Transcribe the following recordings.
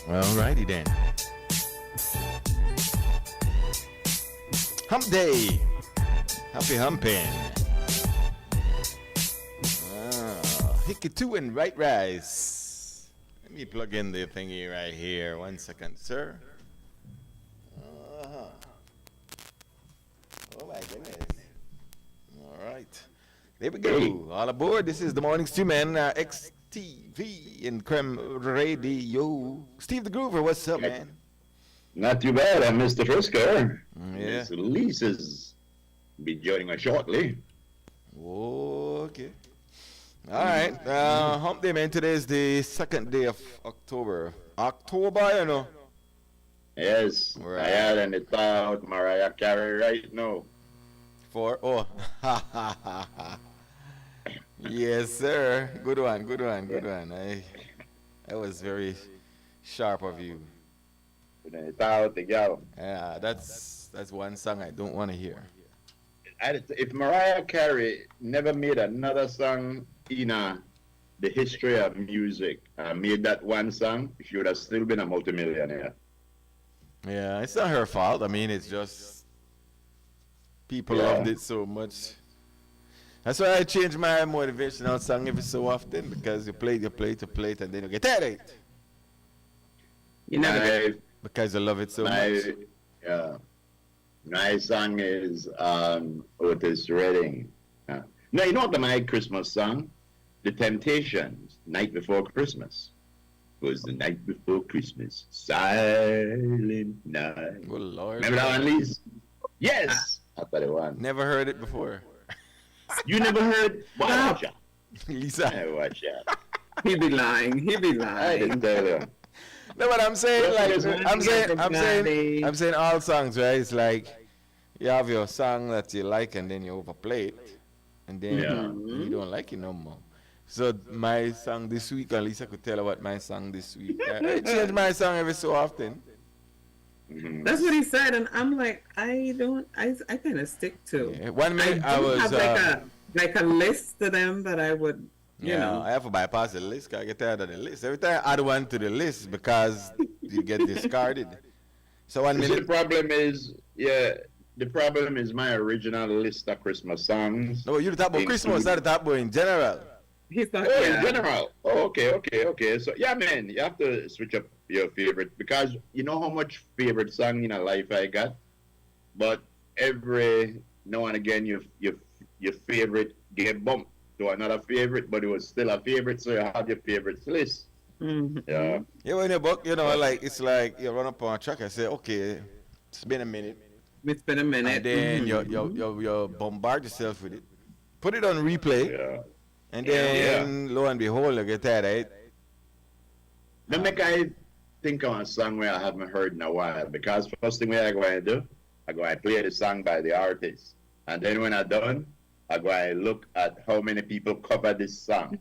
Alrighty then. Hump day. Happy humping. Hickey 2 and right rise. Let me plug in the thingy right here. 1 second, sir. Oh my goodness. All right. There we go. All aboard. This is the Morning Stew, man. XTV and Creme Radio. Steve the Groover, what's up, man? Not too bad. I'm Mr. Frisco. Yeah. Miss Lisa's be joining us shortly. Okay. All right. Hump day, man. Today is the 2nd day of October. October, you know. Yes. Right. I had an thought Mariah Carey right now. Yes, sir. Good one. That was very sharp of you. Yeah, that's one song I don't want to hear. If Mariah Carey never made another song in the history of music, made that one song, she would have still been a multimillionaire. Yeah, it's not her fault. I mean, it's just people loved it so much. That's why I change my motivational song every so often, because you play it, and then you get tired of it. You never because you love it so much. My song is Otis Redding. No, you know what my Christmas song? The Temptations, Night Before Christmas. Was the night before Christmas. Silent night. Good Lord. Remember that one, Lise? Yes! I thought it was. Never heard it before. You never heard? Watch out. Lisa. Watch out. He be lying. I didn't tell you. No, but I'm saying, I'm saying all songs, right? It's like you have your song that you like, and then you overplay it, and then you don't like it no more. So my song this week, at least I could tell her what my song this week. I change my song every so often. That's what he said, and I'm like, I kind of stick to. Yeah. 1 minute I was have like a list to them that I would. You know. I have to bypass the list. I get tired of the list. Every time I add one to the list because you get discarded. So 1 minute. The problem is my original list of Christmas songs. No, you talk about Christmas, not talk about in general. He's not in general. Oh, okay. So yeah, man, you have to switch up your favorite, because you know how much favorite song in a life I got, but every now and again your favorite get bumped to another favorite, but it was still a favorite, so you have your favorites list. Yeah. Yeah, when you book, like it's like you run up on a track and say, okay, it's been a minute. It's been a minute. And then you bombard yourself with it. Put it on replay. Yeah. And then lo and behold, you get tired of it. Then make I think of a song where I haven't heard in a while, because first thing I go and do, I go and play the song by the artist. And then when I'm done, I go and look at how many people cover this song.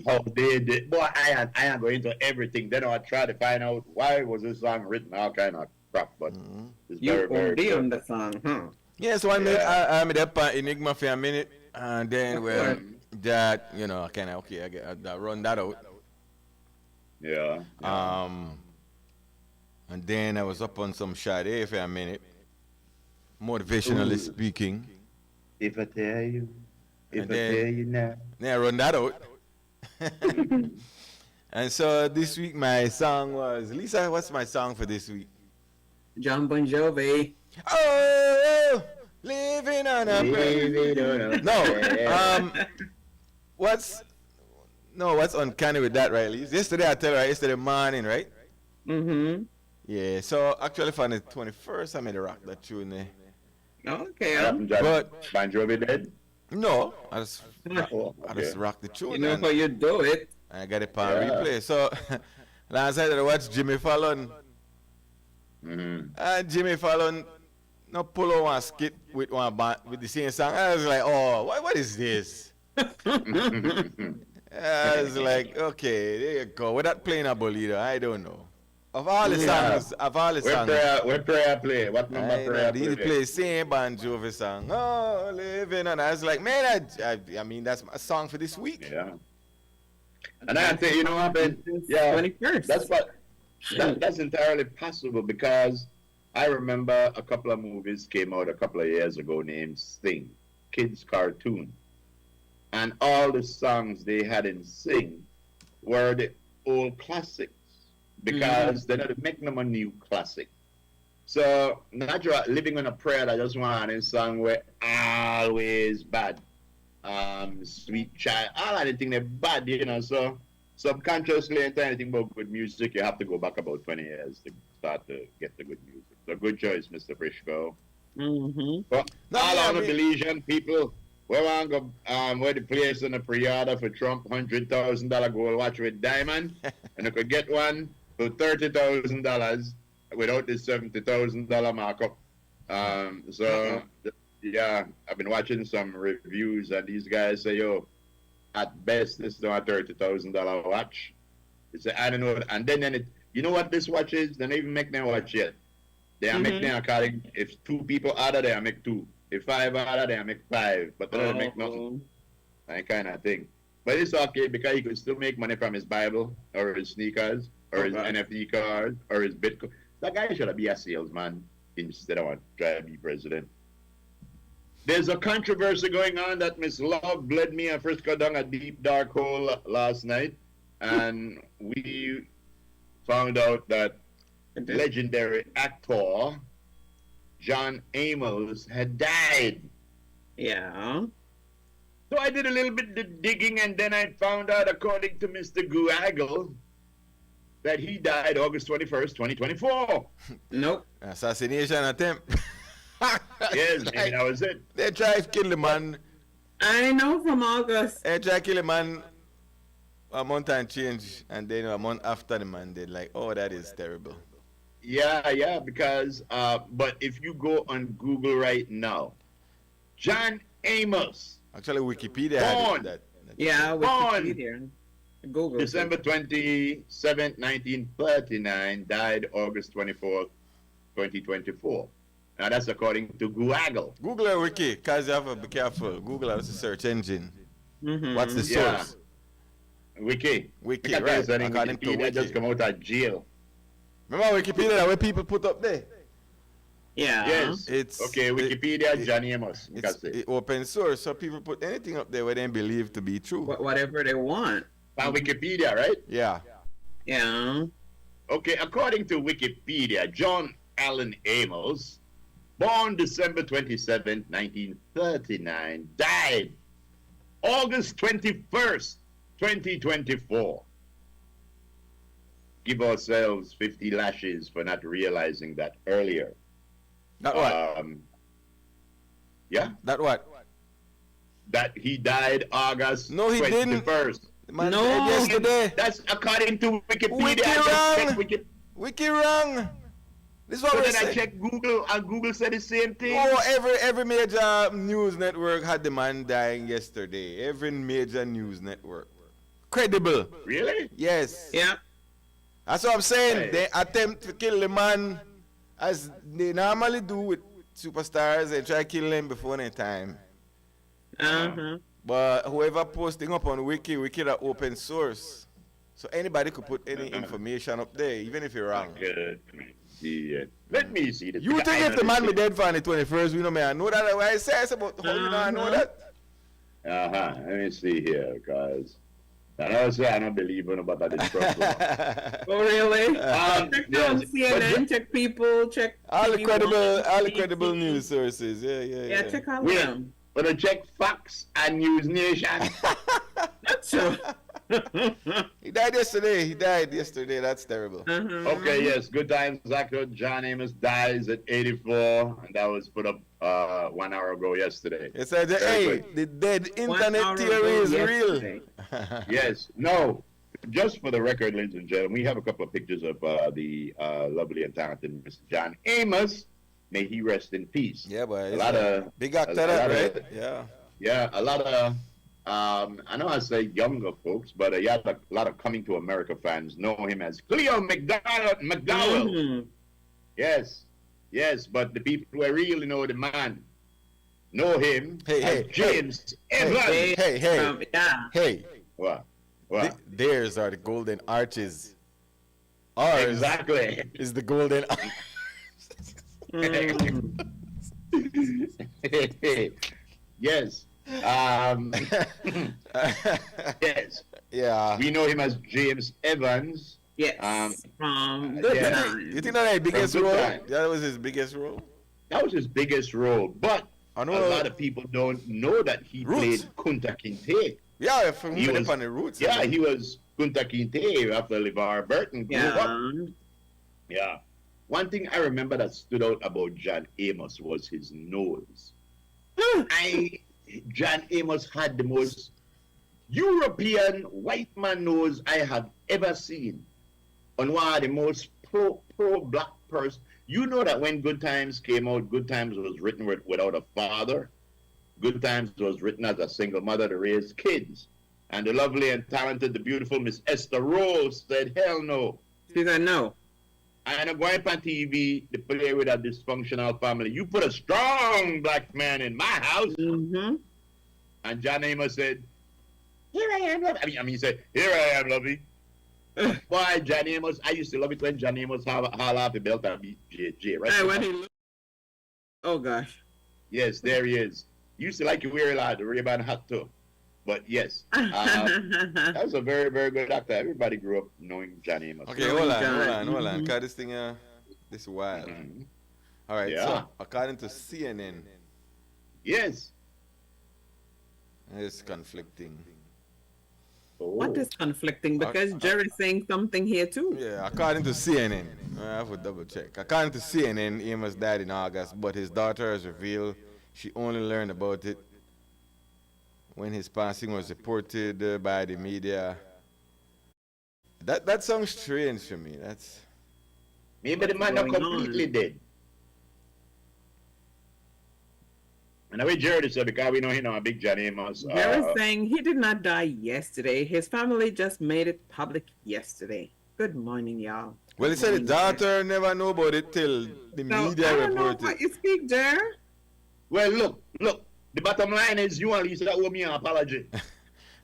How they did. Boy, I am going into everything. Then I try to find out why was this song written, all kind of crap. But it's very, very good. On the song, huh? Yeah, so I made up Enigma for a minute, and then that, I run that out. Yeah. And then I was up on some Sade for a minute, motivationally speaking. If I tell you now. Then I run that out. And so this week my song was, Lisa, what's my song for this week? John Bon Jovi. Oh, living on a prayer. What's uncanny with that, right, Lisa? Yesterday morning, right? Yeah, so actually for the 21st, I made a rock that tune there. Okay. But Bon Jovi dead? No, I just rock the tune. You know how you do it. I got it on replay. So last night I watched Jimmy Fallon. And Jimmy Fallon no pull on one skit with one band with the same song. I was like, oh, what is this? I was like, okay, there you go. Without playing a bolero, I don't know. Of all the songs, What prayer play? What number prayer play? He play same Bon Jovi song. Oh, living on. I was like, man, I mean, that's my song for this week. Yeah. And I think, you know what, Ben? Yeah. 21st. That's what That's entirely possible because I remember a couple of movies came out a couple of years ago named Sting, kids cartoon, and all the songs they had in Sing were the old classics because they're not making them a new classic. So natural living on a prayer that just one in song were always bad. Sweet child, all of the things they're bad, you know. So subconsciously, anything about good music, you have to go back about 20 years to start to get the good music. So good choice, Mr. Frisco. But all on the Belizean people, we want to go where the place in the pre-order for Trump $100,000 gold watch with diamond, and you could get one for $30,000 without the $70,000 markup. Yeah, I've been watching some reviews, and these guys say, yo, at best, this is not a $30,000 watch. It's I don't know. And then you know what this watch is? They don't even make their watch yet. They are making according, if 2 people order, they make 2. If 5 order, they make 5. But they don't make nothing. That kind of thing. But it's okay because he could still make money from his Bible, or his sneakers, or his NFT card, or his Bitcoin. That guy should be a salesman instead of trying to be president. There's a controversy going on that Miss Love bled me and Frisco down a deep dark hole last night, and we found out that legendary actor John Amos had died. Yeah. So I did a little bit of digging, and then I found out, according to Mr. Guagle, that he died August 21st, 2024. Nope. Assassination attempt. Yes, maybe that was it. They try to kill the man. I know from August. They try to kill the man a month and change, and then a month after the man did. Like, oh, that is terrible. Yeah, because, but if you go on Google right now, John Amos. Actually, Wikipedia had that. Yeah, Wikipedia. Google. December 27th, 1939, died August 24th, 2024. Now that's according to Google. Google or Wiki, because you have to be careful. Google is a search engine. What's the source? Wiki. Wiki, right. According to Wiki. Just come out of jail. Remember Wikipedia, where people put up there? Yeah. Yes. It's okay, Wikipedia, Johnny Amos. It's open source, so people put anything up there where they believe to be true. Whatever they want. On Wikipedia, right? Yeah. Yeah. Okay, according to Wikipedia, John Allen Amos, born December 27, 1939, died August 21st, 2024. Give ourselves 50 lashes for not realizing that earlier. That what? Yeah? That what? That he died August 21st. No, he didn't. Man no, yesterday. That's according to Wikipedia. Wiki wrong. This is what so we then say. I checked Google, and Google said the same thing. Oh, every major news network had the man dying yesterday. Every major news network. Credible. Really? Yes. Yeah. That's what I'm saying. Right. They attempt to kill the man as they normally do with superstars. They try to kill them before their time. But whoever posting up on Wiki that open source. So anybody could put any information up there, even if you're wrong. Let me see the You think if the man be dead for on the 21st, we know me, I know that. What I say about how you know I know that? Let me see here, guys. I don't believe in about that. Oh, really? Check yes. CNN, check people, check all the credible news sources. Yeah. Check all of them. But I check Fox and News Nation. That's true. He died yesterday. That's terrible. Okay, yes. Good times. Actor John Amos dies at 84, and that was put up 1 hour ago yesterday. It said, hey, the dead internet theory is real. Yes. No. Just for the record, ladies and gentlemen, we have a couple of pictures of the lovely and talented Mr. John Amos. May he rest in peace. Yeah, but a lot of big actor, right? Yeah, a lot of I know I say younger folks, but a lot of Coming to America fans know him as Cleo McDowell. Yes, but the people who really know the man know him as James Evans. Hey. What? Theirs are the golden arches. Ours Exactly. is the golden. Yes. Yes. Yeah. We know him as James Evans. Yes. From Good yeah. Times. You think that his biggest From Good role? Times. That was his biggest role. That was his biggest role, but I a know. lot of people don't know that he Roots. played Kunta Kinte. Yeah, from He he was- on the roots. Yeah, he was Kunta Kinte after LeVar Burton grew up. Yeah. Yeah. One thing I remember that stood out about John Amos was his nose. John Amos had the most European white man nose I have ever seen. On one of the most pro black person. You know that when Good Times came out, Good Times was written without a father. Good Times was written as a single mother to raise kids. And the lovely and talented, the beautiful Miss Esther Rose said, hell no. She said no. And I'm going on TV to play with a dysfunctional family. You put a strong black man in my house. Mm-hmm. And John Amos said, here I am, lovey. I mean, he said, here I am, lovey. Why, John Amos? I used to love it when John Amos holler off the belt and beat JJ, right? Hey, when he looked. Oh, gosh. Yes, there he is. Used to like to wear a lot of the Ray-Ban hat too. But yes, that was a very, very good actor. Everybody grew up knowing John Amos. Okay, hold on. Because this thing, this is wild. All right, Yeah. so according to CNN, Yes. it's conflicting. Oh. What is conflicting? Because Jerry's saying something here too. Yeah, according to CNN, I have to double check. According to CNN, Amos died in August, but his daughter has revealed she only learned about it when his passing was reported by the media. That sounds strange to me. That's Maybe the man not going completely dead. And the way Jared said, because we know he know a big John Amos. Jerry's saying he did not die yesterday. His family just made it public yesterday. Good morning, y'all. well, he said his daughter never knew about it till the So, media I don't know reported. what you speak, Jerry. Well, look. The bottom line is you and Lisa owe me an apology.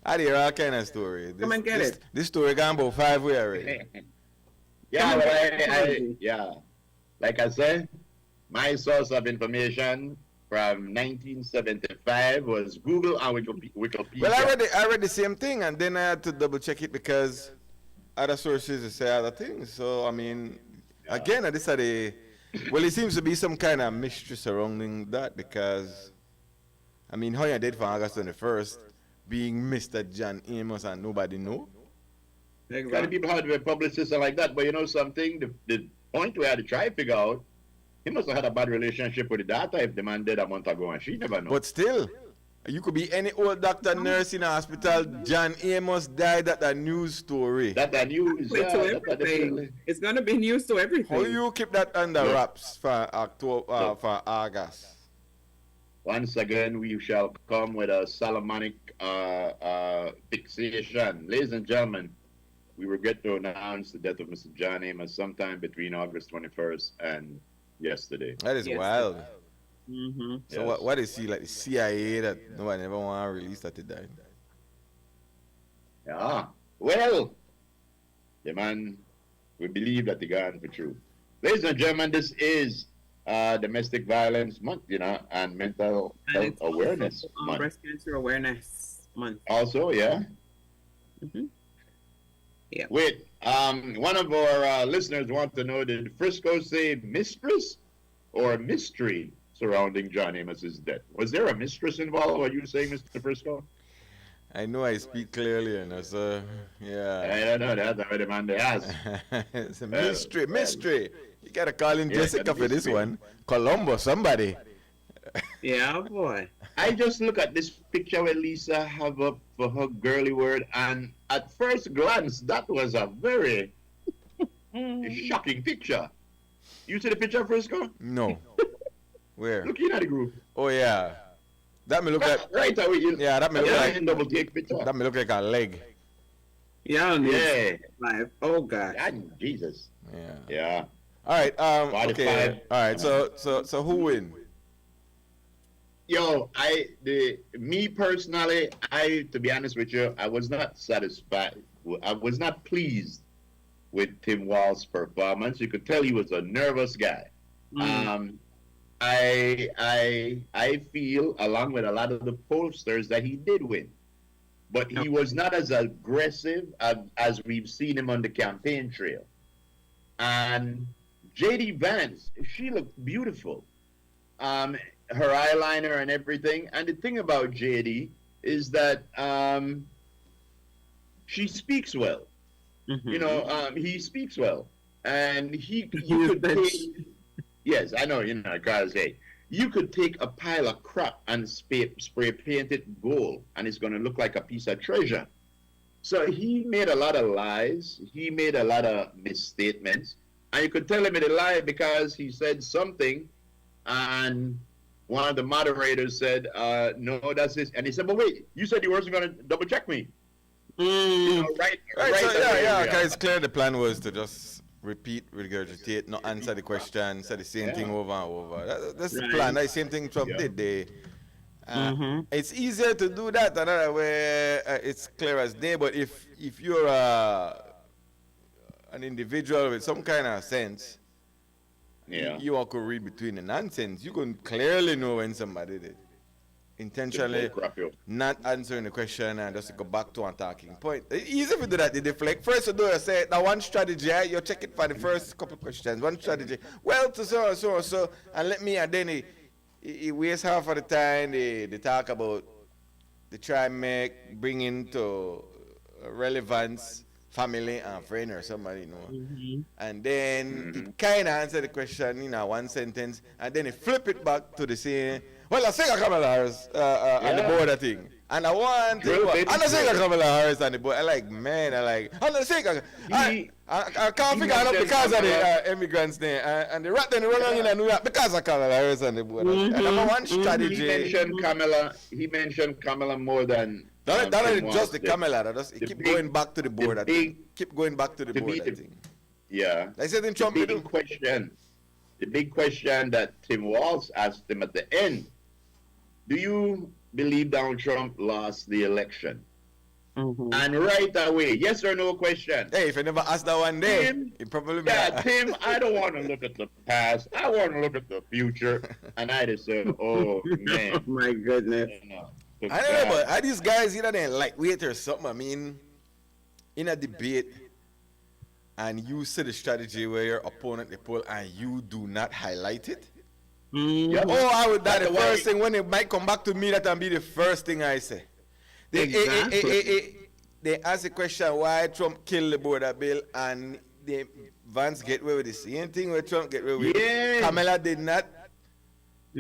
I hear all kind of story. Come and get it. This story gone about 5 years already. Yeah, Come but and get it. yeah. Like I said, my source of information from 1975 was Google and Wikipedia. Well, I read the same thing, and then I had to double check it because other sources say other things. So I mean, again, this are the well, it seems to be some kind of mystery surrounding that because I mean, how you did for August 21st, being Mr. John Amos and nobody know. A lot of people had to be publicists and like that, but you know something? The point we had to try to figure out, he must have had a bad relationship with the daughter if the man died a month ago and she never know. But still, you could be any old doctor, nurse in a hospital. John Amos died at a news story. That news, To yeah, that everything. definitely. It's going to be news to everything. How you keep that under Look. wraps for October, for August? Once again, we shall come with a Solomonic fixation. Ladies and gentlemen, we regret to announce the death of Mr. John Amos sometime between August 21st and yesterday. That is Yes. wild. Mm-hmm. So Yes. what is he like? The CIA that nobody never want to release that he died. Yeah. Well, the man, we believe that the gone for true. Ladies and gentlemen, this is Domestic Violence Month, and Mental And Health it's also, Awareness Month. Breast Cancer Awareness Month. Also, yeah. Mm-hmm. Yeah. Wait, one of our listeners wants to know, did Frisco say mistress or mystery surrounding John Amos's death? Was there a mistress involved? What you saying, Mr. Frisco? I know I speak clearly, so yeah. I don't know. That's already man they asked. It's a mystery, mystery. You gotta call in Yeah, Jessica for this mystery. one. Colombo, somebody. Yeah, boy. I just look at this picture where Lisa have up for her girly word, and at first glance, that was a very shocking picture. You see the picture, Frisco? No. Where? Look in at the group. Oh yeah. That may look like Right away. yeah. That may look like double take picture. that may look like a leg. Yeah, Yeah. live. Oh gosh. God, Jesus. Yeah. Yeah. All right. Okay. 45. All right. So who win? Yo, me personally, to be honest with you, I was not satisfied. I was not pleased with Tim Walz's performance. You could tell he was a nervous guy. I feel, along with a lot of the pollsters, that he did win. But he was not as aggressive as we've seen him on the campaign trail. And J.D. Vance, she looked beautiful. Her eyeliner and everything. And the thing about J.D. is that she speaks well. You know, he speaks well. And he could take... Yes, I know, because, hey, you could take a pile of crap and spray paint it gold, and it's going to look like a piece of treasure. So he made a lot of lies. He made a lot of misstatements. And you could tell him it lied because he said something, and one of the moderators said, no, that's this. And he said, but wait, you said you weren't going to double check me. Right. So, because it's clear the plan was to just repeat, regurgitate, not answer the question, say the same thing over and over. That's the plan. That's the same thing Trump did. It's easier to do that another way. It's clear as day. But if you're an individual with some kind of sense, you all could read between the nonsense. You can clearly know when somebody did intentionally not answering the question and just go back to a talking point. It's easy to do that. They deflect. First, you do say that one strategy. You check it for the first couple of questions. One strategy. Well, to so and so and so, and let me. And then he wastes half of the time. They talk about. They try and bring into relevance family and friend or somebody, and then he kind of answer the question in one sentence, and then he flip it back to the same. Well, I say Kamala Harris on the board thing. And I want to I say Kamala Harris on the board. I can't figure out because of the immigrants there. And the rat then run in New York because of Kamala Harris on the board. And number one strategy. He mentioned Kamala more than that ain't just the Kamala. Keep going back to the board. Keep going back to the board. Yeah. I said in Trump. The big question that Tim Walz asked him at the end: do you believe Donald Trump lost the election? And right away, yes or no question. Hey, if I never asked that one day, Tim, it probably Tim, I don't want to look at the past. I want to look at the future. And I just said, oh, man. Oh, my goodness. I don't know, but are these guys either they lightweight or something? I mean, in a debate, and you see the strategy where your opponent they pull and you do not highlight it. Oh, I would that the first thing when it might come back to me, that will be the first thing I say. They ask the question why Trump killed the border bill, and Vance get away with the same thing where Trump get away with. Kamala did not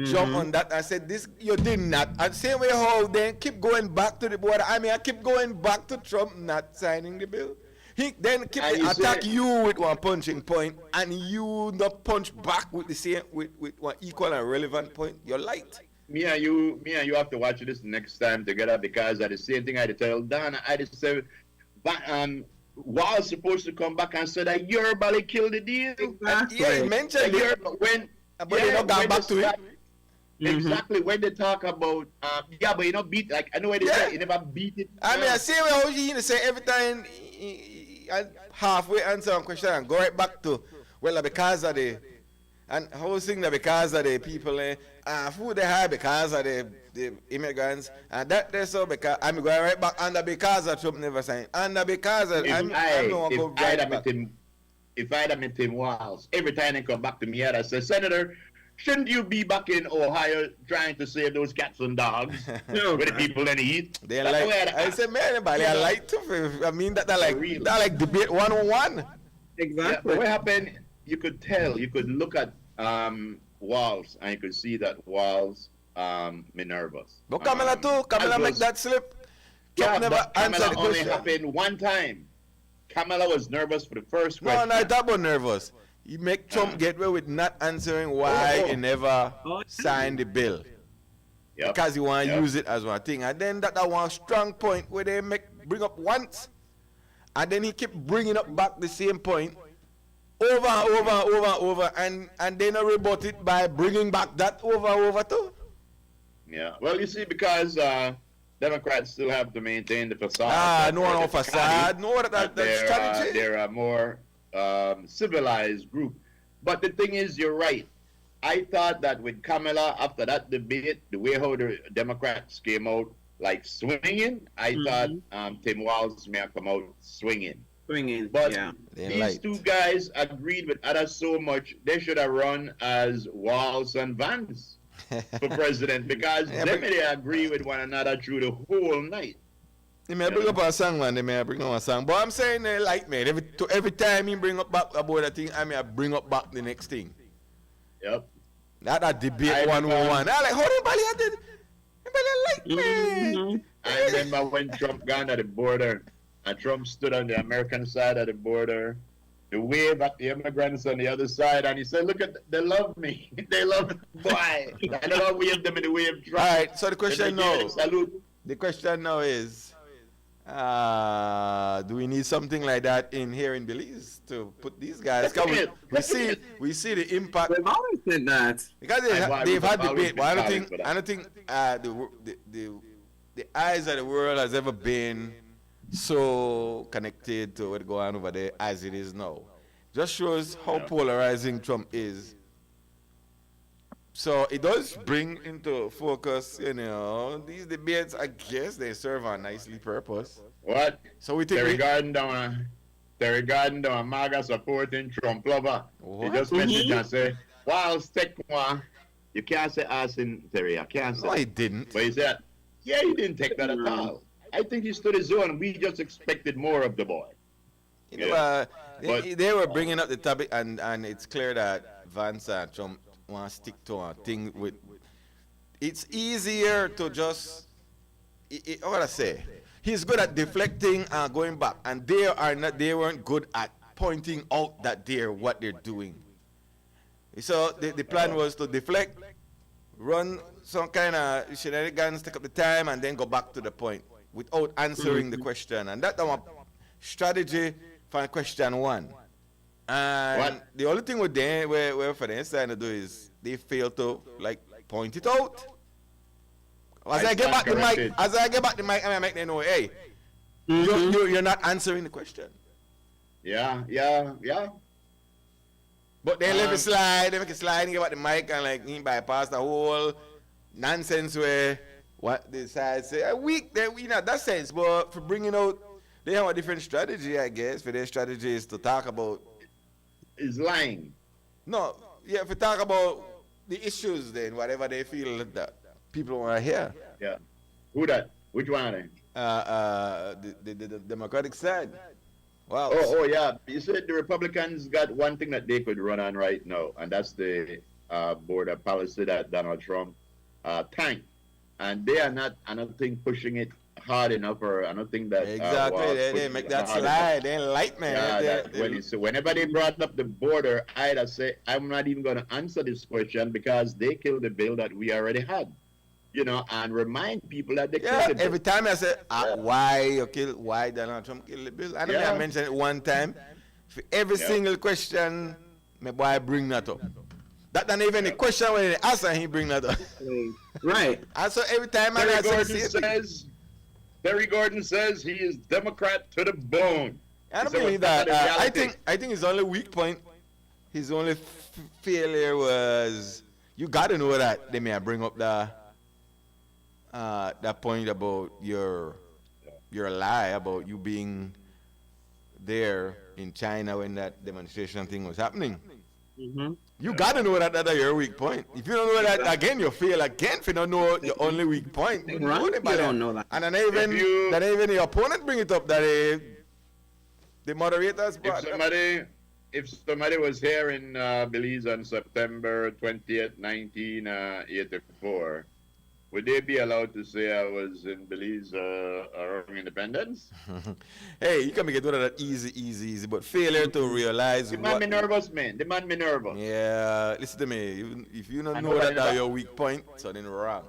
jump on that and said this you did not. And same way how then keep going back to the border. I mean I keep going back to Trump not signing the bill. He then keep attack you with one punching point, and you not punch back with the same with one equal and relevant point. You're light. Me and you have to watch this next time together, because at the same thing I had to tell Don. I just said, was supposed to come back and say that Yoruba killed the deal. Yeah, he mentioned it. But they not gone back to it. Exactly, when they talk about but you know beat, like I know what they say, you never beat it. I mean I see how you say every time halfway answer one question and go right back to because of the and how sing that because of the people food they have because of the immigrants, and that they so because I'm going right back under because of Trump never signed under because of if I had met Tim Walz, every time they come back to me I say, Senator, shouldn't you be back in Ohio trying to save those cats and dogs with the people that eat? They like, I said, man, anybody I like to. I mean, that like debate 101. Exactly. Yeah, what happened? You could tell. You could look at Walz, and you could see that Walz be nervous. But Kamala too. Kamala make that slip. Trump never answered the question. Only happened one time. Kamala was nervous for the first question. No, that was nervous. You make Trump get away with not answering why he never signed the bill. Because he want to use it as one thing. And then that one strong point where they bring up once, and then he keep bringing up back the same point over and over, and then rebut it by bringing back that over too. Yeah. Well, you see, because Democrats still have to maintain the facade. No facade. No, that strategy. There are more civilized group. But the thing is, you're right. I thought that with Kamala, after that debate, the way how the Democrats came out like swinging, I thought Tim Walz may have come out swinging. But these two guys agreed with others so much, they should have run as Walz and Vance for president because they agree with one another through the whole night. They may bring up a song, man. They may bring up a song. But I'm saying they like me. Every time he bring up back about a thing, I may bring up back the next thing. Yep. Not that debate 101. I like, how anybody did? Anybody like me? I remember when Trump gone at the border and Trump stood on the American side of the border, the wave at the immigrants on the other side, and he said, look at, they love me. They love me. Boy. I don't know, wave them in the way of Trump. All right, so the question now is, do we need something like that in here in Belize to put these guys? We see the impact. They've always said that because they've had debate. But I don't think the eyes of the world has ever been so connected to what's going on over there as it is now. Just shows how polarizing Trump is. So it does bring into focus, these debates. I guess they serve a nicely purpose. What? So we think Terry Garden down MAGA supporting Trump lover. He just messaged and say, "Wow, stick one." You can't say us in Terry. I can't say. No, he didn't. But he said, "Yeah, he didn't take that at all." I think he stood his own. We just expected more of the boy. They were bringing up the topic, and it's clear that Vance and Trump want to stick to a thing with. It's easier to just. What I say? He's good at deflecting and going back, and they weren't good at pointing out that what they're doing. So the plan was to deflect, run some kind of shenanigans, take up the time, and then go back to the point without answering the question. And that's our strategy for question one. And the only thing with them, where for them trying to do is they fail to point it out. As I get back the mic, I make them know, hey, you're not answering the question. Yeah. But they let it slide, they make it slide and get back the mic and he bypass the whole nonsense where what the side say, a week, that sense. But for bringing out, they have a different strategy, I guess. For their strategy is to talk about. Is lying. No, if we talk about the issues, then whatever they feel that people want to hear. Yeah. Who that? Which one are they? The Democratic side. Wow. Oh, yeah. You said the Republicans got one thing that they could run on right now, and that's the border policy that Donald Trump tanked. And they are not, I don't think, pushing it hard enough, or I don't think that. Exactly. They make that slide. They light, man. Yeah, whenever they brought up the border, I'd say, I'm not even going to answer this question because they killed the bill that we already had. And remind people that they killed the bill. Every time I say, why Donald Trump killed the bill? I know I mentioned it one time. For every single question, my boy bring that up. That's not even a question when they answer, he bring that up. Right. And so every time Terry Gordon says he is Democrat to the bone. I don't believe that. I think his only weak point, his only failure was, you got to know that they may bring up that point about your lie about you being there in China when that demonstration thing was happening. Mm-hmm. You got to know that's your weak point. If you don't know that, again, you fail again if you don't know your only weak point. You don't know that. And then even the opponent bring it up that the moderators brought if somebody was here in Belize on September 20th, 1984, would they be allowed to say I was in Belize around independence? Hey, you can make it do that easy, but failure to realize. The man me nervous, man. The man me nervous. Yeah, listen to me. If you don't know that's your weak point, so then wrong.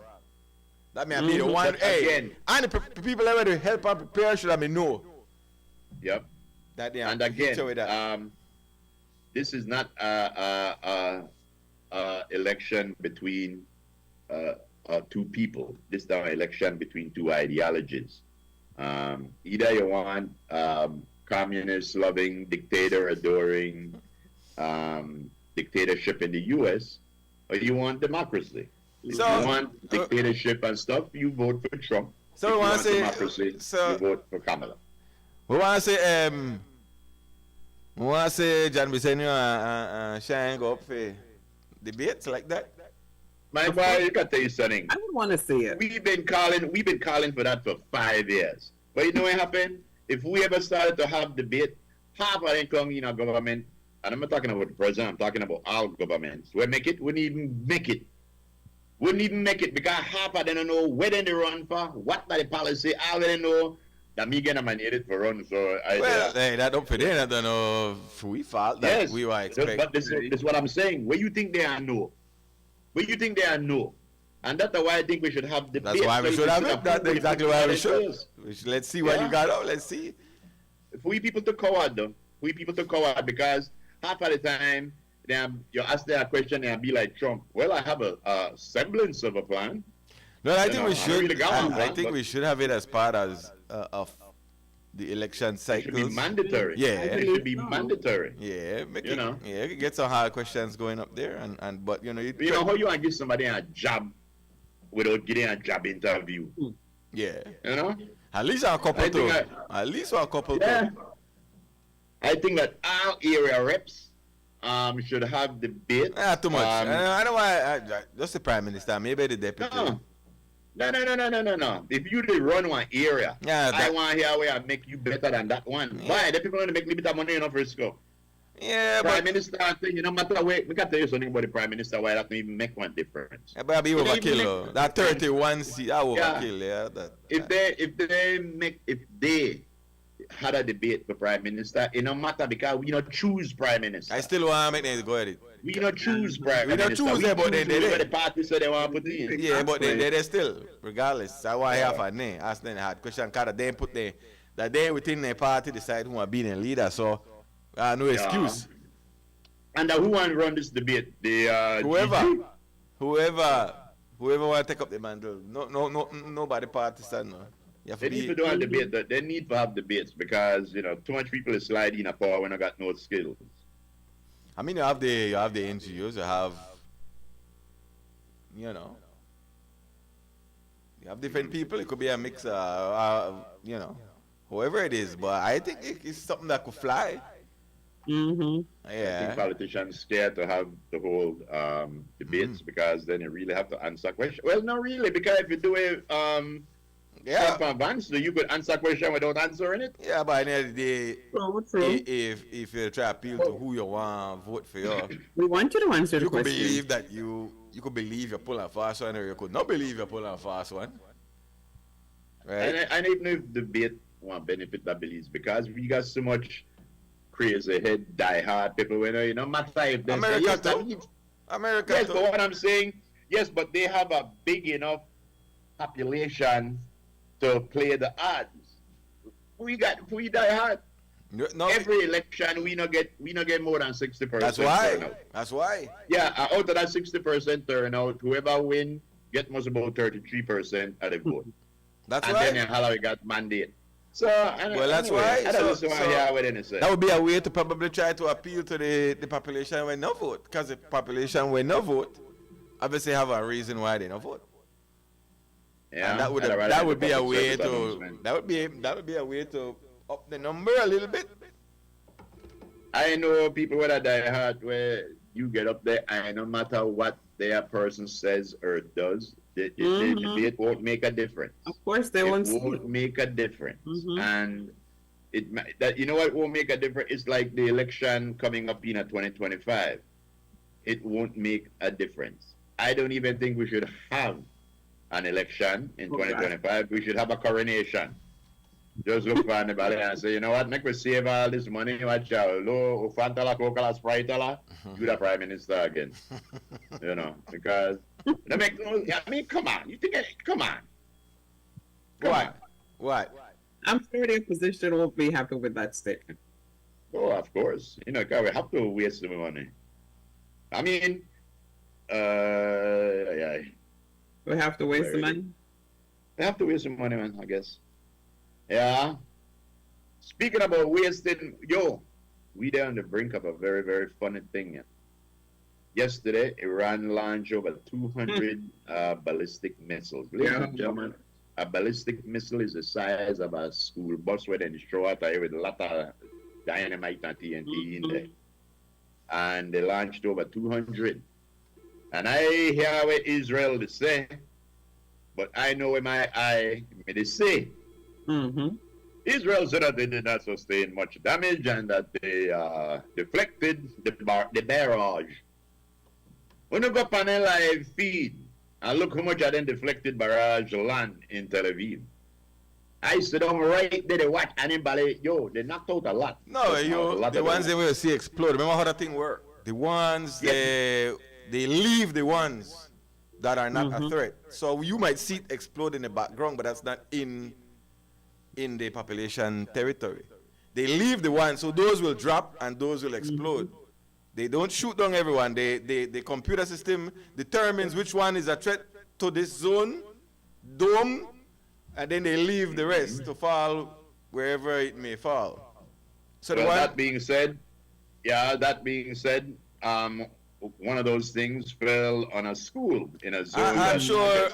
That may be the one. Hey, and the people that to help and prepare should have me know. Yep. That they and again, this is not election between two people. This is an election between two ideologies. Either you want communist-loving, dictator-adoring dictatorship in the U.S., or you want democracy. If you want dictatorship and stuff, you vote for Trump. So if we you want want to say, democracy, you vote for Kamala. We want to say, John Bisenio and Shine go up for debates like that. My boy, you can tell you something. I would want to see it. We've been calling for that for 5 years. But you know what happened? If we ever started to have debate, half of them come in our government, and I'm not talking about the president, I'm talking about all governments. We wouldn't even make it. Wouldn't even make it because half of them don't know where they run for, what the policy, all they know that me get nominated for run. So hey, that don't fit in. I don't know if we fault that we were expecting. But this is what I'm saying. Where you think they are no? Where you think they are no? And that's why I think we should have debate. That's why we should have it. That's exactly why we should. Let's see what you got out. Let's see. If we people to coward though. We people to coward because half of the time you ask them a question and be like Trump. Well, I have a semblance of a plan. No, I think we should. I think we should have it as part of the election cycle. It should be mandatory. Yeah, it should be mandatory. Yeah, get some hard questions going up there, and but you know how you want to give somebody a job without getting a job interview. Yeah, you know. At least a couple too. At least a couple too. I think that our area reps should have debate. Too much. I don't want just the prime minister, maybe the deputy. No. If you did run one area, I want to hear where I make you better than that one. Yeah. Why? The people want to make me better money in Frisco. Yeah, Prime Minister thing, no matter where, we can tell you something about the Prime Minister why that don't even make one difference. Yeah, but I'll be overkill. That 31 seat, that overkill. If they had a debate for Prime Minister, it no matter because we not choose Prime Minister. I still want to make them go at it. We not choose Prime Minister. We don't choose them, but they the party said they want to put in. Yeah, but they still, regardless. I want to have a name. Ask them hard question because they put that they within the party decide who are being a leader. So no excuse. And who want to run this debate? Whoever want to take up the mantle. Nobody partisan. No. They need to do a debate. They need to have debates because too much people is sliding in power when I got no skills. I mean, you have the NGOs. You have you have different people. It could be a mix. Whoever it is. But I think it's something that could fly. Mm-hmm. Yeah. I think politicians scared to have the whole debates because then you really have to answer questions. Well, not really, because if you do it advance, you could answer a question without answering it. Yeah, but at the end of the day, if you try to appeal to who you want to vote for, we want you to answer the question. You could believe that you could believe you're pulling a fast one, or you could not believe you're pulling a fast one. Right? And even if debate want benefit that beliefs, because we got so much crazy head, die hard people, matter if they America say, too. America yes, too. but what I'm saying, yes, but they have a big enough population to play the odds. We die hard. No, every election we not get more than 60%. That's why. Yeah, out of that 60% turnout, whoever win get most about 33% of the vote. That's and why. And then Hillary got mandate. So that's why. That would be a way to probably try to appeal to the population when no vote, because the population when no vote obviously have a reason why they no vote. Yeah, and that would be a way to up the number a little bit. I know people with a die hard where you get up there and no matter what their person says or does, the debate won't make a difference. Of course, they won't make a difference. And you know what won't make a difference? It's like the election coming up in 2025. It won't make a difference. I don't even think we should have an election in 2025. We should have a coronation. Just look for anybody and say, you know what, make we save all this money, watch out, low, Fantala, Coca-Cola, Sprite, you the Prime Minister again. Because, come on, come on. What? I'm sure the opposition won't be happy with that statement. Oh, of course. Because we have to waste the money. I mean, we have to waste the money? We have to waste some money, man, I guess. Yeah. Speaking about wasting, yo, we there on the brink of a very, very funny thing. Yeah. Yesterday, Iran launched over 200 ballistic missiles. Ladies and gentlemen, a ballistic missile is the size of a school bus where they throw out there with a lot of dynamite and TNT in there. And they launched over 200. And I hear what Israel they say, but I know in my eye, they say. Israel said that they did not sustain much damage and that they deflected the barrage. When you go up on a live feed and look how much I then deflected barrage land in Tel Aviv. I sit down right there, they watch anybody, yo, they knocked out a lot. No, the ones they will see explode. Remember how that thing work? The ones, they leave the ones that are not a threat. So you might see it explode in the background, but that's not in the population territory. They leave the ones, so those will drop and those will explode. They don't shoot down everyone. The computer system determines which one is a threat to this zone, dome, and then they leave the rest to fall wherever it may fall. So well, that being said, one of those things fell on a school in a zone.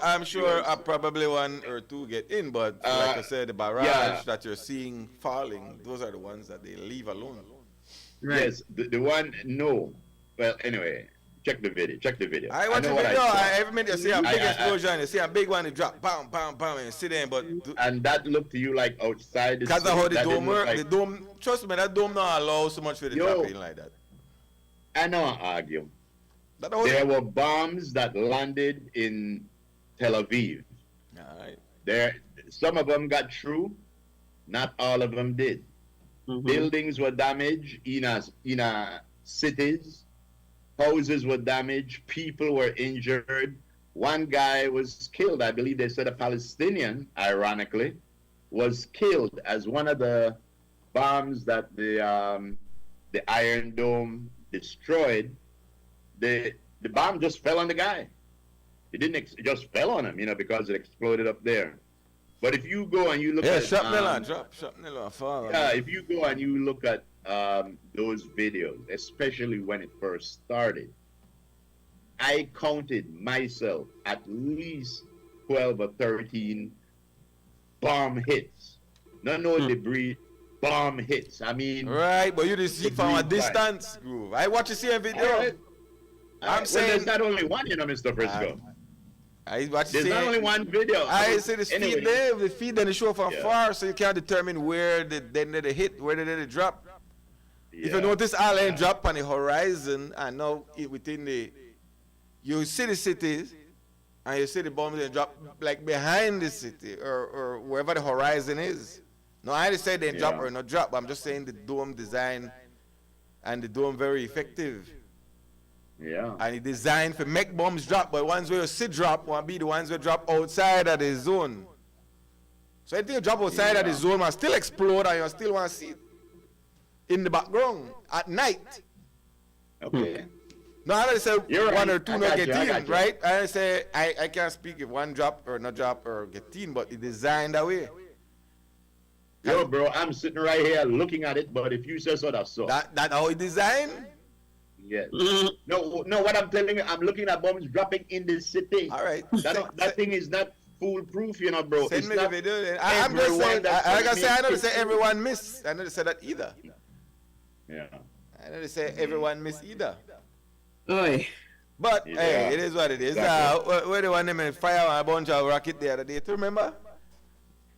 I'm sure probably one or two get in, but like I said, the barrage that you're seeing falling, those are the ones that they leave alone. Right. Yes, the one, no. Well, anyway, check the video. I watch the video. Every minute you see a big explosion, you see a big one, it drop, bam, bam, bam, and you sit there. But and that looked to you like outside the because of how the dome work, the dome, trust me, that dome don't allow so much for the dropping like that. I don't argue. There were bombs that landed in Tel Aviv. All right. Some of them got through, not all of them did. Buildings were damaged in cities. Houses were damaged. People were injured. One guy was killed. I believe they said a Palestinian, ironically, was killed as one of the bombs that the Iron Dome destroyed. The bomb just fell on the guy. It just fell on him, because it exploded up there. But if you go and you look at if you go and you look at those videos, especially when it first started, I counted myself at least 12 or 13 bomb hits. No debris, bomb hits. I mean, right, but you just see from a distance, groove. I watch you see a video. I'm saying there's not only one, Mr. Frisco. There's not only one video. I see the feed there, the feed then they show from far, so you can't determine where they hit, where they drop. If you notice, all them drop on the horizon, and now within you see the cities, and you see the bombs and drop like behind the city or wherever the horizon is. No, I didn't say they drop or not drop. But I'm just saying the dome design and the dome very effective. Yeah. And it designed for make bombs drop, but ones where you see drop won't be the ones where drop outside of the zone. So anything you drop outside of the zone will still explode and you still want to see it in the background at night. Okay. No, I don't say one or two not get in, right? I say I can't speak if one drop or not drop or get in, but it's designed that way. Yo, bro, I'm sitting right here looking at it, but if you say so, that's so. That how it's designed? Yes. No, what I'm telling you, I'm looking at bombs dropping in the city. All right. That thing is not foolproof, bro. Send me the video. I'm just saying, like I say, I know they say everyone miss. I know they say that either. Yeah. I know they say everyone miss either. Oy. But, hey, it is what it is. Exactly. Where they want them fire a bunch of rocket the other day, do you remember?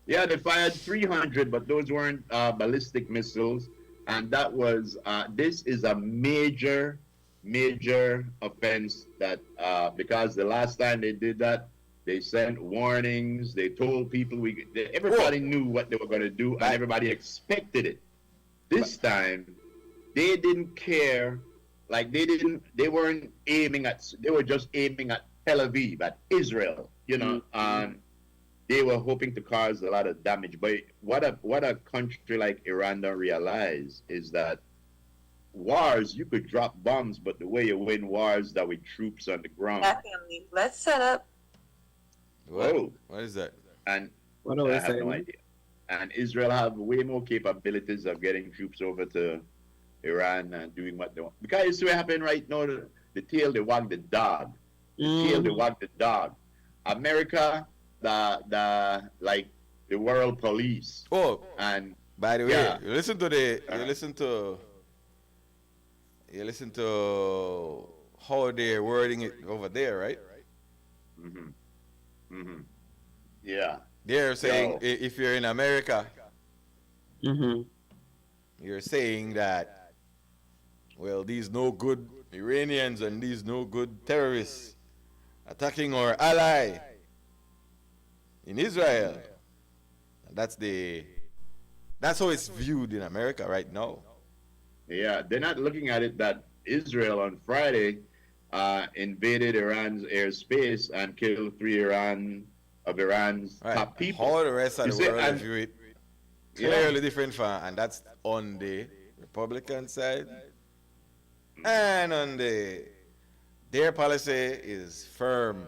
Yeah, they fired 300, but those weren't ballistic missiles. And that was, this is a major offense that, because the last time they did that, they sent warnings, they told people, everybody knew what they were going to do, and everybody expected it. This time, they didn't care, like they weren't aiming at, they were just aiming at Tel Aviv, at Israel, and they were hoping to cause a lot of damage. But what a country like Iran don't realize is that wars, you could drop bombs, but the way you win wars that with troops on the ground. Definitely. Let's set up. What is that? And what I have no idea. And Israel have way more capabilities of getting troops over to Iran and doing what they want. Because it's what happening right now. The tail they wag the dog. The tail they wag the dog. America, like the world police. Oh, and by the way, yeah. you listen to how they're wording it over there, right? Mm-hmm. Mm-hmm. Yeah. They're saying if you're in America, Mm-hmm. you're saying that, well, these no good Iranians and these no good terrorists attacking our ally in Israel. That's how it's viewed in America right now. Yeah, they're not looking at it that Israel on Friday invaded Iran's airspace and killed 3 of Iran's top people. How the rest of You the see, world view it clearly different from, and that's on the Republican side, and on their policy is firm.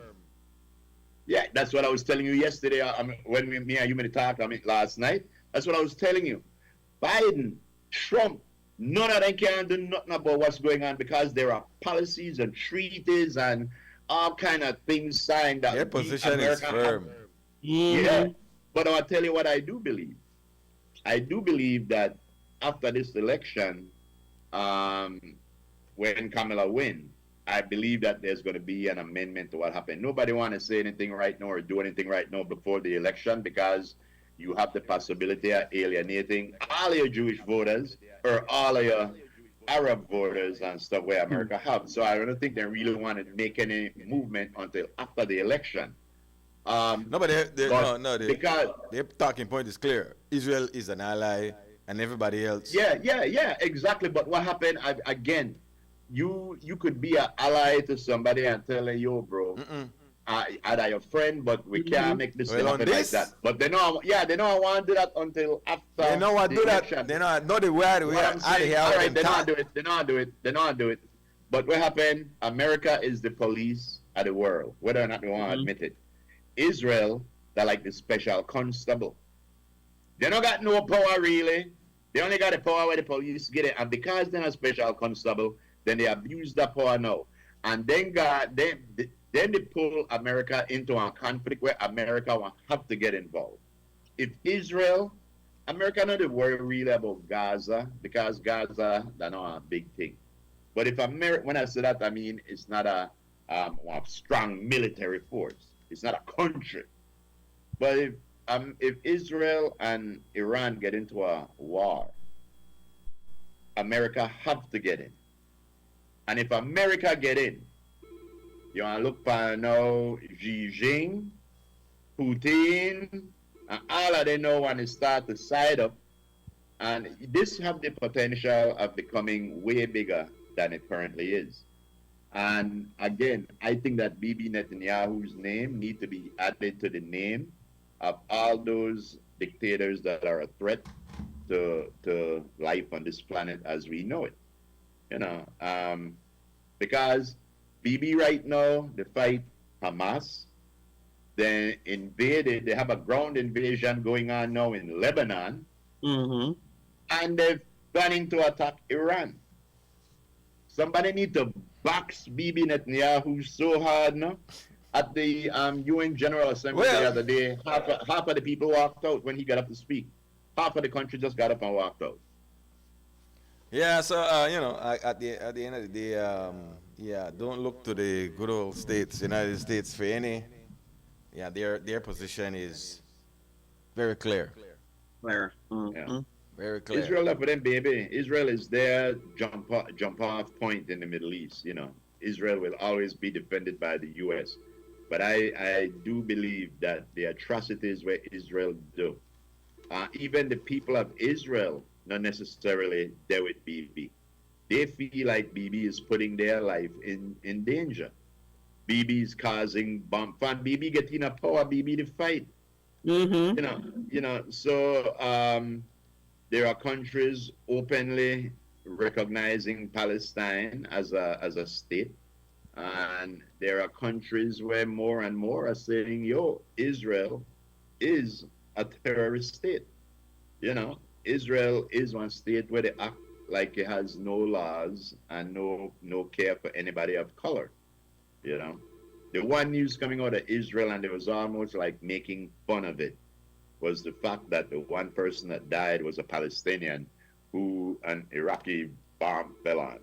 Yeah, that's what I was telling you yesterday. When me and you made a talk, last night. That's what I was telling you. Biden, Trump, none of them can do nothing about what's going on because there are policies and treaties and all kind of things signed that their position is firm. Yeah, but I'll tell you what I do believe. I do believe that after this election, when Kamala wins, I believe that there's going to be an amendment to what happened. Nobody want to say anything right now or do anything right now before the election because you have the possibility of alienating all your Jewish voters or all of your Arab voters and stuff where America have. So I don't think they really want to make any movement until after the election. Because their talking point is clear. Israel is an ally and everybody else. Yeah, exactly. But what happened, again, you could be an ally to somebody and tell them, yo, bro, I'm your friend, but we can't make this happen like that. But they don't want to do that until after they know what do election. That. They know the word we are all right, they don't do it. But what happened, America is the police of the world, whether or not they want to admit it. Israel, they're like the special constable. They don't got no power really. They only got the power where the police get it. And because they're a special constable, then they abuse that power now. And then they pull America into a conflict where America will have to get involved. If America not worry really about Gaza because Gaza, that's not a big thing. But if when I say that, I mean it's not a strong military force. It's not a country. But if Israel and Iran get into a war, America have to get in. And if America get in, you want to look for now Xi Jinping, Putin, and all of them now want to start to side up. And this have the potential of becoming way bigger than it currently is. And again, I think that Bibi Netanyahu's name need to be added to the name of all those dictators that are a threat to life on this planet as we know it. Because Bibi right now, they fight Hamas. They invaded, they have a ground invasion going on now in Lebanon. Mm-hmm. And they're planning to attack Iran. Somebody need to box Bibi Netanyahu so hard now. At the UN General Assembly the other day, half of the people walked out when he got up to speak. Half of the country just got up and walked out. Yeah, so at the end of the day, don't look to the good old states, United States, for any. Yeah, their position is very clear. Clear. Mm-hmm. Yeah. Very clear. Israel left for them, baby. Israel is their jump off point in the Middle East. Israel will always be defended by the U.S. But I do believe that the atrocities where Israel do, even the people of Israel, not necessarily there with Bibi. They feel like Bibi is putting their life in danger. Bibi is causing bomb fun. Bibi getting a power. Bibi to fight. Mm-hmm. So there are countries openly recognizing Palestine as a state, and there are countries where more and more are saying, "Yo, Israel is a terrorist state." You know, Israel is one state where they act like it has no laws and no care for anybody of color. You know, the one news coming out of Israel, and it was almost like making fun of it, was the fact that the one person that died was a Palestinian who an Iraqi bomb fell on.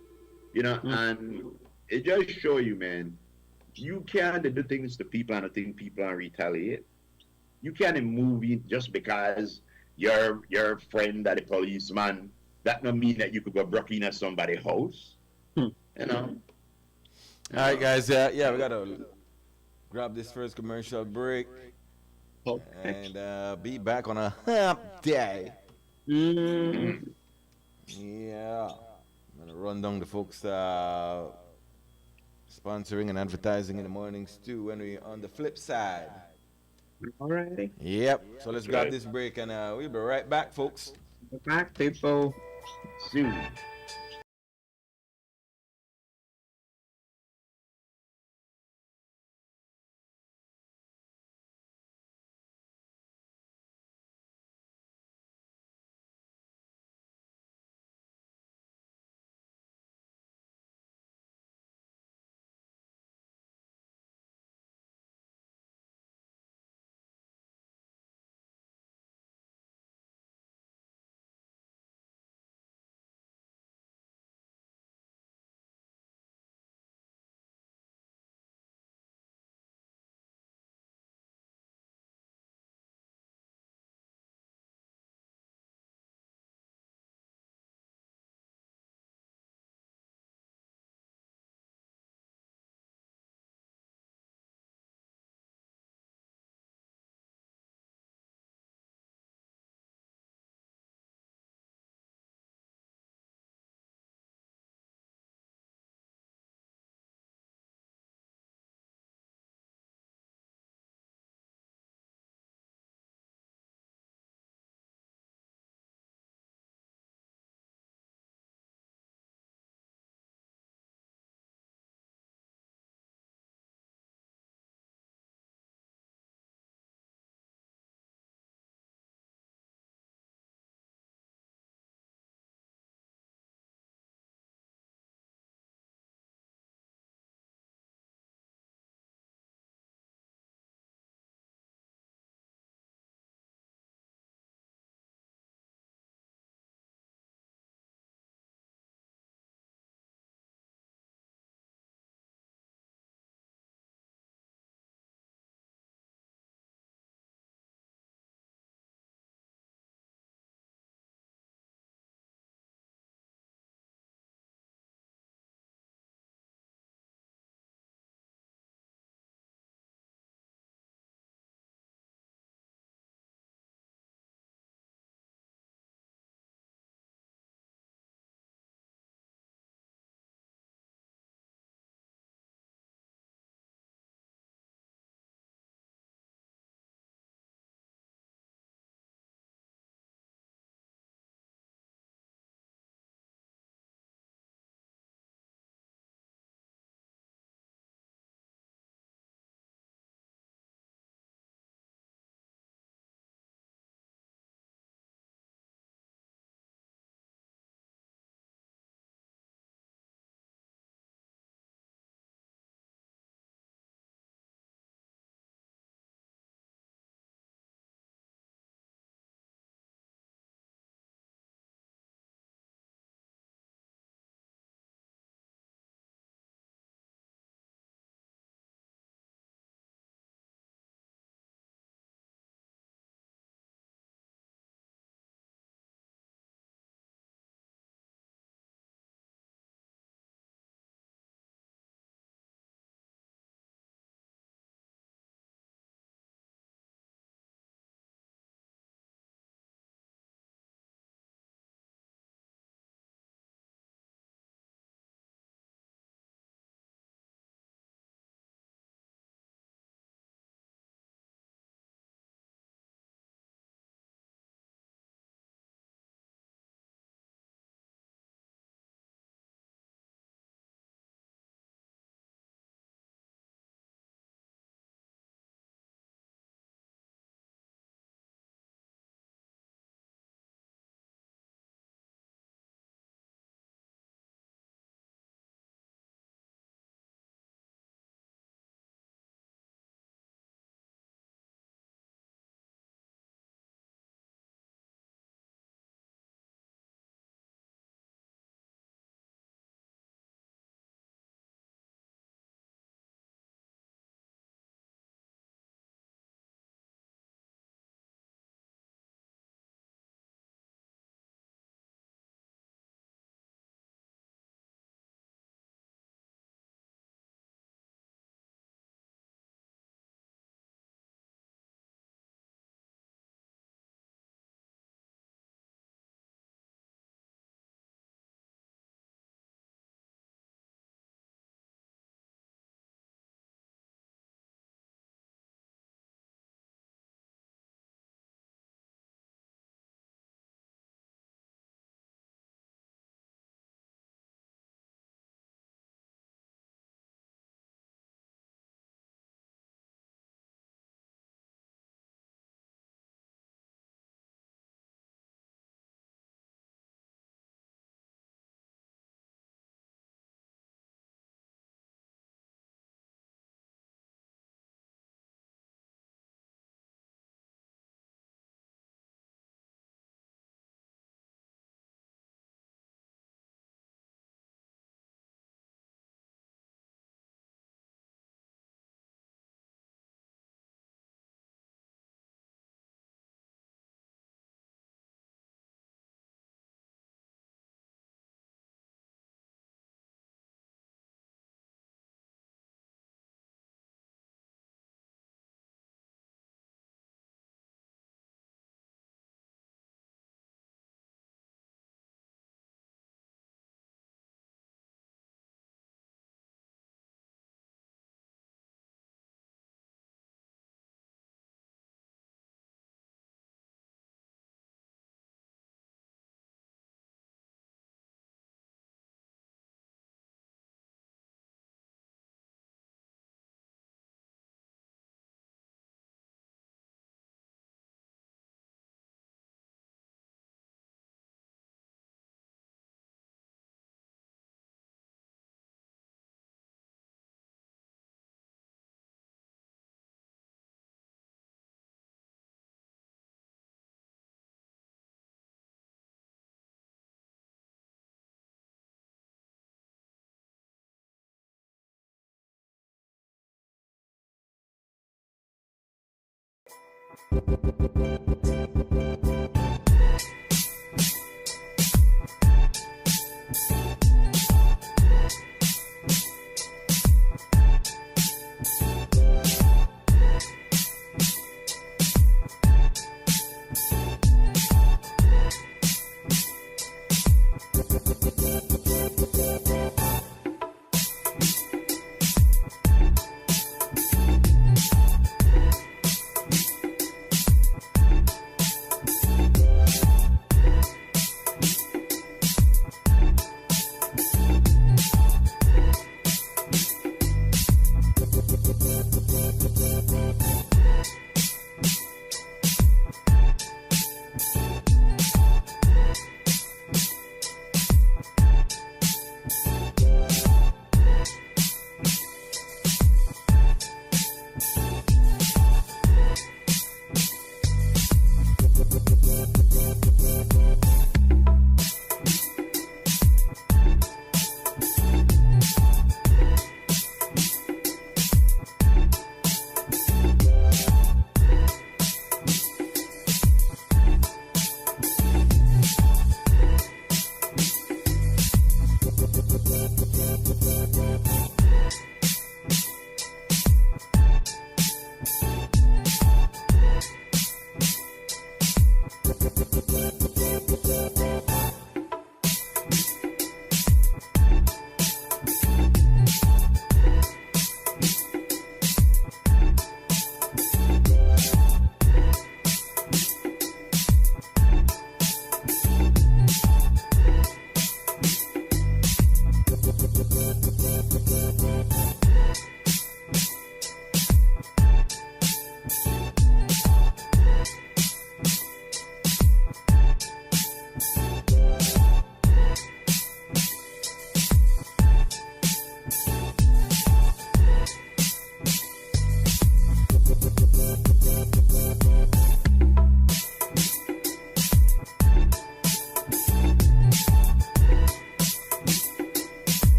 You know, and it just show you, man, you can't do things to people and I think people and retaliate. You can't move it just because your friend that a policeman. That don't mean that you could go break in at somebody's house. Hmm. You know. All right, guys. Yeah, we gotta grab this first commercial break Okay. and be back on a hump day. Mm. Yeah, I'm gonna run down the folks sponsoring and advertising in the morning stew when we on the flip side. Alrighty. Yep. So let's That's grab right. this break and we'll be right back, folks. Back, people. Soon.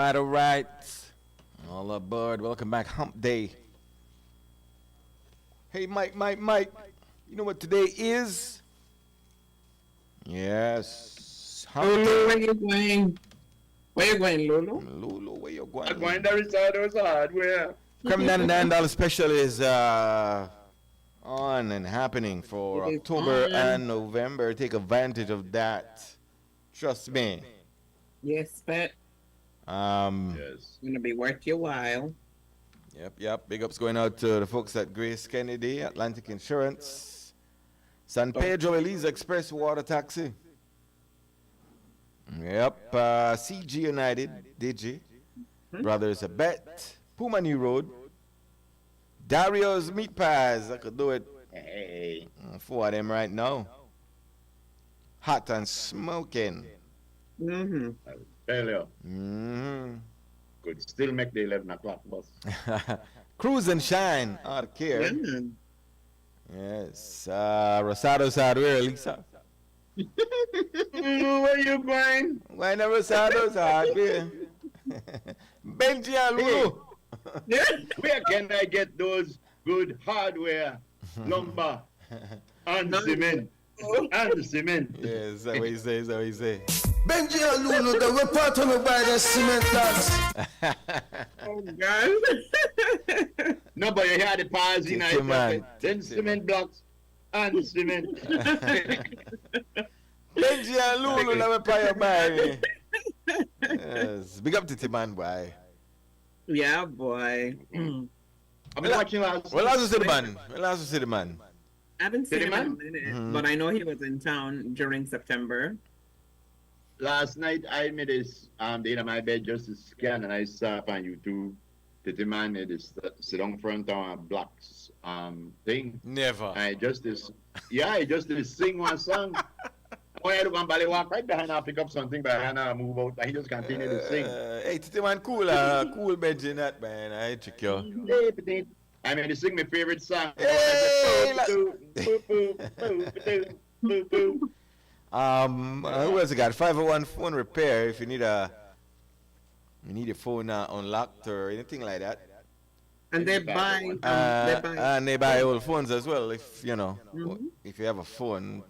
right, all right. All aboard. Welcome back, Hump Day. Hey, Mike. You know what today is? Yes. Hump Lulu, Day. where you going? Where you going, Lulu? Lulu, where you going? I'm going to Ricardo's hardware. Creme $99 special is on and happening for It is October on. and November. Take advantage of that. Trust me. Yes, pet. Yes. It's gonna be worth your while. Yep. Big ups going out to the folks at Grace Kennedy, Atlantic Insurance, San Pedro Elisa Express Water Taxi. Yep. CG United, Digi. Brothers Abet, Puma New Road, Dario's Meat Pies. I could do it. Hey. 4 of them right now. Hot and smoking. Mm-hmm. I'll tell you. Could still make the 11 o'clock bus. Cruise and Shine, out of care. Yeah. Yes. Rosado's Hardware, Lisa. Where you going? Why not Rosado's Hardware? Benji and Lulu. Where can I get those good hardware, lumber, and cement? And cement. Yes, that's what he says, that's what he says. Benji and Lulu, they were part of me by the cement tax. Oh God. No, but you hear the pause in Titi man. it. Then cement blocks and cement. Benji and Lulu, never pay your money. Yes. Big up to Timan, boy. Yeah, boy. I've been watching last. Well, last see the man. I haven't seen Did him in a he, man? minute, but I know he was in town during September. Last night I made this the end of my bed just to scan and I saw up on YouTube that the man had this sit down front on a blocks thing. Never. I just this sing one song. When I look on Bally walk right behind her, pick up something behind her, move out, and he just continue to sing. Hey, Titi man, cool Benji, that man. I check you. I mean, to sing my favorite song. Hey, who else got 501 phone repair if you need your phone unlocked or anything like that. And they buy, And they buy old phones as well. If you know, if you have a phone,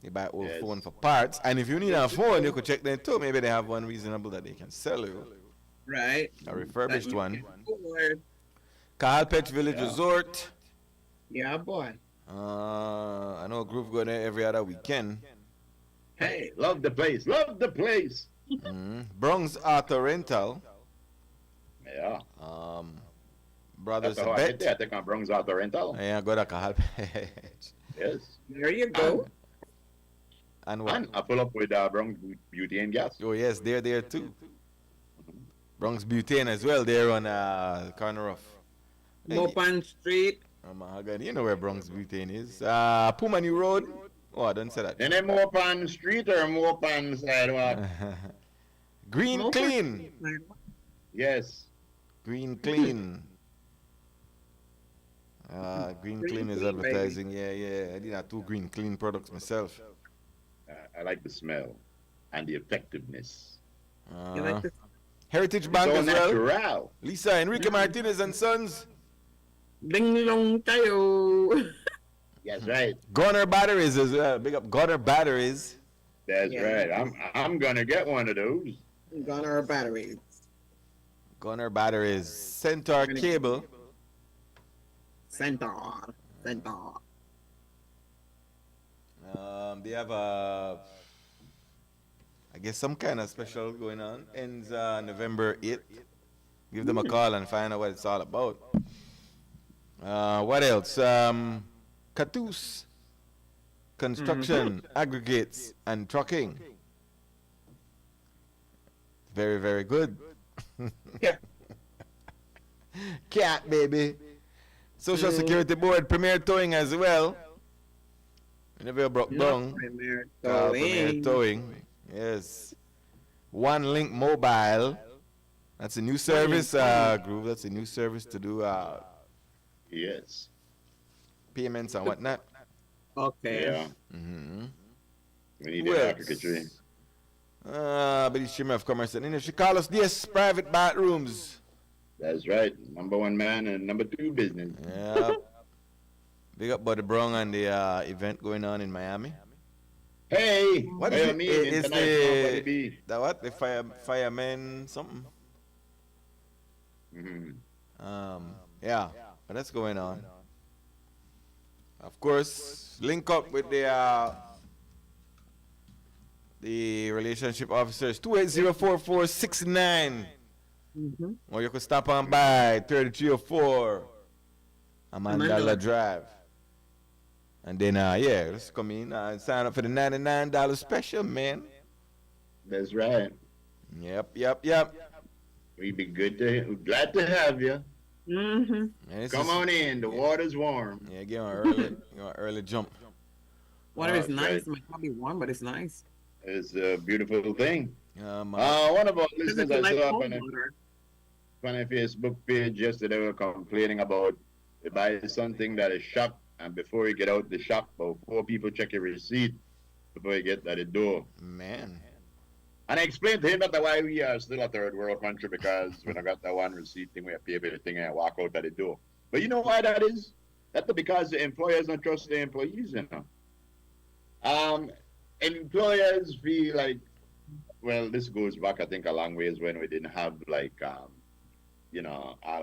they buy old phone for parts. And if you need a phone, you could check them too. Maybe they have one reasonable that they can sell you. right? A refurbished one. Afford. Carlpet Village Resort. Yeah, boy. I know a group going there every other weekend. Hey, Love the place. Love the place. Bronx Auto Rental. Yeah. Brothers That's how I get Bet. there. I take on Bronx out the rental. Yeah, go to Carlpet. Yes. there you go. And what? And I pull up with Bronx Beauty and Gas. Oh yes, they're there too. Bronx Butane as well. They're on corner of Mopan Street. Mahogany. You know where Bronx Butane is. Puma New Road. Oh, I don't say that. And then more pan street or more pan sidewalk? Green Mopan Clean. Street. Yes. Green Clean. Green Clean is Clean, advertising. Yeah. I did have 2 Green Clean products myself. I like the smell and the effectiveness. You like this? Heritage Bank So as well. natural. Lisa, Enrique Martinez and Sons. Ding dong tayo. Yes, right. Gunner Batteries as well. Big up Gunner Batteries. That's Yeah. right. I'm gonna get one of those. Got our batteries. Gunner Batteries. Centaur Cable. Centaur. They have I guess some kind of special going on. Ends November 8th. Give them a call and find out what it's all about. What else? Catus. Construction, aggregates, and trucking. Very, very good. Yeah. Cat, baby. Social Security Board, Premier Towing as well. Whenever you broke down. Premier Premier Towing. Towing. Yes. One Link Mobile. That's a new service, Groove. That's a new service to do Yes. payments and whatnot. Okay. Yeah. Mm-hmm. We need Who the else? Africa tree. But the Chamber of Commerce. And she call us this private bathrooms. That's right. Number one man and number two business. Yeah. Big up Buddy Brown and the event going on in Miami. Hey, What is it? It's the what? The firemen something. Yeah, but that's going on. Of course, link up with the relationship officers 2804469. Or you could stop on by 3304 Amandala Drive. And then, yeah, let's come in and sign up for the $99 special, man. That's right. Yep. We'd be glad to have you. Come on in. The water's warm. Yeah, get on early jump. Water is nice. It might not be warm, but it's nice. It's a beautiful thing. Man. One of our listeners I saw on a Facebook page yesterday were complaining about they buy something that is shop, and before you get out the shop, about 4 people check your receipt before you get at the door. Man. And I explained to him that why we are still a third world country, because when I got that one receipt thing, we have to pay everything and walk out at the door. But you know why that is? That's because the employers don't trust the employees, you know. Employers feel like, well, this goes back, I think, a long ways when we didn't have, like, all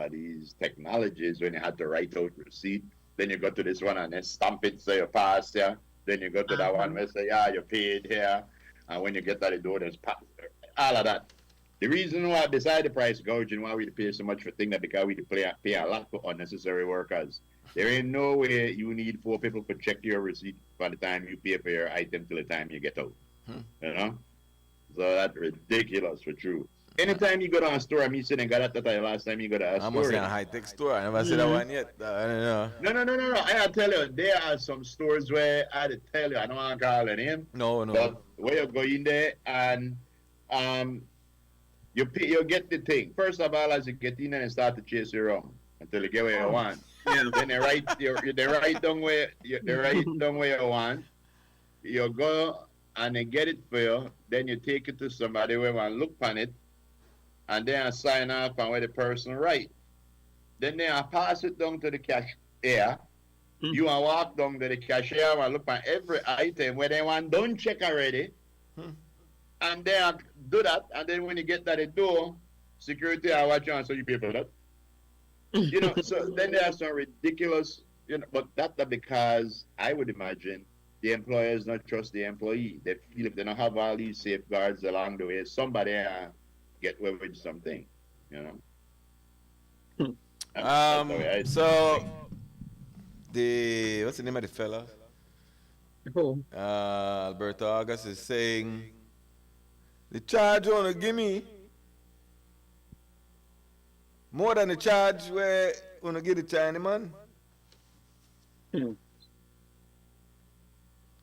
of these technologies, when you had to write out receipt. Then you go to this one and then stamp it, so you pass here. Then you go to that one where say, you paid here. And when you get to the door, there's all of that. The reason why, beside the price gouging, why we pay so much for things, that because we pay a lot for unnecessary workers. There ain't no way you need 4 people to check your receipt by the time you pay for your item till the time you get out. You know? So that's ridiculous for true. Anytime you go to a store, I'm used to got that the last time you go to a store. I must say a high-tech store. I never seen that one yet. I don't know. No. I tell you, there are some stores where I tell you, I don't want to call the name. No. But where you go in there and you get the thing. First of all, as you get in there and start to chase you around until you get where you want. Yeah. Then they write down where you want. You go and they get it for you. Then you take it to somebody where want to look on it. And then I sign off on where the person write. Then they pass it down to the cashier. You want walk down to the cashier and look at every item where they want done check already. And then do that. And then when you get to the door, security are watching and so you pay for that. So then there are some ridiculous, but that's because I would imagine the employers don't trust the employee. They feel if they don't have all these safeguards along the way, somebody get away with something, So what's the name of the fella? Who? Alberto August is saying the charge you wanna give me more than the charge where you wanna give the China man.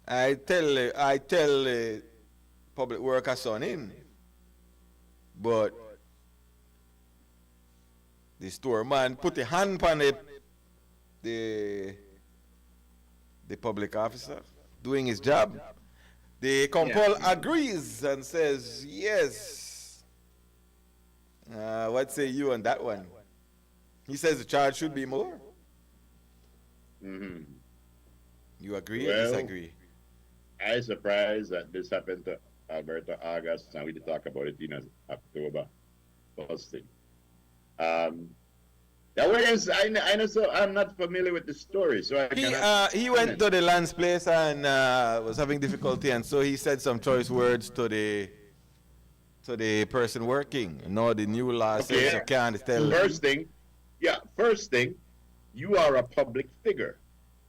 I tell public worker son in. But the store man put a hand on the public officer doing his job. The compol agrees and says, yes. What say you on that one? He says the charge should be more. You agree or disagree? I'm surprised that this happened to Alberta August, and we did talk about it in October. Posting. I'm not familiar with the story, so he went to the land's place and was having difficulty, and so he said some choice words to the person working. The new law says you can't tell. First thing, you are a public figure.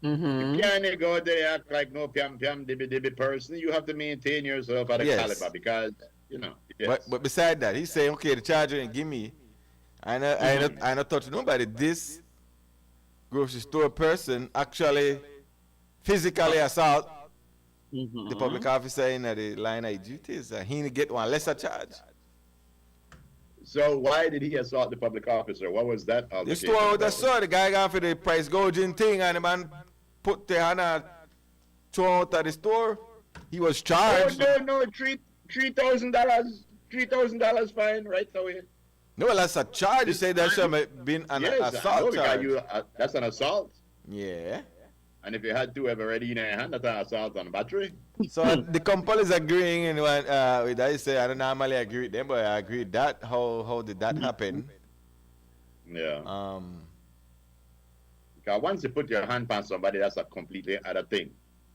You can't go there and act like no piam dibby person. You have to maintain yourself at a caliber because But beside that, he's saying, okay, the charger and give me. I not touch nobody. This grocery store person actually physically assault the public officer in the line of duties, and he get one lesser charge. So why did he assault the public officer? What was that? The store the guy got for the price gouging thing, and the man put the hand and throw out at the store. He was charged. No, $3,000 fine right away. No, that's a charge. You say that should have been an assault charge. That's an assault. Yeah. And if you had two ever ready in your hand, that's an assault on battery. So the company is agreeing and with that. You say I don't normally agree with them, but I agree with that. How did that happen? Yeah. Because once you put your hand on somebody, that's a completely other thing.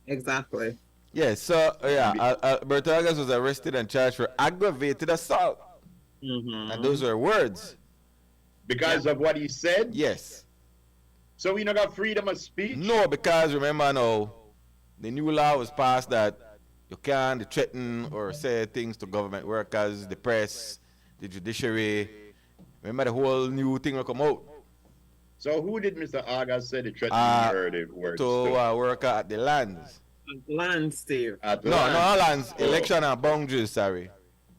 Exactly. Yeah. So Alberto Agas was arrested and charged for aggravated assault. And those were words. Because of what he said? Yes. So we not got freedom of speech? No, because remember now, the new law was passed that you can't threaten or say things to government workers, the press, the judiciary. Remember the whole new thing will come out. So who did Mr. Agas say the threatening words to? A worker at the lands. Lands, Steve. No, lands. Election and boundaries, sorry.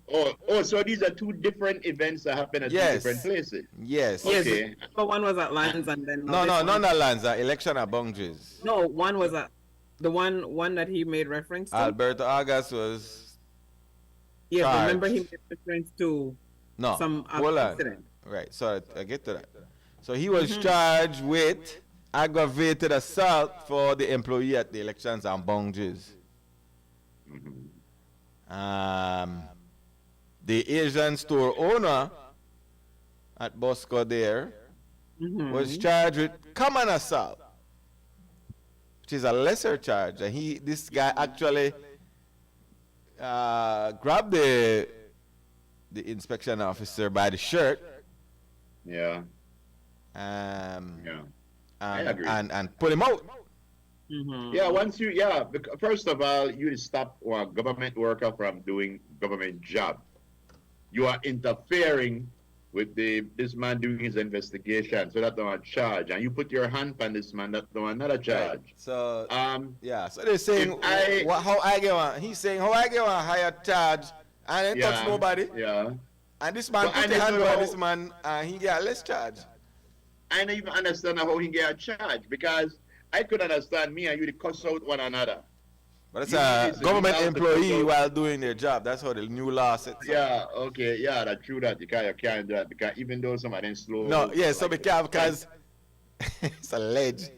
Oh, so these are two different events that happen at two different places. Yes. Okay. But one was at lands and then not at lands. Election and boundaries. No, one was at the one that he made reference to. Alberto Agas was. Yeah, but remember he made reference to some accident. Right. So I get to that. So he was charged with aggravated assault for the employee at the elections and boundaries. The Asian store owner at Bosco there was charged with common assault, which is a lesser charge. And this guy actually grabbed the inspection officer by the shirt. Yeah. I agree. And put him out. Yeah, first of all, you stop a government worker from doing government job. You are interfering with this man doing his investigation, so that's not a charge. And you put your hand on this man, that's another charge. Right. So so they're saying how I get one. He's saying how I get one higher charge and then touch nobody. Yeah. And this man put his hand on this man and he get less charge. I don't even understand how he get a charge, because I could understand me and you to cuss out one another. But it's a government employee while doing their job. That's how the new law says. Yeah, okay, yeah, that's true that you can't do that, because even though somebody is slow. No, yeah, so because it's alleged.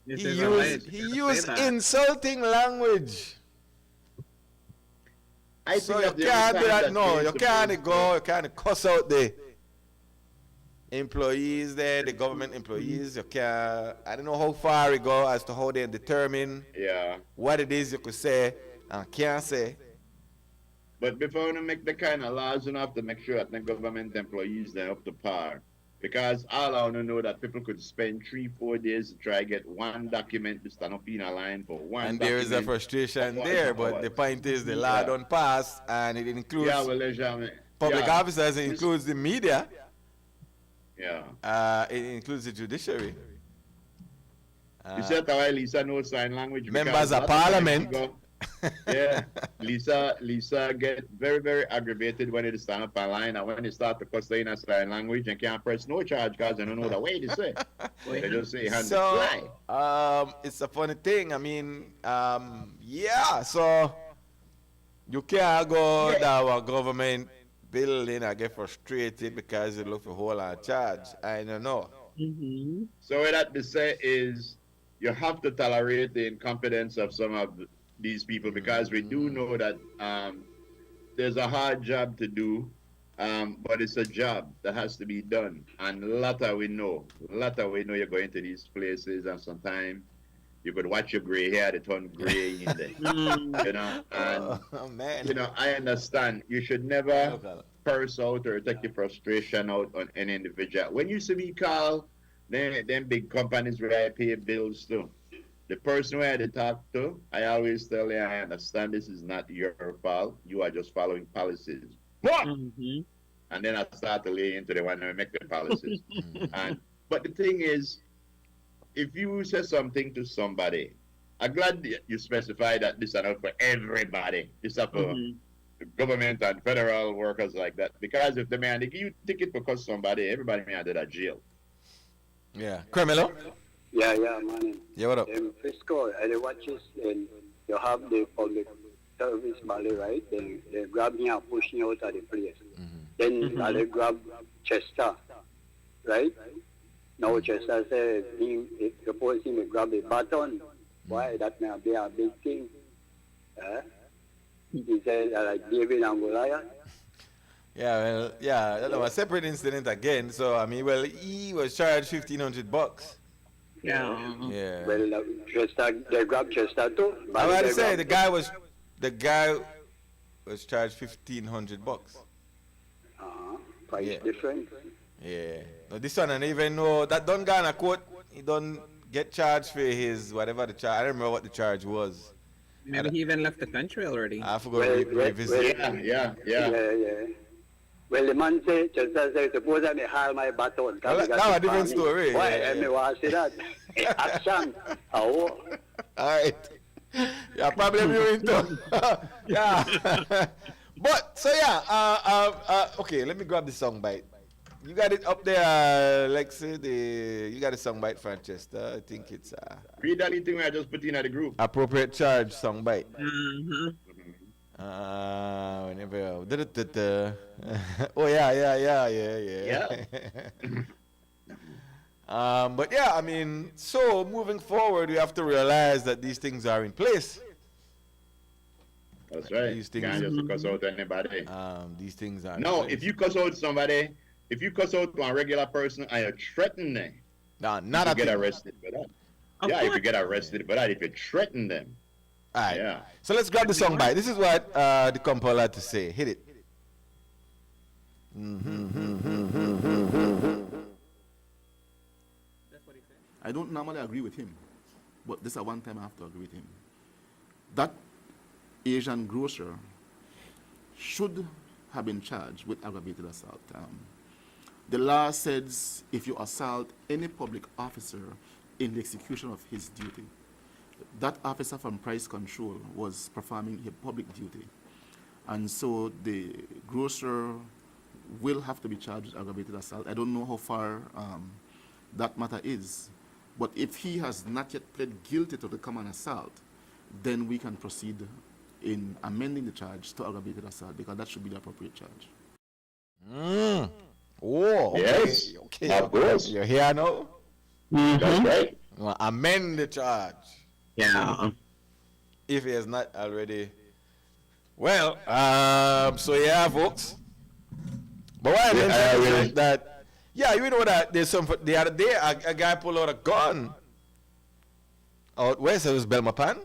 He used insulting language. So you can't do that. No, you can't cuss out the employees there, the government employees. You can't. I don't know how far it go as to how they determine what it is you could say and can't say. But before you make the kind of laws, you have to make sure that the government employees they're up to par. Because all I want to know that people could spend 3-4 days to try to get one document to stand up in a line for one. And there is a frustration there, but the point is the law don't pass, and it includes public officers. It includes the media. Yeah. It includes the judiciary. You said that Lisa knows sign language. Members of parliament. Yeah. Lisa get very, very aggravated when they stand up online, and when they start to cuss in a sign language and can't press no charge because they don't know the way to say. They just say hands fly. It's a funny thing. I mean, so you can't go to our government building and get frustrated because you look for whole lot of charge. I don't know. So what that to say is you have to tolerate the incompetence of some of these people, because we do know that there's a hard job to do, but it's a job that has to be done. And later we know you're going to these places, and sometimes you could watch your gray hair to turn gray in there. You know, and you know, I understand you should never curse out or take your frustration out on any individual. When you see me call them big companies where I pay bills to, the person where I talk to, I always tell you, I understand this is not your fault. You are just following policies. What? And then I start to lay into the one who make the policies. But the thing is, if you say something to somebody, I'm glad you specify that this is not for everybody. This is for government and federal workers like that. Because if the man, they give you a ticket because somebody, everybody may have that jail. Yeah. Carmelo? Yeah, man. Yeah, what up? Frisco, I watch this, and you have the public service Bali, right? They grab me and push me out of the place. Then they grab Chester, right? Now Chester says, suppose he may grab a baton. Why? That may be a big thing. He said, like David and Goliath. Yeah, well, yeah, that was a separate incident again. So, I mean, well, he was charged $1,500. Yeah. Yeah. Well, Chester, they grabbed Chester too. I was about to say, the guy was charged $1,500. Price difference. Yeah. No, this one, I don't even know. That don't go on a court. He don't get charged for his whatever the charge. I don't remember what the charge was. Maybe he even left the country already. I forgot to revisit. Yeah. Well, the man said, Chester said, suppose I may hire my baton. Well, that's a different story. Why? Yeah. I may want to say that. Action. Oh. All right. Yeah, probably you into. Yeah. But so yeah. Okay, let me grab the song bite. You got it up there, Lexi. You got a song bite, Franchester. I think it's Read that thing I just put in at the group. appropriate charge song bite. Mm-hmm. Whenever. Oh yeah. But yeah, I mean, so moving forward, we have to realize that these things are in place. That's right. These things, Can't just cuss out anybody. These things are. No, in if place. you cuss out somebody, if you cuss out a regular person and you threaten them, No, not you a get thing. arrested for that. Of Yeah, if you course. get arrested for that, if you threaten them. All right. Yeah. So let's grab the song bite. This is what the compiler had to say. Hit it. I don't normally agree with him, but this is one time I have to agree with him. That Asian grocer should have been charged with aggravated assault. The law says if you assault any public officer in the execution of his duty, that officer from price control was performing a public duty. And so the grocer will have to be charged with aggravated assault. I don't know how far that matter is, but if he has not yet pled guilty to the common assault, then we can proceed in amending the charge to aggravated assault, because that should be the appropriate charge. Oh, okay. Yes, Okay. of course. You're here now? That's right. Well, amend the charge. Yeah. If he has not already. Well, so yeah, folks. But why I mentioned is that, yeah, you know that there's some, the other day, a guy pulled out a gun out west, it was Belmopan,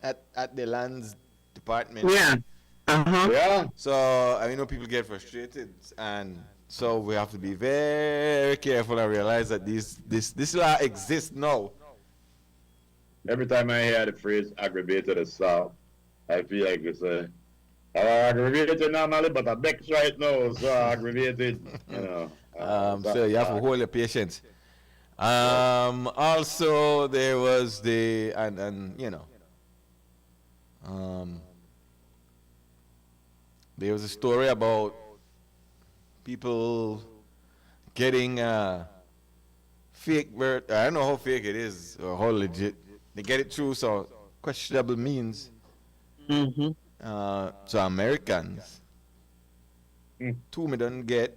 at the lands department. Yeah. Uh-huh. Yeah. So, I know people get frustrated, and so we have to be very careful and realize that this law exists now. Every time I hear the phrase aggravated assault, I feel like it's aggravated normally, but a Bex right now, so aggravated, you know. So you have to hold your patience. Also, there was the, and you know, there was a story about people getting fake birth. I don't know how fake it is or how legit. They get it through some questionable means. Mm-hmm. So Americans, two me don't get.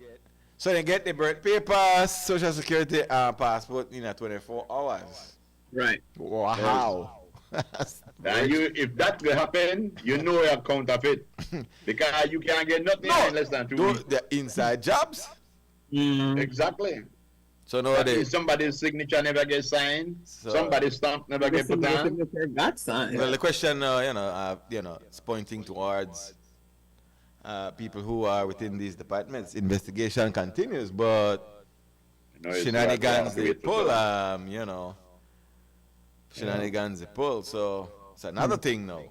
So they get the birth papers, social security, passport in 24 hours. Right. Wow. And if that will happen, you know you're counterfeit. Because you can't get nothing in less than 2 weeks. They're inside jobs. Mm-hmm. Exactly. So That nowadays, means somebody's signature never gets signed. Somebody's stamp never gets put on. That sign. well, the question, it's pointing towards people who are within these departments. Investigation continues, but No, it's shenanigans not. they pull, shenanigans they pull. So it's another thing now.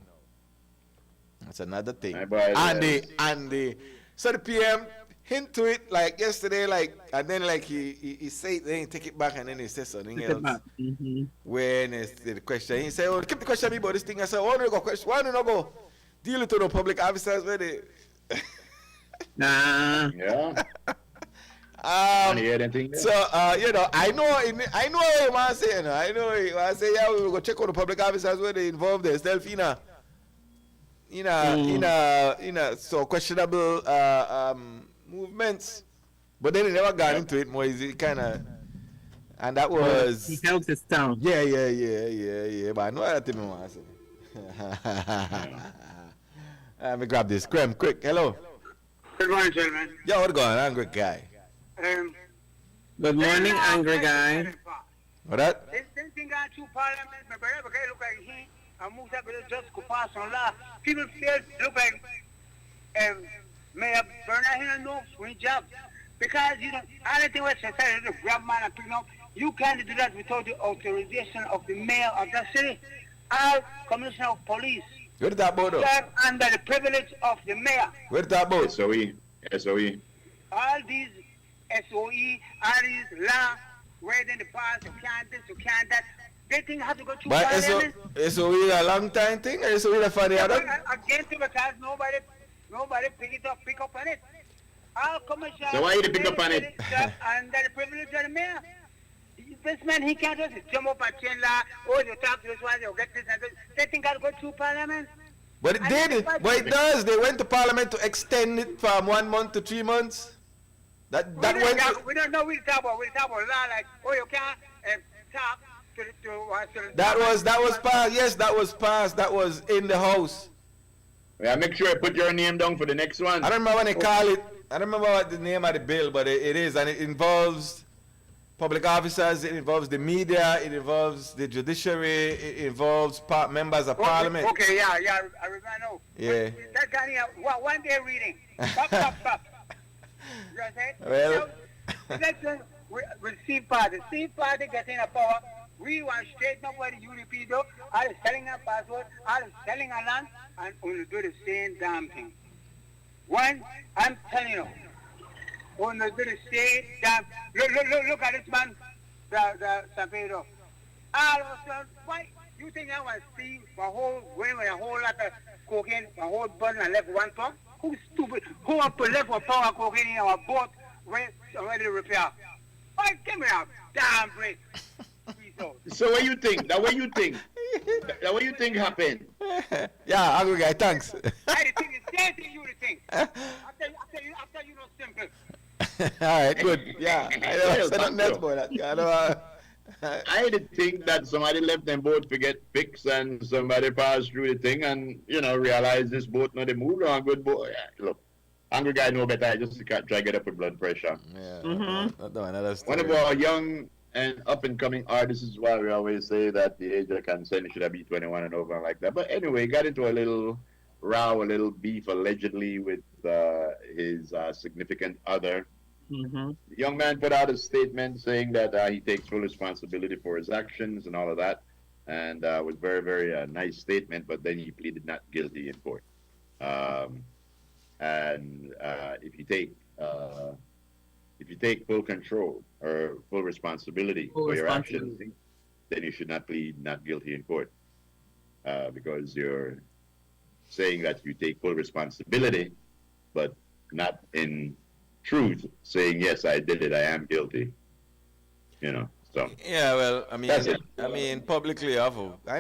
It's another thing. My boy, And the so the PM hint to it like yesterday, like, and then like he say it, then he take it back, and then he says something else. Mm-hmm. When it's the question, he say, "Oh, keep the question me about this thing." I said, "Why don't you go question? Why don't you go deal with the public officers where they?" Nah. Yeah. Want to hear anything there? So I know what you want to say. I know you want to say, yeah, we will go check on the public officers where they involved there. Delphina. so questionable movements. But then he never got into it more. He kind of, and that was. He held his tongue. Yeah. But I know what I want to say. Let me grab this. Graham, quick. Hello. Good morning, gentlemen. Yo, what's going on, angry guy? Good morning, angry guy. What that? This thing got through Parliament, my brother, because look like he and moves up with just could pass on law. People feel look like Mayor Bernard no free job. Because you know, anything was society to grab man and pick up, you can't do that without the authorization of the mayor of the city. All commissioner of police. What is that about though? Serve under the privilege of the mayor. What is that about? SOE. All these SOE, all these law, where in the past, you can't this, you can't that. They think have to go through But Parliament. SOE a long time thing or SOE for the other? Against it because nobody pick up on it. All commissioners. So why you pick up on it? Under the privilege of the mayor. This man, he can't just jump up and change law. Oh, you talk to this one, you get this and this. They think I'll go through Parliament. But it did. But it does. They went to Parliament to extend it from 1 month to 3 months. We don't know what we talk about. We talk about law like, oh, you can't talk to That was passed. Yes, that was passed. That was in the House. Yeah, make sure I put your name down for the next one. I don't remember when they call it. I don't remember what the name of the bill, but it is, and it involves public officers, it involves the media, it involves the judiciary, it involves members of Parliament. Okay, yeah, I remember now. Yeah. That guy here, one day reading. Pop. You understand? Well. Election with Steve Party. Steve Party getting a power. We want straighten up what the UDP do. All is selling a password, all is selling a land, and only do the same damn thing. One, I'm telling you, only do the same damn. Look at this man, the San Pedro. All of a sudden, why you think I want to see my whole going with a whole lot of cocaine, my whole bun and left one pump? Who's stupid? Who want to left a power cocaine in our boat when ready to repair? Why give me a damn break? So what you think? That what you think? That what you think happened? Yeah, angry guy, thanks. I think the same thing you think. After you know simple. All right, good. Yeah, I don't say nothing else about that. I did think that somebody left them boat to get fixed and somebody passed through the thing and, realize this boat not they moved on good boat. Yeah, look, angry guy know better. I just try to get up with blood pressure. Yeah. One of our young and up-and-coming artists is why we always say that the age of consent should be 21 and over and like that. But anyway, got into a little row, a little beef allegedly with his significant other. Mm-hmm. The young man put out a statement saying that he takes full responsibility for his actions and all of that, and was very, very nice statement. But then he pleaded not guilty in court. If you take full control or full responsibility for your actions, then you should not plead not guilty in court, because you're saying that you take full responsibility, but not in truth saying, yes, I did it, I am guilty. So. Yeah, well, I mean, publicly, I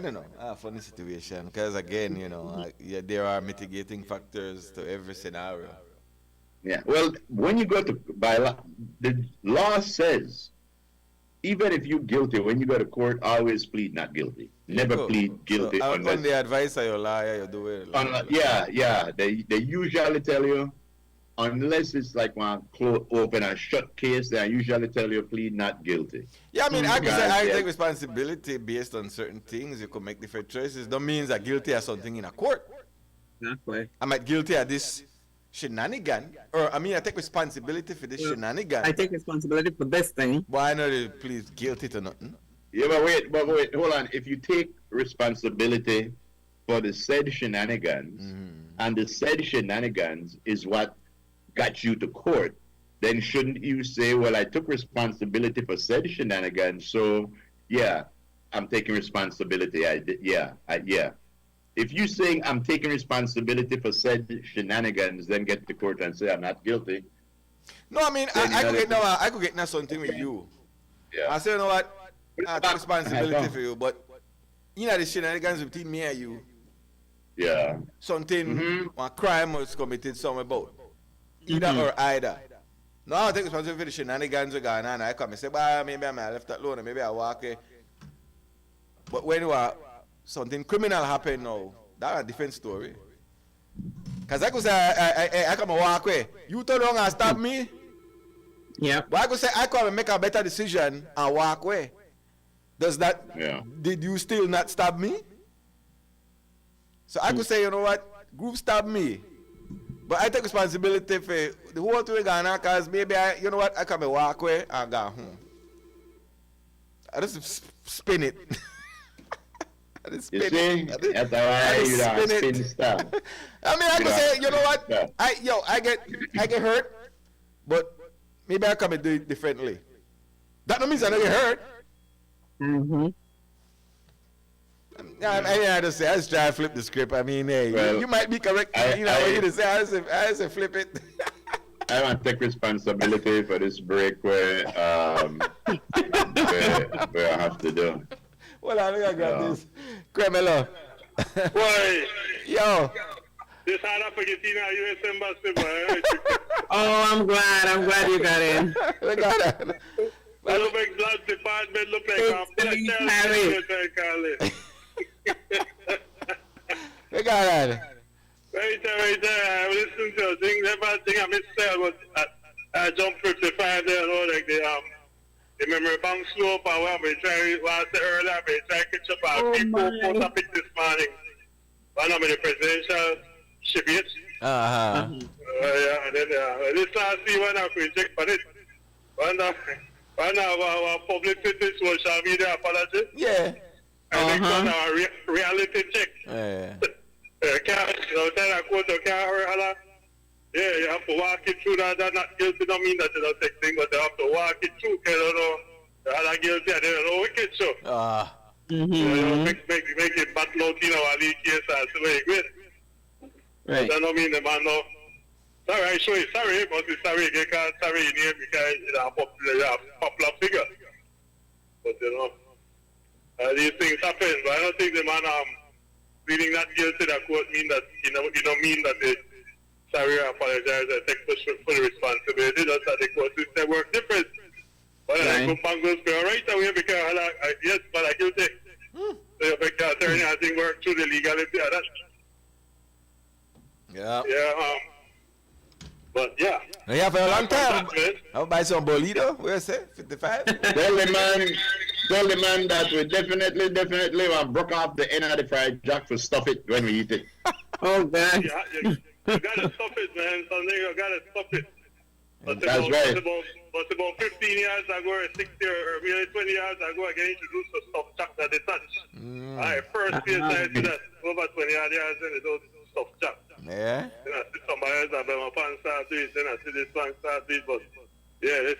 don't know, a funny situation, because again, there are mitigating factors to every scenario. Yeah, well, when you go to by law, the law says, even if you're guilty, when you go to court, always plead not guilty. Never plead guilty. So, on the advice of your lawyer, you do it. Yeah. They usually tell you, unless it's like one open and shut case, they usually tell you plead not guilty. Yeah, I mean, I take responsibility based on certain things. You could make different choices. Don't mean I'm guilty of something in a court. Exactly. I'm not guilty of this shenanigan, or I take responsibility for this shenanigan. I take responsibility for this thing. Why not plead guilty to nothing? Yeah, but wait, hold on. If you take responsibility for the said shenanigans, and the said shenanigans is what got you to court, then shouldn't you say, well, I took responsibility for said shenanigans, so yeah, I'm taking responsibility. I did, yeah. If you're saying I'm taking responsibility for said shenanigans, then get to court and say I'm not guilty. No, I mean, I could get something with you. Yeah. I say, you know what? I take responsibility for you, but the shenanigans between me and you, Yeah. something, a crime was committed somewhere about. Either or either. No, I take responsibility for the shenanigans are going on. I come and say, well, maybe I left that alone, maybe I walk away. But when something criminal happen now, that's a different story. Because I could say, I come and walk away. You turn around and stab me? Yeah. But I could say, I come and make a better decision and walk away. Does that, did you still not stab me? So I could say, you know what, group stab me. But I take responsibility for the whole thing going on because maybe you know what, I come and walk away and go home. I just spin it. I just spin it. That's why you don't spin stuff. I mean, I could say, you know what, I get hurt, but maybe I come and do it differently. That don't mean I don't get hurt. I just try to flip the script. I mean, hey, well, you might be correct. What you say, I just flip it. I want to take responsibility for this break where I have to do. Well, I think I got this. Cremelo. Boy. Yo. This hard to forget in our U.S. Embassy, boy. Oh, I'm glad you got in. We got it. Well, look like blood department, look like a black. We got it. Right there. I'm listening to a thing. Everything I missed there was I jumped 55 there, like the memory bank slope. I was trying to earlier, I try to catch up on people post up it this morning. One of the presidential shipmates. Yeah, and then this last one I could check for it. One of our publicity social media apology. Yeah. And next one our reality check. Yeah. You have to walk it through that. That's not guilty. Don't mean that you don't take things, but you have to walk it through. You don't know. You're not guilty and they don't know wicked. So. Make it battle out in our league case as very great. Right. That don't mean the man no. Sorry, I show you sorry, but it's sorry again because sorry in here because it's a popular figure. But these things happen. But I don't think the man pleading not guilty that court mean that you don't mean that the sorry I apologize and take full responsibility. That's how the court system works different. But I go bangles go right away because yes, but I guilty. So you make the attorney I think work through the legality of that. Yeah. Yeah. But yeah. Now you have for a long time. I'll buy some bolito. Where's it? 55? Tell the man that we definitely want to broke off the end of the fried jack to stuff it when we eat it. Oh, God. Yeah, you gotta stop it, man. So you gotta stop it. That's right. But about 15 years ago, or 60 or maybe 20 years ago, I get introduced to stuff jack that they touch. I first place I did that over 20 years and they don't stuff jack. Yeah. Then I see somebody else that my pants start to it, then I see this one start to it, but yeah, this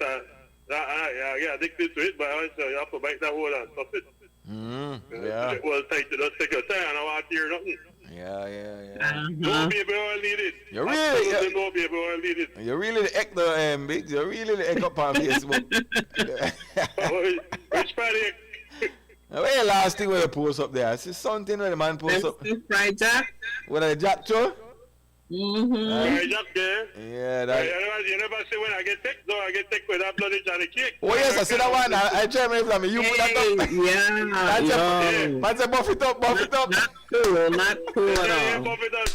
I get addicted to it, but I you have to bite that hole and stop it. Yeah. Well, take your time and I want to hear nothing. Yeah. No baby oil needed. You're really, no baby oil needed. You're really the egg though, Biggs. You're really the egg up on Facebook. Which party? What's the last thing where you post up there? I see something where the man post up. Fried jack? With a jack show? Fried jack, yeah. Yeah, that. You never say when I get sick, no, I get sick with that bloody Johnny cake. Oh, yes, I see that one. I try to from you put that up. Yeah. That's a buff it up. Not cool at all. Buff it up.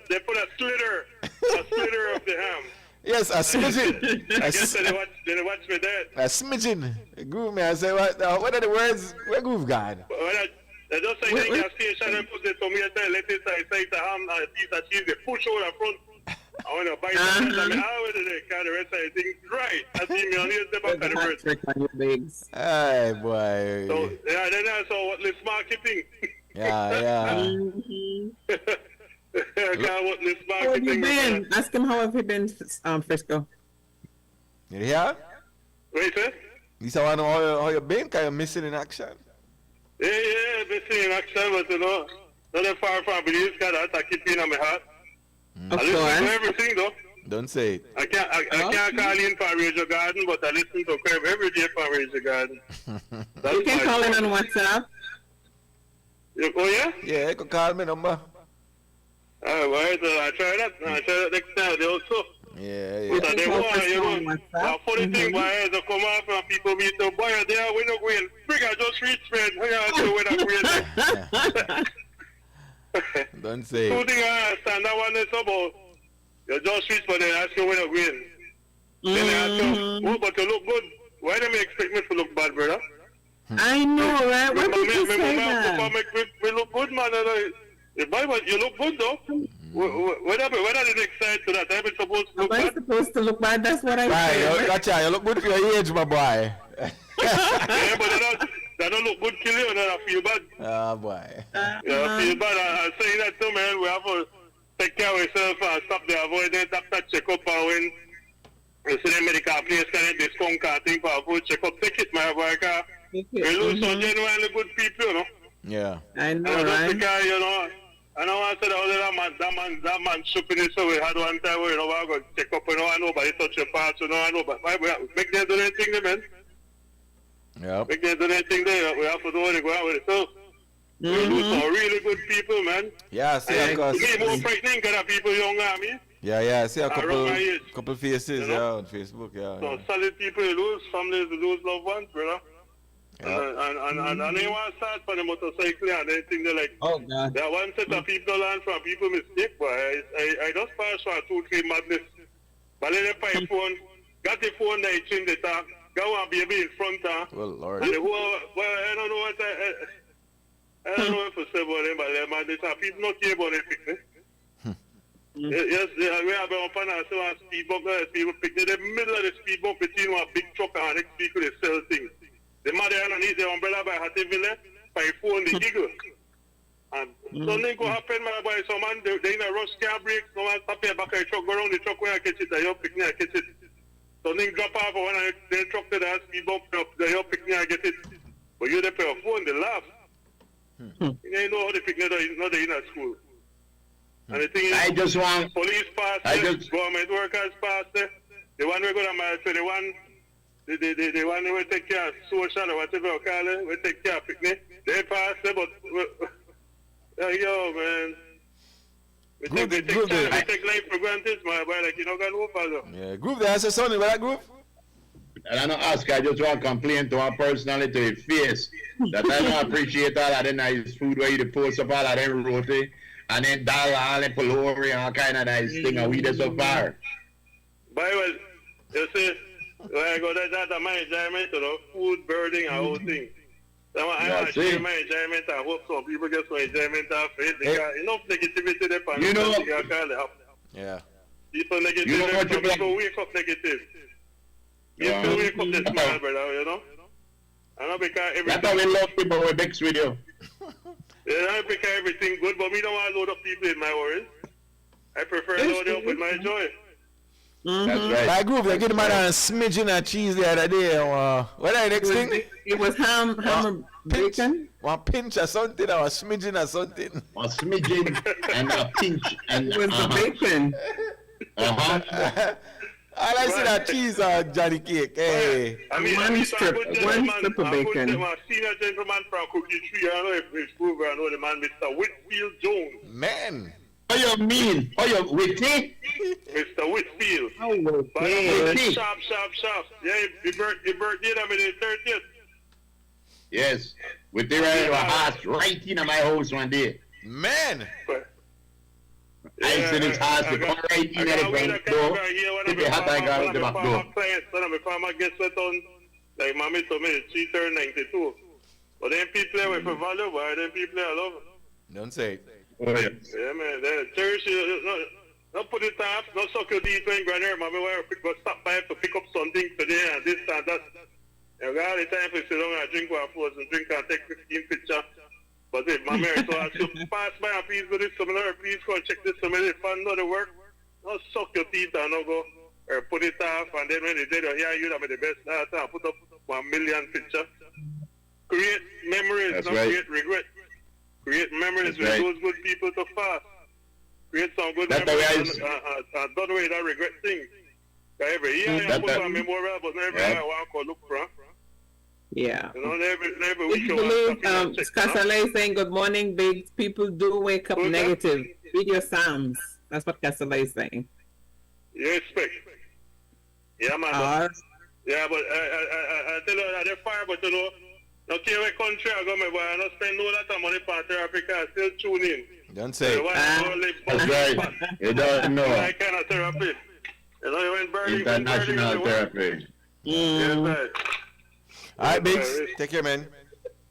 They put a slitter of the ham. Yes, a smidgen. I guess they watch me dead. A smidgen. Groove me. I say, what are the words? Where groove gone? They just say they can station and put the tomato, lettuce, and say the ham and a piece of cheese. They push over the front. I want to bite the head. I mean, how did they kind of rest of the thing? Right. I see me on the back of the bird. Trick on your legs. Hey, boy. So, yeah, then I saw what this marketing. Yeah. How have you been? Ask him how have you been, Frisco. You hear? Wait, sir? You say, I know how you been? Because you're missing in action. Yeah, missing in action, but not that far from beliefs, because I keep in on my heart. I listen to everything, though. Don't say it. I can't call in for Radio Garden, but I listen to Crave every day for Radio Garden. You can call in on WhatsApp. Oh, yeah? Yeah, you can call me number. Alright, I try that. I try that next time. They also. Yeah. But they want, you know, the funny thing, boy, is to come off and people meet the boy, they are winning green. Frig, I just reached, man. I got to win Don't say. Two things I understand. That one is about you just reach, but they ask you win a green. Then they ask you, oh, but you look good. Why do they expect me to look bad, brother? I know, right? What did you say that? We look good, man. You look good, though. Whether they excited to that, I'm supposed to look bad. Am I supposed to look bad? That's what I said. Gotcha. You look good for your age, my boy. Yeah, but they don't look good kill you, and I feel bad. Oh, boy. Yeah, I feel bad. I'm saying that too, man. We have to take care of ourselves and stop the avoiding doctor check-up. And when you see the medical place can discount and thing for a full check-up, take it, my boy. We lose some genuinely good people, you know. Yeah. I know, and right? Because, you know, I know I said that man shopping it, so we had one time where, you know, I got check up, you know, I nobody touch your parts, you know, I know, but make them do anything, man. Yeah. Make them do anything there, we have to do it, go out with it. So, we lose some really good people, man. Yeah, see, of course. To me, more frightening kind of people younger than me. Yeah, see a couple faces, you know? On Facebook, yeah. So, solid people you lose, families you lose loved ones, brother. Yeah. And they want to start for the motorcycle and they think they're like, oh, God. There are one set of people learn from people mistake, but I just passed for 2-3 madness. But then I find phone, got the phone that you change the talk, go and baby in front of well, Lord. And the whole, well, I don't know what I don't know if I say about them, but man, there's people not care about it. Yes, we have been up on a speed bump, people pick in the middle of the speed bump between one big truck and the next vehicle, they sell things. The mother underneath the umbrella by Hattiville, by phone, the giggle. And something could happen, my boy, some man, they in a rush car break, no man stop here back of the truck, go around the truck where I catch it, you're picking, I catch it. Something drop off, when I then truck to the speed bump up, you're picking, I get it. But you there for your phone, they laugh. You know how they pick it, not they in a school. And the thing is, I just want, police pass there, government workers pass there, the one we go to my 21, the one who will take care of social or whatever you call it, will take care of picnic. They pass there, but yo, man. We take life for granted, my boy, like you don't got no father. Yeah, group there, that's a son, that group? And I don't ask, I just want to complain to our personality to his face that I don't appreciate all of the nice food where you post up all of them roti and then dal all the pulori and all kind of nice thing and we there so far. But you see, when I go there, that's my enjoyment, you know, food, birding, and whole thing. So I want to share my enjoyment. I hope some people get some enjoyment out of it. They got enough negativity there for you know, yeah. People negative, people wake up negative. You still wake up this smile, brother, you know? I know because everything... That's how we love people with mixed with you. Yeah, I because everything good, but we don't want to load up people in my worries. I prefer load up with my joy. That's right. My group, they get the man a smidgen of cheese the other day. What are the next thing? It was ham or bacon? One pinch or something, or a smidgen or something. A smidgen and a pinch. And, it was the bacon. All I see that cheese on Johnny Cake. Hey. I mean, one strip of bacon. A senior gentleman from Cookie Tree, I don't know if it's proven, I know the man, Mr. Whitfield Jones. Man. What you mean? Oh, you Whitty? Mr. Whitfield. Oh, okay. Sharp. Yeah, your birthday, I mean, the 30th. Yes. Whitty ran to a house right in my house one day. Man. I said his house, they come right in at the front door. If they had that guy out the back door. One of my farmer gets it on, like mommy told me, she turned 92. But then people play with value, but then people play I love it. Don't say it. Oh, yeah. Yeah, man. The church, not put it off, not suck your teeth when granny, mommy, but stop by to pick up something today and this and that. You got the time to sit down and drink one food and drink and take 15 pictures. But if my mary, so I should pass by and please go this seminar, please go and check this seminar. If I know the work, don't suck your teeth and not go or put it off. And then when they did, hear you, that be the best. Now put up 1 million pictures. Create memories, that's not right. create regret. Create memories with those good people to fast. Create some good that's memories and don't away that regret thing. Every year I put on memorial, but every year I want to look for. Yeah. You know, every Would week you you believe want to check, Casale is saying good morning, Biggs? People do wake up Who's that? negative. Video sounds. That's what Casale is saying. You expect. Yeah, man. Yeah, but I tell you that they're fire, but you know, no care what country I go, but I don't spend no lot of money for therapy, I still tune in. Don't say it. That's right. You don't know. That kind of therapy. You know, you went burning. International therapy. Yes, right. All right, Biggs. Take care, man.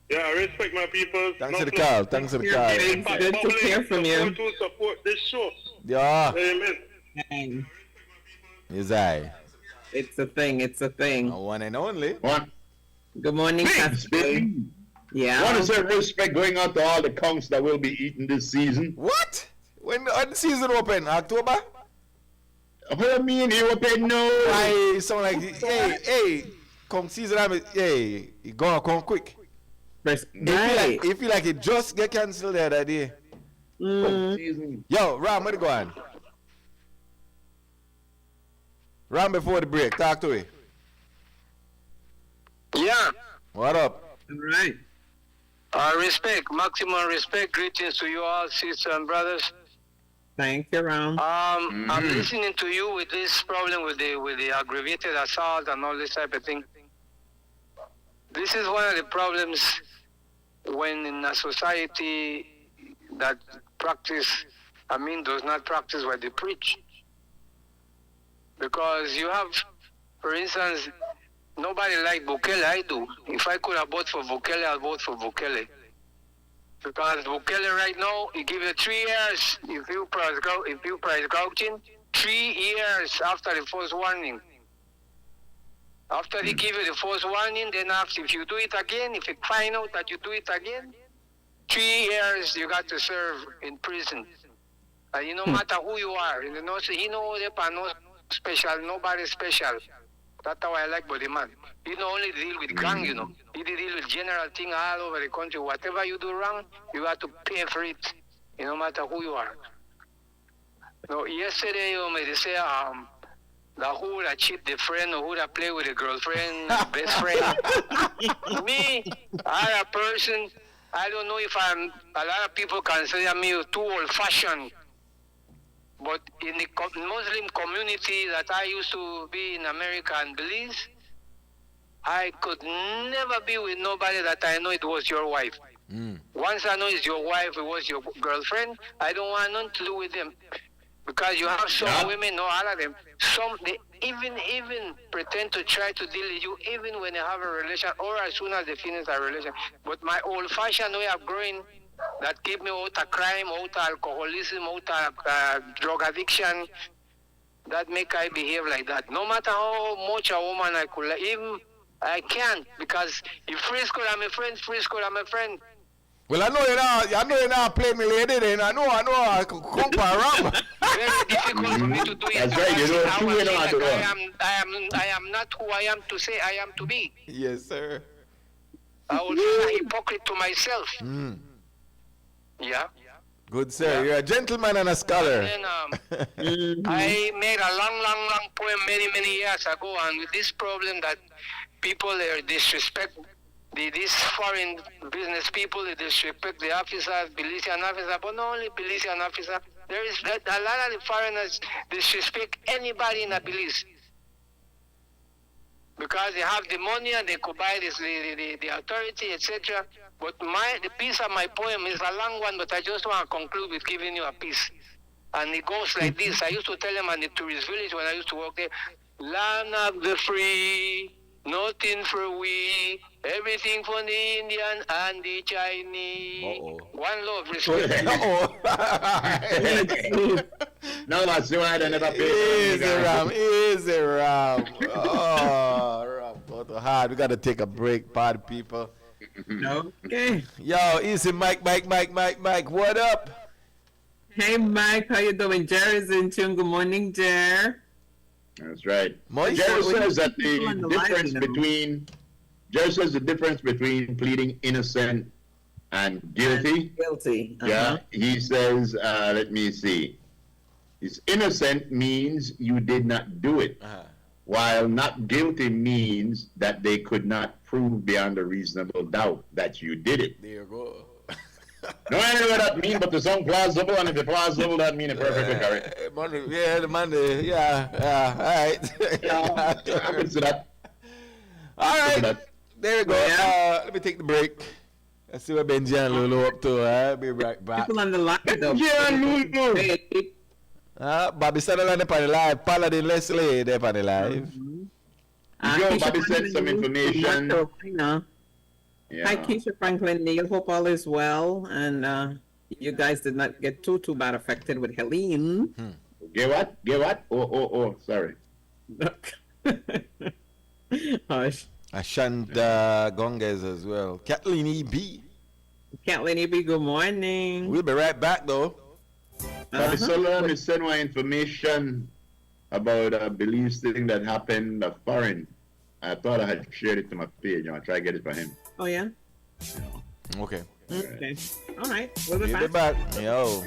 Yeah, I respect my people. Thanks for the call. Thanks for the call. It's good to hear from you. Support this show. Yeah. Amen. Is I. It's a thing. It's a thing. One and only. One. Good morning, Casale. Yeah. I want to say respect going out to all the conks that will be eating this season. What? When the season open? October? What do you mean you open no? I sound like, hey, come season, hey, it gonna come quick. It feel like it just get cancelled the other day. Yo, Ram, where you going? Ram, before the break, talk to me. Yeah. What up? All right. Respect, maximum respect. Greetings to you all, sisters and brothers. Thank you, Ram. I'm listening to you with this problem with the aggravated assault and all this type of thing. This is one of the problems when in a society that does not practice what they preach. Because you have, for instance, nobody like Bukele. I do. If I could have voted for Bukele, I'll vote for Bukele. Because Bukele right now, he give you 3 years if you price gouging, 3 years after the first warning. After they give you the first warning, then after, if you do it again, if you find out that you do it again, 3 years you got to serve in prison. And no matter who you are, you know, so he know no special, nobody special. That's how I like Body Man. He don't only deal with gang, you know. He deal with general thing all over the country. Whatever you do wrong, you have to pay for it, no matter who you are. No, yesterday they say the who that cheat the friend or who that play with the girlfriend, best friend. Me, I a person, I don't know if a lot of people consider me too old-fashioned. But in the Muslim community that I used to be in America and Belize, I could never be with nobody that I know it was your wife. Once I know it's your wife, it was your girlfriend, I don't want nothing to do with them. Because you have some women, not all of them, some they even pretend to try to deal with you even when they have a relation or as soon as they finish a relation. But my old-fashioned way of growing that keep me out of crime, out of alcoholism, out of drug addiction, that make I behave like that. No matter how much a woman I could, even I can't, because if Frisco are my friend, Frisco are my friend. Well, I know you're not playing me lady then. I know I can come around. Very difficult for me to do it. That's right, I am not who I am to say I am to be. Yes, sir. I will feel a hypocrite to myself. Yeah. Good, sir. Yeah. You're a gentleman and a scholar. And then, I made a long poem many years ago, and with this problem that people disrespect these foreign business people, they disrespect the officers, Belizean officers, but not only Belizean officers. There is a lot of the foreigners disrespect anybody in a Belize. Because they have the money and they could buy this, the authority, etc. But the piece of my poem is a long one, but I just want to conclude with giving you a piece. And it goes like this. I used to tell them on the tourist village when I used to work there, land of the free, nothing for we, everything for the Indian and the Chinese. One love, respect. No, that's why I never pay. Easy, Ram. Oh, Ram, go hard. We got to take a break, party people. Okay. Yo, easy, Mike. What up? Hey, Mike. How you doing? Jerry's in tune. Good morning, Jer. That's right. Mike, Jerry says that Jerry says the difference between pleading innocent and guilty. Guilty. Yeah. He says, let me see. Innocent means you did not do it. while not guilty means that they could not prove beyond a reasonable doubt that you did it. There you go. No, I know what that means, but the song plausible, and if it's plausible, that means it's perfectly correct. Monday, yeah, the Monday, yeah, all right. Yeah, I can see that. All right, there we go. Let me take the break. Let's see what Benji and Lulu up to. I'll be right back. People on the line, though. Benji and Lulu. Bobby Sutherland up on the live. Paladin Leslie there on the live. Yo, Bobby sent some information. Yeah. Hi, Keisha Franklin Neil. Hope all is well. And you guys did not get too bad affected with Helene. Get what? Get what? Oh, sorry. Hush. Ashanda Gonges as well. Kathleen E.B. Kathleen E.B., good morning. We'll be right back, though. Bobby Sutherland sent my information about a beliefs thing that happened foreign. I thought I had shared it to my page. I'll try to get it for him. Oh, yeah? Okay. Okay. All right. We'll be We'll back. be back. Yo.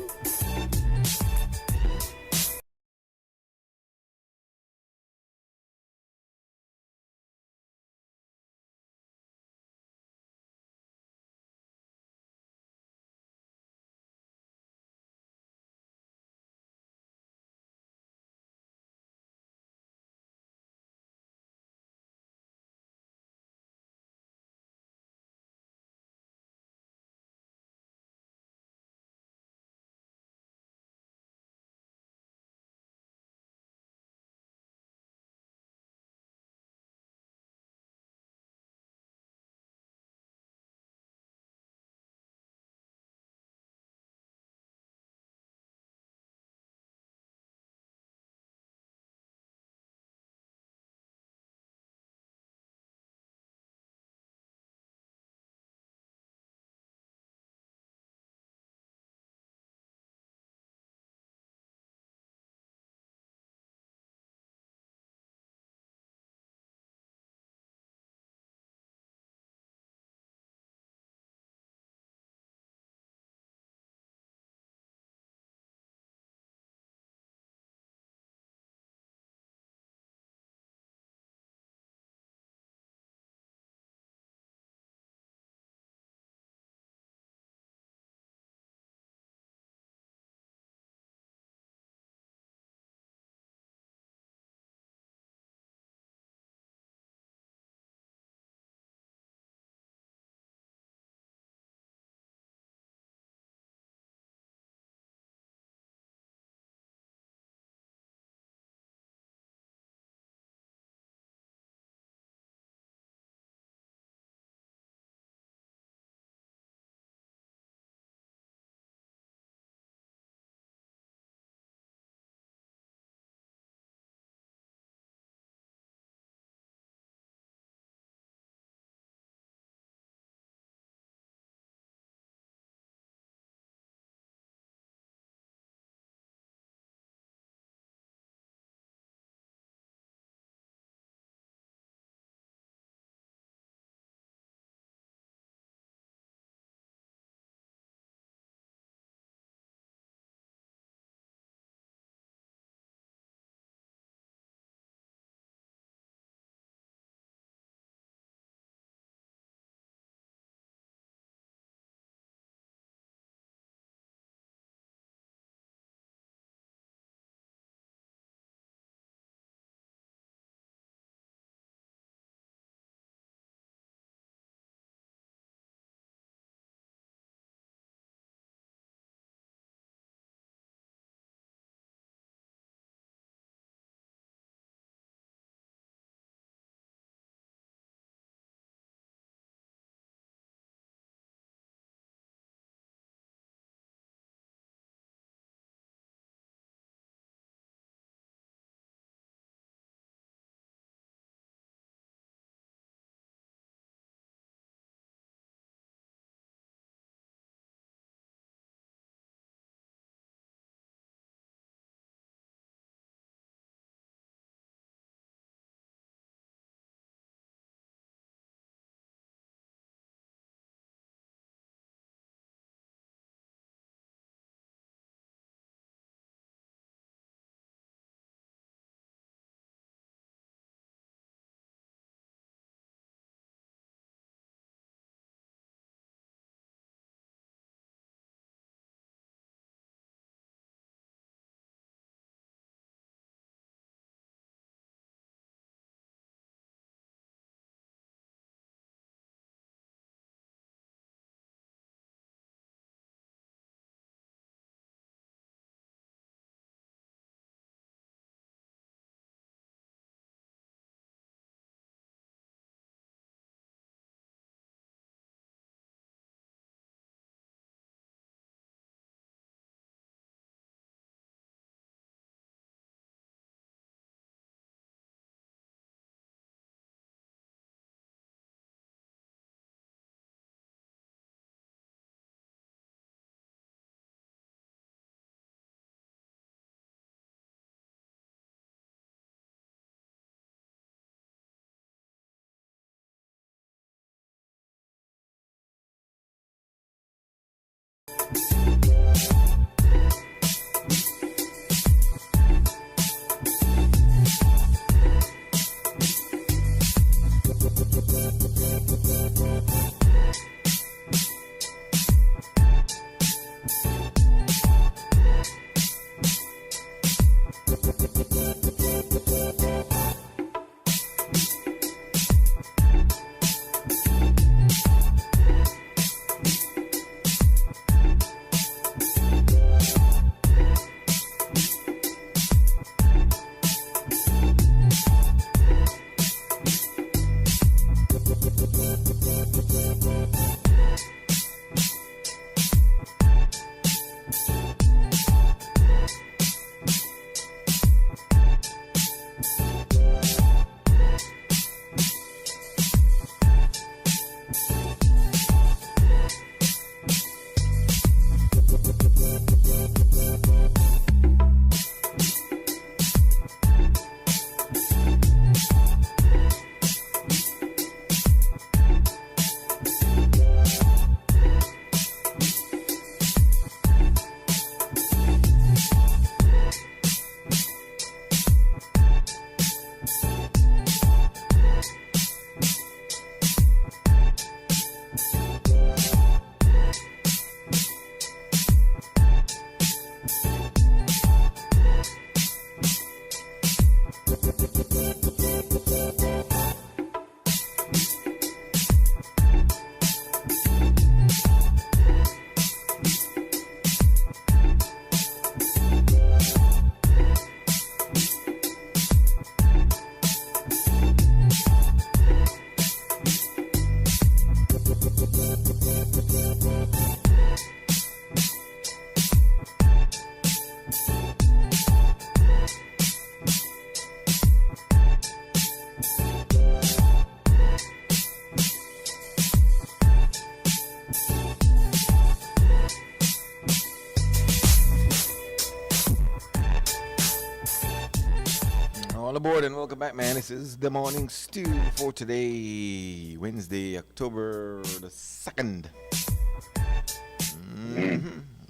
All aboard and welcome back, man. This is the morning stew for today, Wednesday, October the 2nd.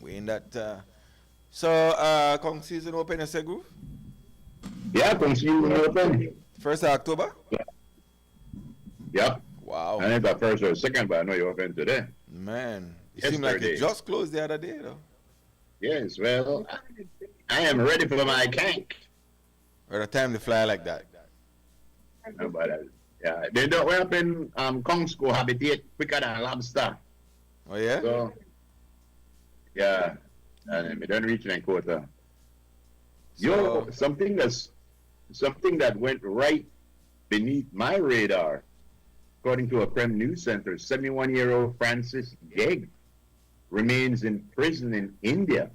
We in that. Kong season open, you say, Groove? Yeah, Kong season open. 1st of October? Yep. Wow. I think the first or second, but I know you're open today. Man, it seemed like it just closed the other day, though. Yes, well, I am ready for my cank. Or the time to fly like that. No, but, yeah, they don't open Kong school habitat quicker than lobster. Oh, yeah? So, yeah, and we don't reach that quota. Yo, something that went right beneath my radar, according to a Prem News Center, 71-year-old Francis Gegg remains in prison in India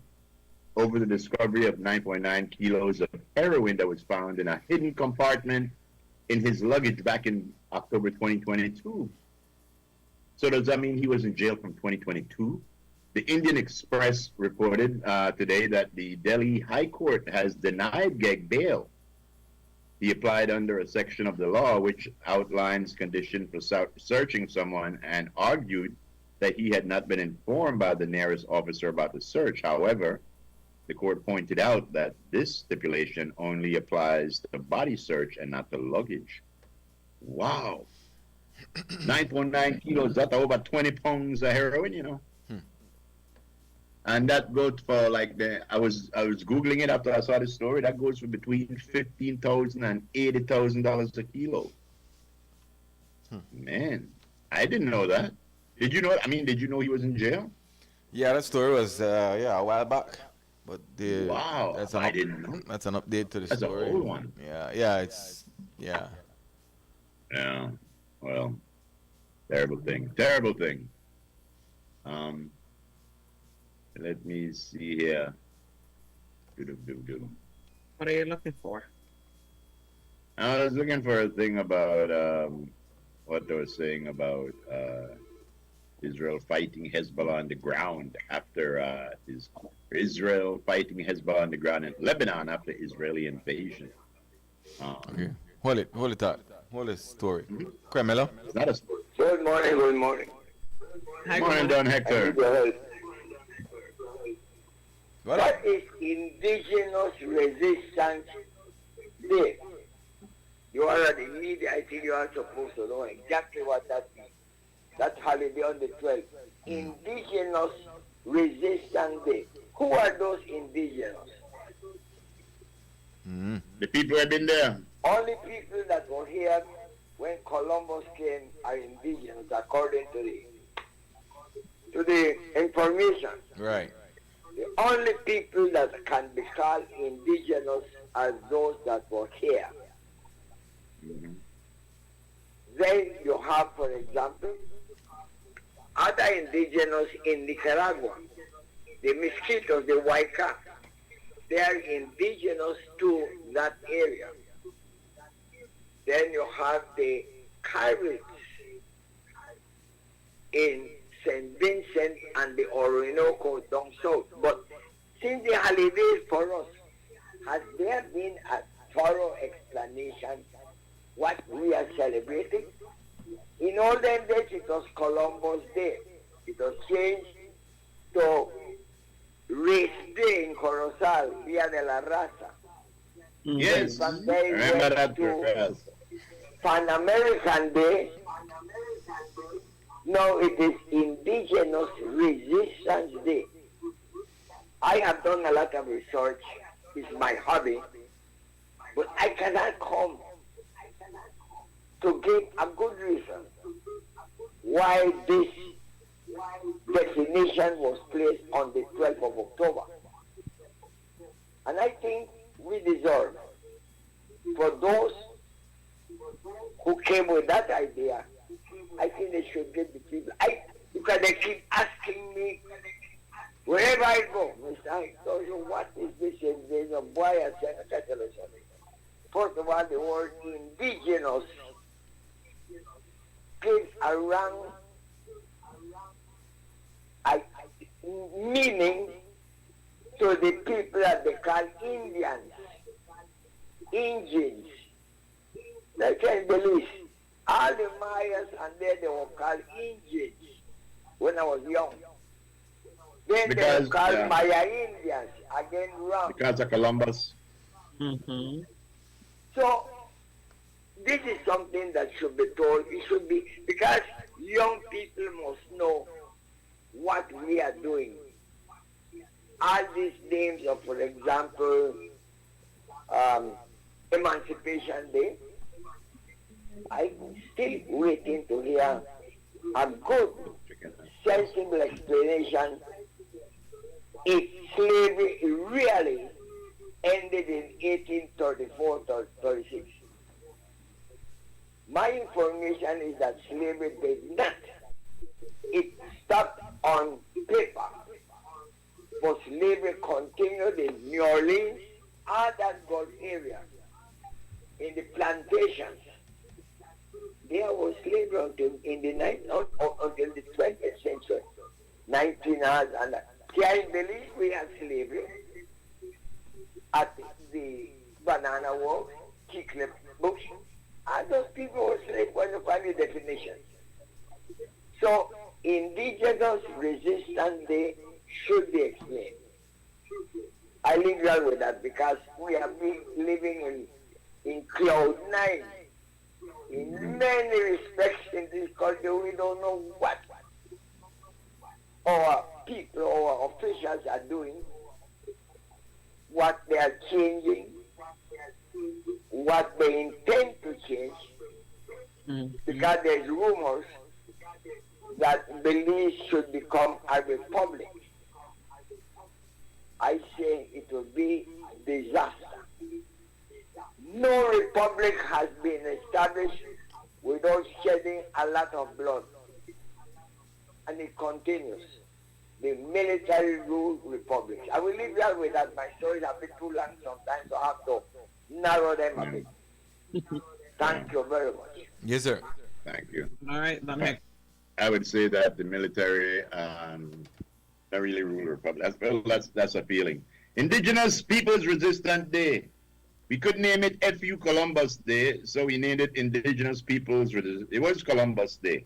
over the discovery of 9.9 kilos of heroin that was found in a hidden compartment in his luggage back in October 2022. So does that mean he was in jail from 2022? The Indian Express reported today that the Delhi High Court has denied Gegg bail. He applied under a section of the law which outlines conditions for searching someone and argued that he had not been informed by the nearest officer about the search. However, the court pointed out that this stipulation only applies to the body search and not the luggage. Wow. 9.9 kilos, that's over 20 pounds of heroin, you know. And that goes for like I was Googling it after I saw the story. That goes for between $15,000 and $80,000 a kilo. Man, I didn't know that. Did you know? I mean, did you know he was in jail? Yeah, that story was a while back. But wow, I didn't know. That's an update to the story. That's an old one. Yeah. Well, terrible thing. Let me see here. What are you looking for? I was looking for a thing about what they were saying about Israel fighting Hezbollah on the ground after Israel fighting Hezbollah on the ground in Lebanon after Israeli invasion. Okay. Hold it out. Hold the story. Carmelo? It's not a story. Good morning. Good morning, Don Hector. What is Indigenous Resistance Day? You are the media, I think you are supposed to know exactly what that means. That holiday on the 12th. Indigenous Resistance Day. Who are those indigenous? The people who have been there. Only people that were here when Columbus came are indigenous according to the information. Right. The only people that can be called indigenous are those that were here. Then you have, for example, other indigenous in Nicaragua, the mosquitoes, the white cap. They are indigenous to that area. Then you have the Caribs in St. Vincent and the Orinoco down south. But since the holidays for us, has there been a thorough explanation what we are celebrating? In olden days, it was Columbus Day. It was changed to Race Day in Corozal, Dia de la Raza. Yes, From there remember that to Pan American Day. Now it is Indigenous Resistance Day. I have done a lot of research. It's my hobby. But I cannot come to give a good reason why this definition was placed on the 12th of October. And I think we deserve, for those who came with that idea, I think they should get the people. Because they keep asking me, wherever I go, Mr. I told you, what is this invasion? Why I said, first of all, the word indigenous gives a wrong meaning to the people that they call Indians, Indians. They can believe all the Mayas and then they were called Indians when I was young. Then they were called Maya Indians, again wrong. Because of Columbus. Mm-hmm. So, this is something that should be told. It should be, because young people must know what we are doing. All these names of, for example, Emancipation Day, I'm still waiting to hear a good, sensible explanation if slavery really ended in 1834-36. My information is that slavery did not. It stopped on paper. But slavery continued in New Orleans, all that Gulf area, in the plantations. There was slavery until the 20th century, 1900s, and can you believe we had slavery at the banana walk, Chiclet bush, and those people were slaves when you find the definition. So, Indigenous Resistance Day should be explained. I leave you with that because we have been living in cloud nine. In many respects in this country, we don't know what our people, our officials are doing, what they are changing, what they intend to change, because there's rumors that Belize should become a republic. I say it will be disaster. No republic has been established without shedding a lot of blood. And it continues. The military ruled republics. I will leave you with that. My stories have been too long sometimes, so I have to narrow them a bit. Thank you very much. Yes, sir. Thank you. All right, I would say that the military not really rule the republic. That's appealing. Indigenous Peoples Resistance Day. We could name it FU Columbus Day, so we named it Indigenous Peoples Resistance. It was Columbus Day,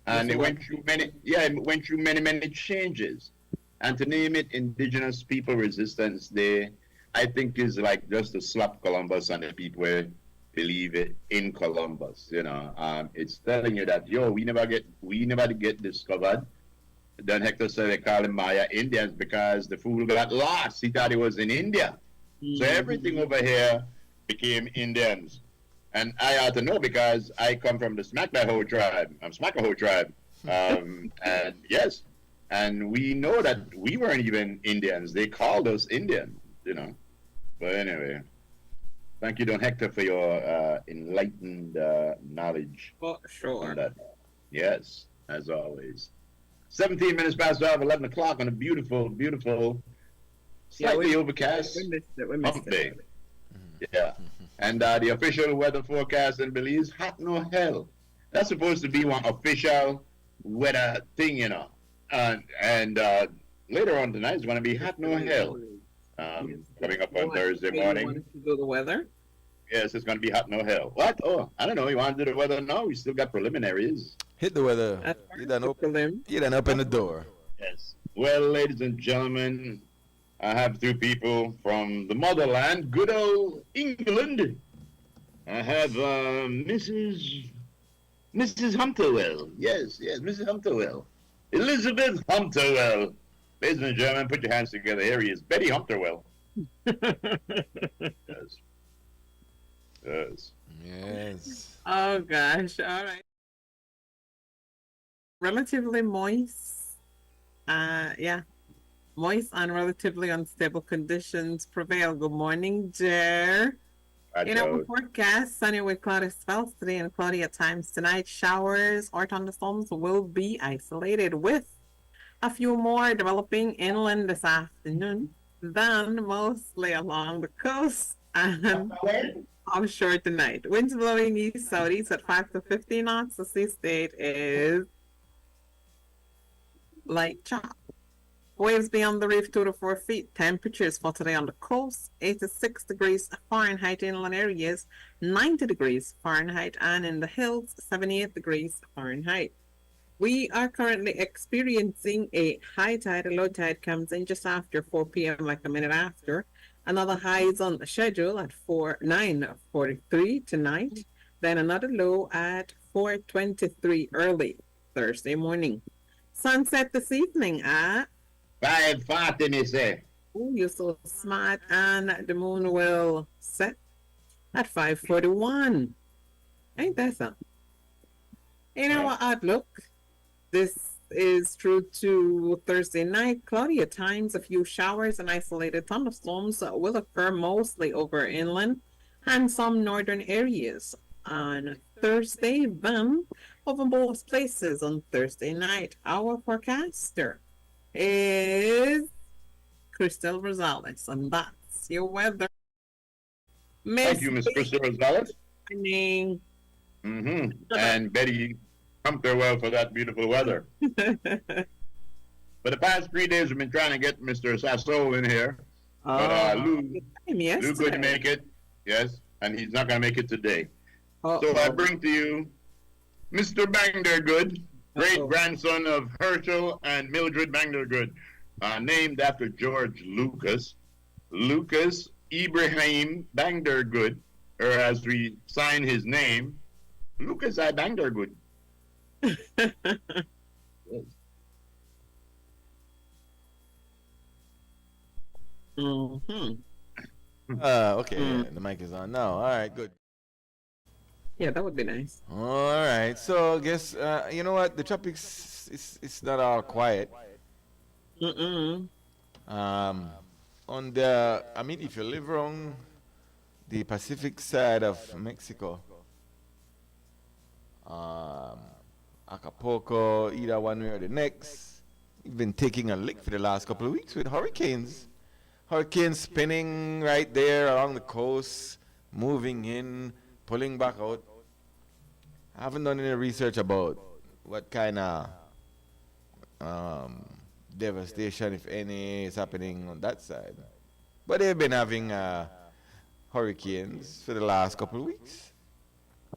and it went through many changes. And to name it Indigenous People Resistance Day, I think is like just to slap Columbus and the people who believe it in Columbus. You know, it's telling you that we never get discovered. Then Hector said they call him Maya Indians because the fool got lost. He thought he was in India. So everything over here became Indians. And I ought to know because I come from the Smackahoe tribe. I'm Smackahoe tribe. And yes, and we know that we weren't even Indians. They called us Indian, you know. But anyway. Thank you, Don Hector, for your enlightened knowledge For sure. on that. Yes, as always. 17 minutes past 12, 11 o'clock on a beautiful, beautiful, slightly overcast hump day. Yeah. And the official weather forecast in Belize, hot no hell. That's supposed to be one official weather thing, you know. And later on tonight is going to be hot no hell. Coming up on Thursday morning. You want to do the weather? Yes, it's going to be hot no hell. What? Oh, I don't know. You want to do the weather now? We still got preliminaries. Hit the weather. You done open the door. Yes. Well, ladies and gentlemen, I have two people from the motherland, good old England. I have Mrs. Humterwell. Yes, Mrs. Humterwell. Elizabeth Humterwell. Ladies and gentlemen, put your hands together. Here he is, Betty Humterwell. Yes. Yes. Yes. Oh gosh. All right. Relatively moist. Yeah. Moist and relatively unstable conditions prevail. Good morning, dear. In our forecast, sunny with cloudy spells today and cloudy at times tonight. Showers or thunderstorms will be isolated, with a few more developing inland this afternoon, then mostly along the coast and offshore tonight. Winds blowing east southeast at 5 to 15 knots. The sea state is light chop. Waves beyond the reef 2 to 4 feet. Temperatures for today on the coast 86 degrees Fahrenheit, inland areas 90 degrees Fahrenheit, and in the hills 78 degrees Fahrenheit. We are currently experiencing a high tide. A low tide comes in just after 4 p.m., like a minute after. Another high is on the schedule at 9:43 tonight. Then another low at 4:23 early Thursday morning. Sunset this evening at 5:40, me say. Oh, you're so smart. And the moon will set at 5:41. Ain't that something? In our outlook, this is true to Thursday night. Cloudy at times, a few showers and isolated thunderstorms will occur mostly over inland and some northern areas on Thursday, then over most places on Thursday night. Our forecaster is Crystal Rosales, and that's your weather. Thank you, Miss Crystal Rosales. Morning. And Betty Humterwell for that beautiful weather. For the past 3 days, we've been trying to get Mr. Sasso in here. But Lou couldn't make it. Yes, and he's not going to make it today. So I bring to you Mr. Bandergood, great-grandson of Herschel and Mildred Bandergood, named after George Lucas. Lucas Ibrahim Bandergood, or as we sign his name, Lucas I Bandergood. Yes. Okay, the mic is on now. All right, good. Yeah, that would be nice. All right, so I guess you know what, the tropics it's not all quiet. On the, I mean, if you live around the Pacific side of Mexico, Acapulco, either one way or the next, you've been taking a lick for the last couple of weeks with hurricanes. Hurricanes spinning right there along the coast, moving in, pulling back out. I haven't done any research about what kind of devastation, if any, is happening on that side. But they've been having hurricanes for the last couple of weeks.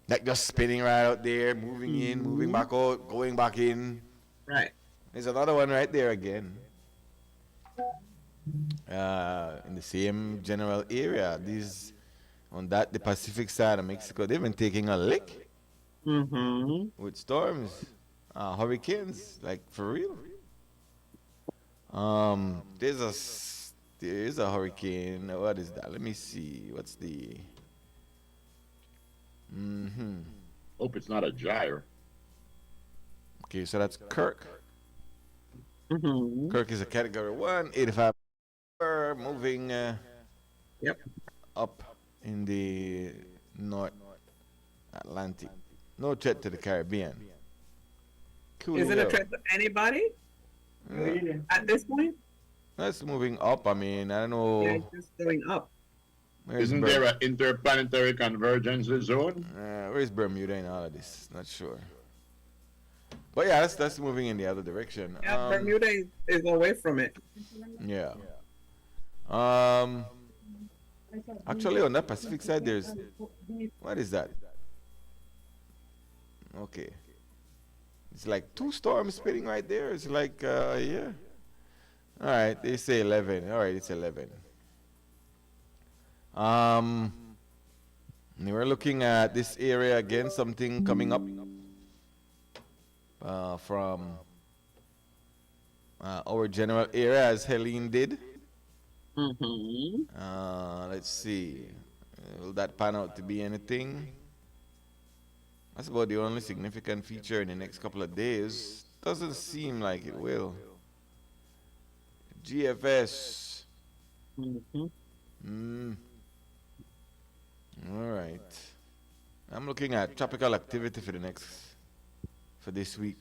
Like just spinning right out there, moving in, moving back out, going back in. Right. There's another one right there again. In the same general area. These, on that, the Pacific side of Mexico, they've been taking a lick with storms, hurricanes, like for real. There's a hurricane. What is that? Let me see. What's the? Hope it's not a gyre. Okay, so that's Kirk. Kirk is a category 1, 85, moving up in the North Atlantic. No threat to the Caribbean. Cool. Is it a threat to anybody at this point? That's moving up. I mean, I don't know. Yeah, it's just going up. Isn't there an interplanetary convergence zone? Where's Bermuda in all of this? Not sure. But yeah, that's moving in the other direction. Yeah, Bermuda is away from it. Yeah. Actually, on that Pacific side, there's what is that? Okay. It's like 2 storms spinning right there. It's like yeah. All right, they say 11. All right, it's 11. We're looking at this area again. Something coming up from our general area, as Helene did. Let's see. Will that pan out to be anything? That's about the only significant feature in the next couple of days. Doesn't seem like it will. GFS. All right. I'm looking at tropical activity for this week.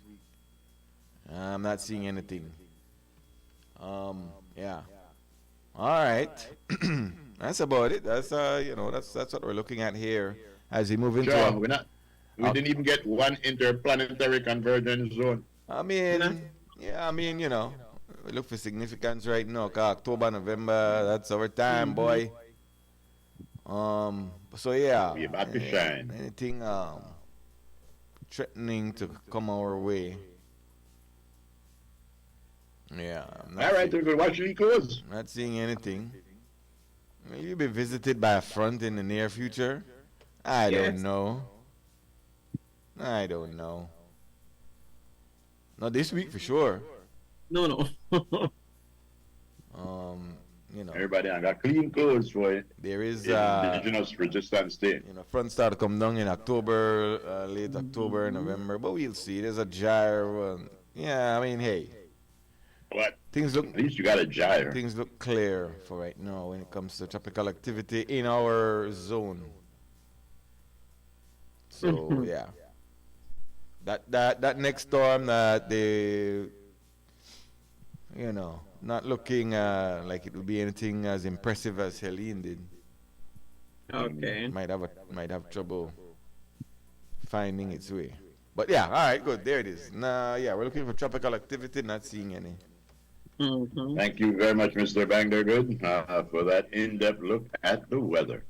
I'm not seeing anything. Yeah. All right. That's about it. That's that's what we're looking at here as we move into. Sure, we didn't even get one interplanetary convergence zone. I mean, yeah, we look for significance right now. October, November, that's our time, boy. So yeah, we about to shine. Anything threatening to come our way? Yeah. All right, we're going to watch the close. Not seeing anything. Will you be visited by a front in the near future? I don't know. I don't know. Not this week for sure. No. Everybody, I got clean clothes for you. There is indigenous resistance day. Front start to come down in October, late October, November, but we'll see. There's a gyre. Yeah, I mean, hey. What? Things look. At least you got a gyre. Things look clear for right now when it comes to tropical activity in our zone. So yeah. That next storm that they, not looking like it will be anything as impressive as Helene did. Okay. Might have trouble finding its way. But yeah, all right, good. There it is. Yeah, we're looking for tropical activity, not seeing any. Thank you very much, Mr. Bangergood, for that in-depth look at the weather.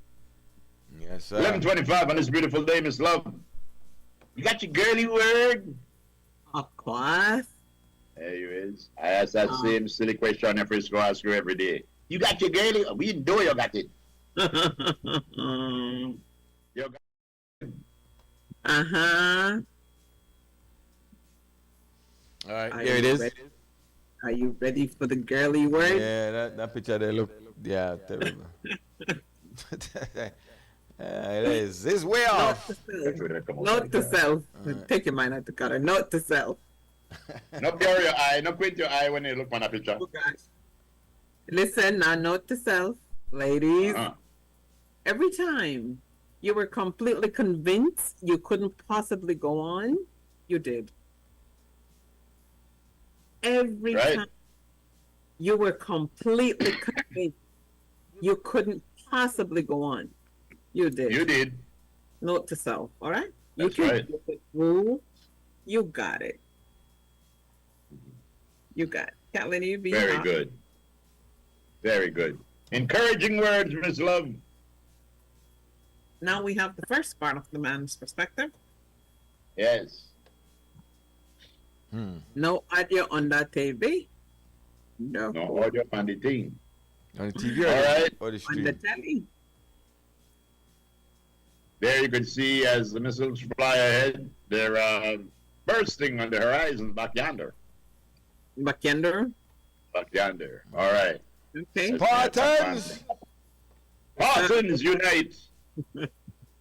Yes, sir. 11:25 on this beautiful day, Miss Love. You got your girly word? Of course. There you is. I ask that same silly question in Frisco ask you every day. You got your girly? We know you got it. You got it. Uh-huh. All right, here it is. Ready? Are you ready for the girly word? Yeah, that picture they look, terrible. It is. It's way off. Note to self. Take your mind out the color. Note to self. No blur your eye. No quit your eye when you look on a picture. Oh, gosh. Listen, now note to self, ladies. Every time you were completely convinced you couldn't possibly go on, you did. Every time you were completely convinced you couldn't possibly go on, you did. You did. Note to self, all right? That's you can right. get it through. You got it. You got it. Kathleen, you be Very good. Very good. Encouraging words, Miss Love. Now we have the first part of the man's perspective. Yes. No audio on that TV. No. No audio on the thing. On the TV or the stream? On the telly. There you can see as the missiles fly ahead, they're bursting on the horizon back yonder. Back yonder? Back yonder. All right. Okay. Spartans! Spartans unite!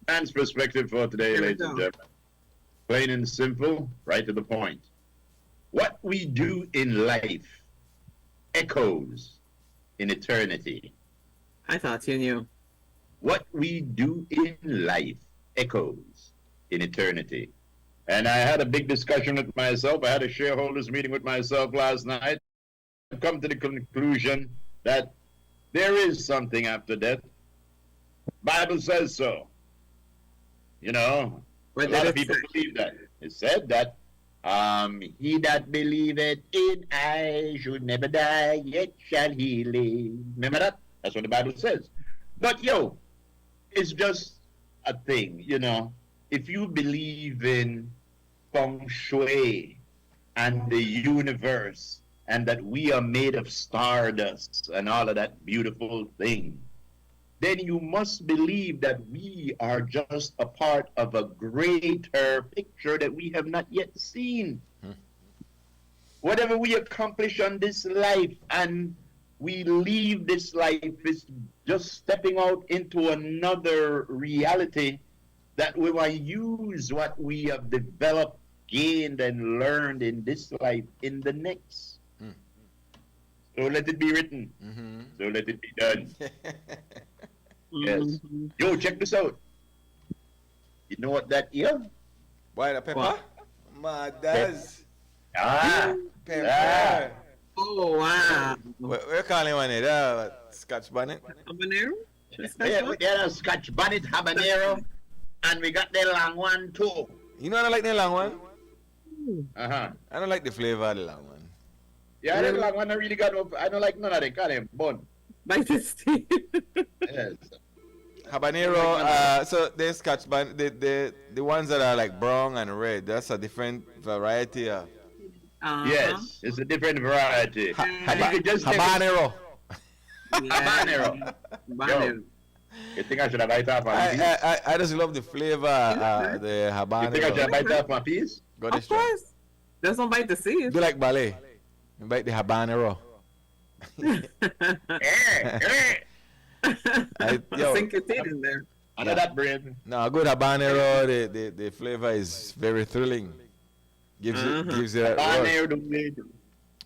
Man's perspective for today, ladies and gentlemen. Plain and simple, right to the point. What we do in life echoes in eternity. I thought you knew. what we do in life echoes in eternity. And I had a big discussion with myself. I had a shareholders meeting with myself last night. I've come to the conclusion that there is something after death. Bible says so. You know, a lot of people believe that. It said that he that believeth in I should never die, yet shall he live. Remember that? That's what the Bible says. But yo, it's just a thing, you know. If you believe in feng shui and the universe and that we are made of stardust and all of that beautiful thing, then you must believe that we are just a part of a greater picture that we have not yet seen. Whatever we accomplish on this life and we leave this life is just stepping out into another reality that we will use what we have developed, gained, and learned in this life in the next. So let it be written. So let it be done. Yes. Yo, check this out. You know what that is? Why the pepper? Madas. Pepper. Oh, wow. We're calling one it Scotch bonnet. Habanero? Yeah, we got a Scotch bonnet habanero, and we got the long one too. You know I don't like the long one? I don't like the flavor of the long one. Yeah, the long one I really got no, I don't like none of them. Call them bun. Bite this tea. Yes. Habanero, so the Scotch bonnet, the ones that are like brown and red, that's a different variety of. Yes, it's a different variety. Habanero. Habanero. Yo, you think I should have bite off my piece? I just love the flavor of the habanero. You think I should bite off my piece? Of course. Just don't bite the seeds. Do like ballet. You bite the habanero. Sink your teeth in there. Under that bread. No, a good habanero, the flavor is very thrilling. Gives you that habanero do.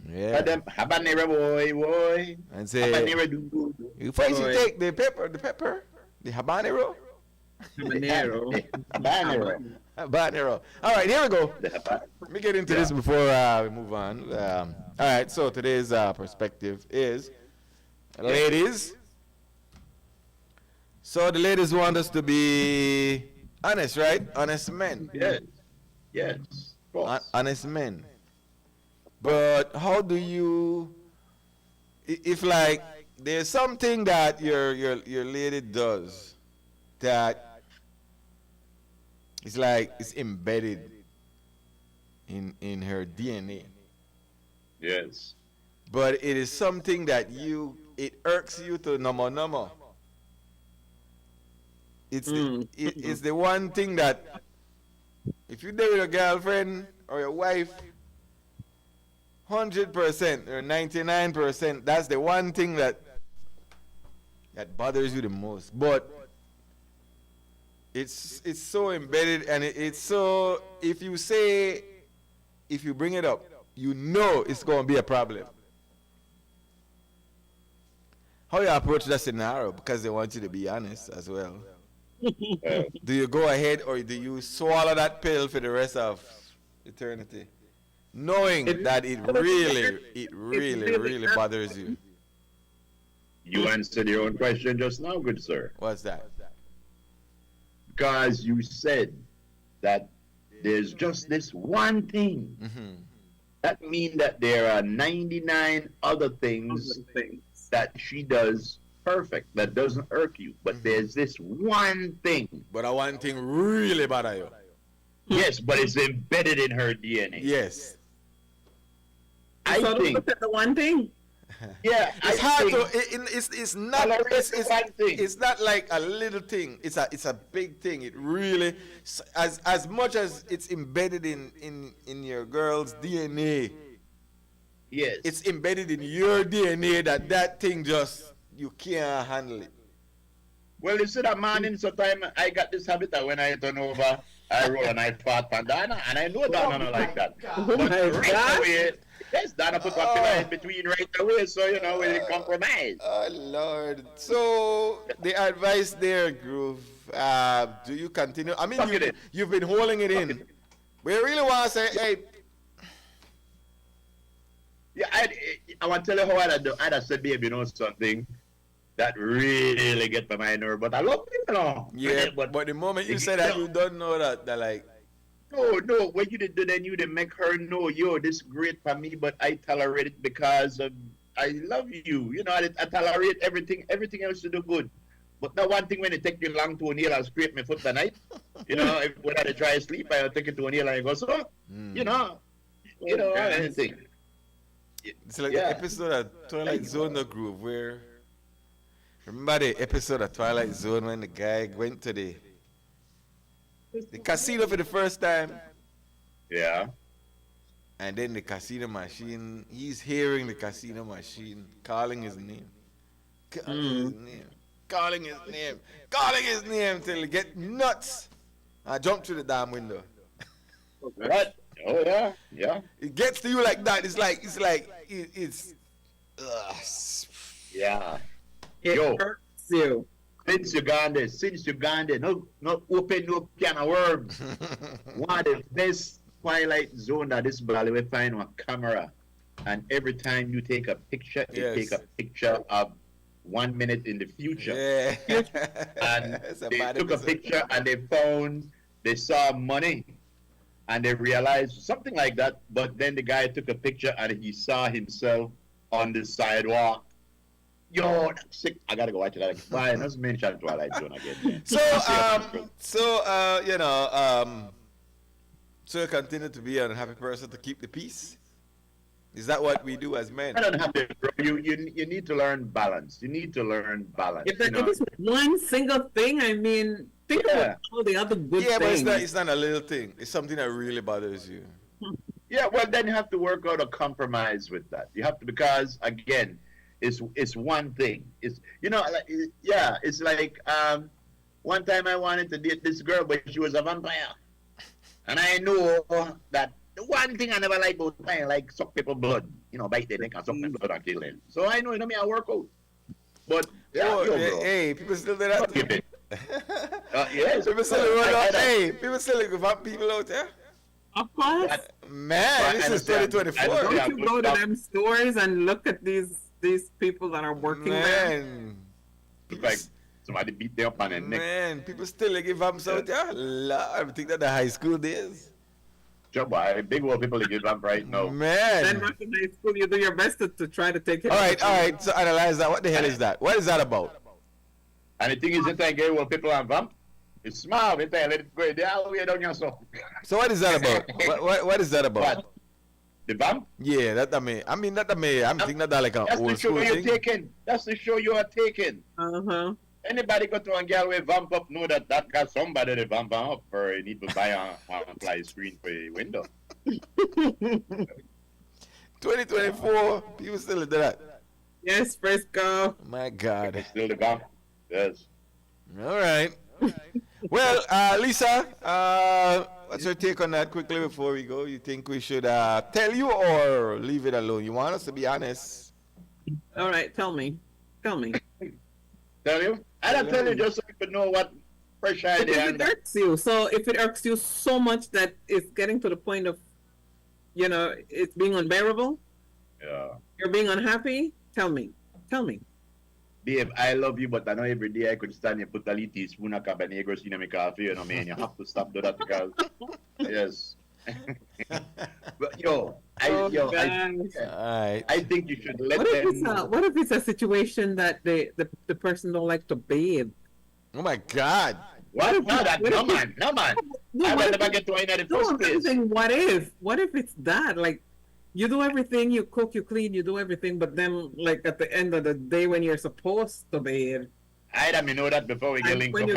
Yeah. Habanero boy. And say habanero do. First you take the pepper, the habanero. Habanero. All right, here we go. Let me get into this before we move on. All right, so today's perspective is ladies. So the ladies want us to be honest, right? Honest men. Yes. Yes. Honest men. But how do you, if like there's something that your lady does that it's like it's embedded in her DNA. Yes. But it is something that it irks you to no. It's it's the one thing that if you date with a girlfriend or your wife, 100% or 99%, that's the one thing that bothers you the most. But it's so embedded, and it's so, if you bring it up, you know it's going to be a problem. How you approach that scenario, because they want you to be honest as well. Do you go ahead or do you swallow that pill for the rest of eternity, knowing that it really bothers you? You answered your own question just now, good sir. What's that? Because you said that there's just this one thing. That means that there are 99 other things that she does perfect, that doesn't irk you. But there's this one thing. But that one thing really bothers you. Yes, but it's embedded in her DNA. Yes. I think look at the one thing. Yeah, it's hard to. It's not like a little thing. It's a big thing. It really, as much as it's embedded in your girl's DNA. Yes. It's embedded in your DNA that thing just you can't handle it. Well, you see that morning, sometimes I got this habit that when I turn over, I roll and I fart pandana, and I know that I don't like that. But right away, Yes, Donna put one pillar in between right away, so you know we didn't compromise. Oh Lord. So the advice there, Groove. Do you continue? I mean, you've been holding it in. But you really want to say, hey. Yeah, I want to tell you how I'd have said, babe, you know something that really get my mind nerve, but I love you, you know. Yeah, but the moment you say that, you don't know that like. No, what you did do then, you did make her know, yo, this is great for me, but I tolerate it because I love you. You know, I tolerate everything else to do good. But that one thing when it take you long to a nail, I'll scrape my foot tonight. You know, when I try to sleep, I'll take it to a nail and I go, so, you know, anything. It's like the episode of Twilight Zone, the Groove, where, remember the episode of Twilight Zone when the guy went to the casino for the first time? Yeah. And then the casino machine, he's hearing the casino machine calling his name. Calling his name till he get nuts. I jump through the damn window. What? Oh yeah. It gets to you like that. It's yeah. It hurts you. Since you gone there, no open no can of worms. One of the best Twilight Zone that this bally will find on camera. And every time you take a picture, you take a picture of 1 minute in the future. Yeah. And they took a picture and they saw money. And they realized something like that, but then the guy took a picture and he saw himself on the sidewalk. Yo, that's sick. I gotta go watch it. Fine, let's mention Twilight Zone again. So continue to be an unhappy person to keep the peace. Is that what we do as men? I don't have to. You need to learn balance. You need to learn balance. If it's one single thing, I mean, think about all the other good things. But it's not a little thing. It's something that really bothers you. Yeah, well, then you have to work out a compromise with that. You have to, because again, it's one thing. It's it's like one time I wanted to date this girl, but she was a vampire, and I know that the one thing I never like about vampire, like suck people blood, bite their neck and suck their blood and kill them. So I know me I work out, but hey, people still do that. Yes, people still run out. Hey, people still vamp people out there. Of course. Man, this is 2024. Don't you go to them stores and look at these people that are working there? It's like somebody beat them up on their neck. Man, people still give vamps out there. I think that the high school days. Sure, boy, big old people give vamp right now. Man. Then back in high school, you do your best to try to take it. All right. So analyze that. What the hell is that? What is that about? And the thing is, if I get old people on vamp, it's small. If I let it go, they all the way down yourself. So what is that about? what is that about? What? The vamp? Yeah, I'm thinking that like an old school thing. That's the show you are taking. Uh-huh. Anybody go to a girl with vamp up know that got somebody to vamp up or you need to buy a fly screen for your window. 2024, people still do that. Yes, Frisco. My God. It's still the vamp. Yes. All right. Well, Lisa, what's your take on that quickly before we go? You think we should tell you or leave it alone? You want us to be honest? All right, tell me. Tell you? I don't tell you just so you could know what fresh idea. If it irks you, if it irks you so much that it's getting to the point of, it's being unbearable. Yeah. You're being unhappy. Tell me. Babe, I love you, but I know every day I could stand and put a little teaspoon of Cabernet in my coffee, man. You have to stop doing that because, yes. But I think you should let them know. What if it's a situation that the person don't like to bathe? Oh my God! No man. I will never get to in the first place. What if it's that? Like, you do everything, you cook, you clean, you do everything, but then, like, at the end of the day when you're supposed to bathe, I don't know that before we get linked up.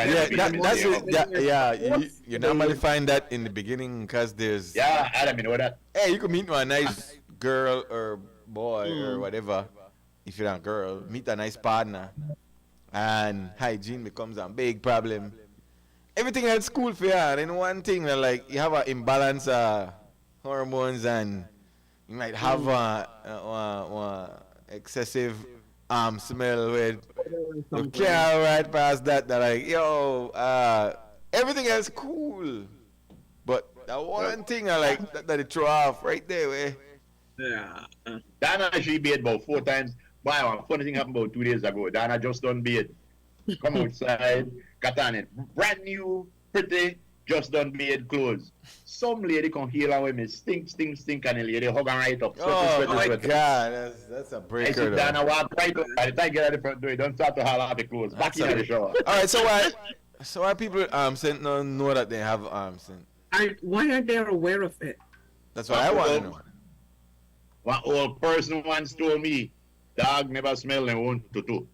You normally find that in the beginning because there's... Yeah, I don't know that. Hey, you could meet a nice girl or boy or whatever. If you're not a girl, meet a nice partner. And hygiene becomes a big problem. Everything else cool for you. And then one thing, like, you have an imbalance hormones and... You might have excessive smell with the car right past that. They're like, yo, everything else cool, but that one thing I like that it throw off right there, way. Yeah. Dana she bathed about 4 times. Boy, one funny thing happened about 2 days ago. Dana just done bathe. Come outside, got on it. Brand new, pretty, just done bathe clothes. Some lady come here and with me stink, and the lady hug her right up. Oh my God, that's a breaker. I said, Dana walk right up. By the time I get out the front door, don't start to haul off the clothes. Back in the shower. All right, so why people sent no know that they have sent? Why are they aware of it? That's what I want to know. One old person once told me, dog never smell their own tutu.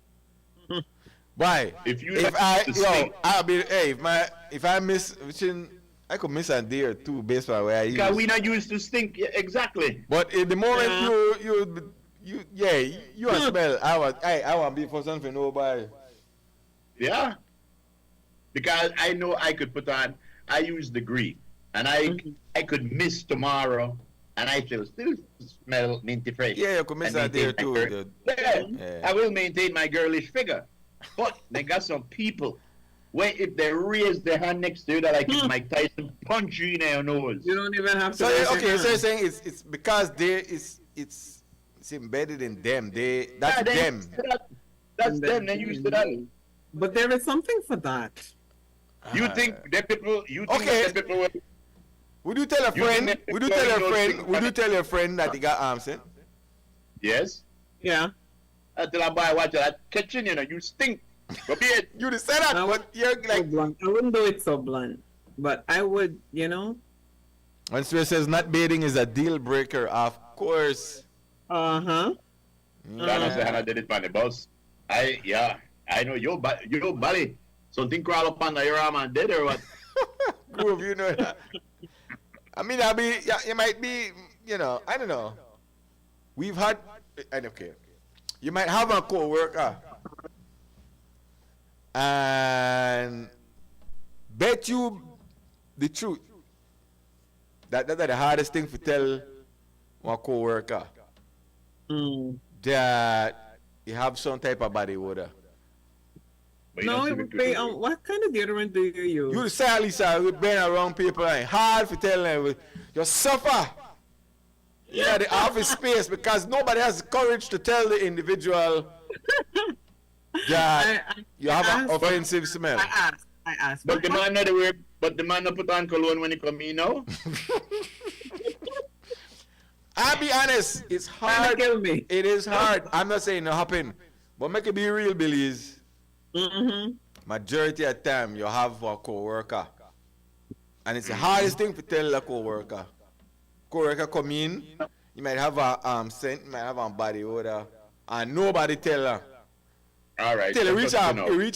Why? If I miss, I could miss a day or two based on where I use. Because we not used to stink, exactly. But in the moment you smell, I want to be for something nobody. Yeah. Because I know I could put on, I use the green, and I could miss tomorrow, and I shall still smell minty fresh. Yeah, you could miss a day or two. Yeah, I will maintain my girlish figure. But they got some people where if they raise their hand next to you, they're like Mike Tyson punch you in your nose. You don't even have to. So you're saying it's because it's embedded in them. That's them. That's them. They used to that. But there is something for that. You think that people? That people? Would you tell a friend? Would you tell your friend that he got arms in? Yes. Yeah. I tell a boy, watch that kitchen, you stink. You just said that, but you're like... So blunt. I wouldn't do it so blunt, but I would, When Sue says not bathing is a deal breaker, of course. Uh-huh. Dana said Hannah did it by the bus. I know your body. Something crawl up under your arm and dead or what? Groove, you know that. I mean, you might be, I don't know. We've had, I don't care. You might have a co-worker and bet you the truth that the hardest thing to tell one co-worker that you have some type of body odor. No, it would be, what kind of deodorant do you use? You say, Lisa, you been around people and hard for telling them you suffer. Yeah, the office space because nobody has the courage to tell the individual that you have an offensive smell. I asked. But the man not wear, but the man not put on cologne when he come in now. I'll be honest, it's hard. Kill me. It is hard. I'm not saying it happen, but make it be real, Billy's. Majority of the time you have a co-worker, and it's the hardest thing to tell a co-worker. Co-worker come in, you might have a scent, you might have a body odor, and nobody tell her. All right. Till it reach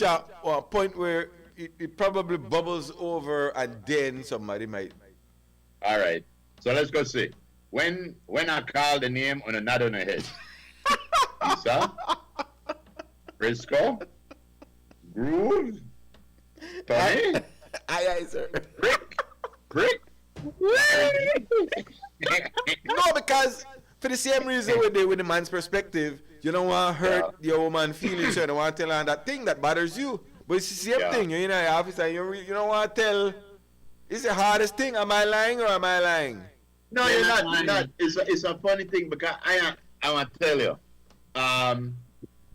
a point where it probably bubbles over, and then somebody might. All right. So let's go see. When I call the name on a nod on the head, Lisa, Frisco, Groove, Tony, aye, sir. Rick. No, because for the same reason with the man's perspective, you don't want to hurt your woman feelings, you don't want to tell her that thing that bothers you. But it's the same thing, you're in the office and you don't want to tell, it's the hardest thing, am I lying or am I lying? No, you're not. It's a funny thing because I want to tell you,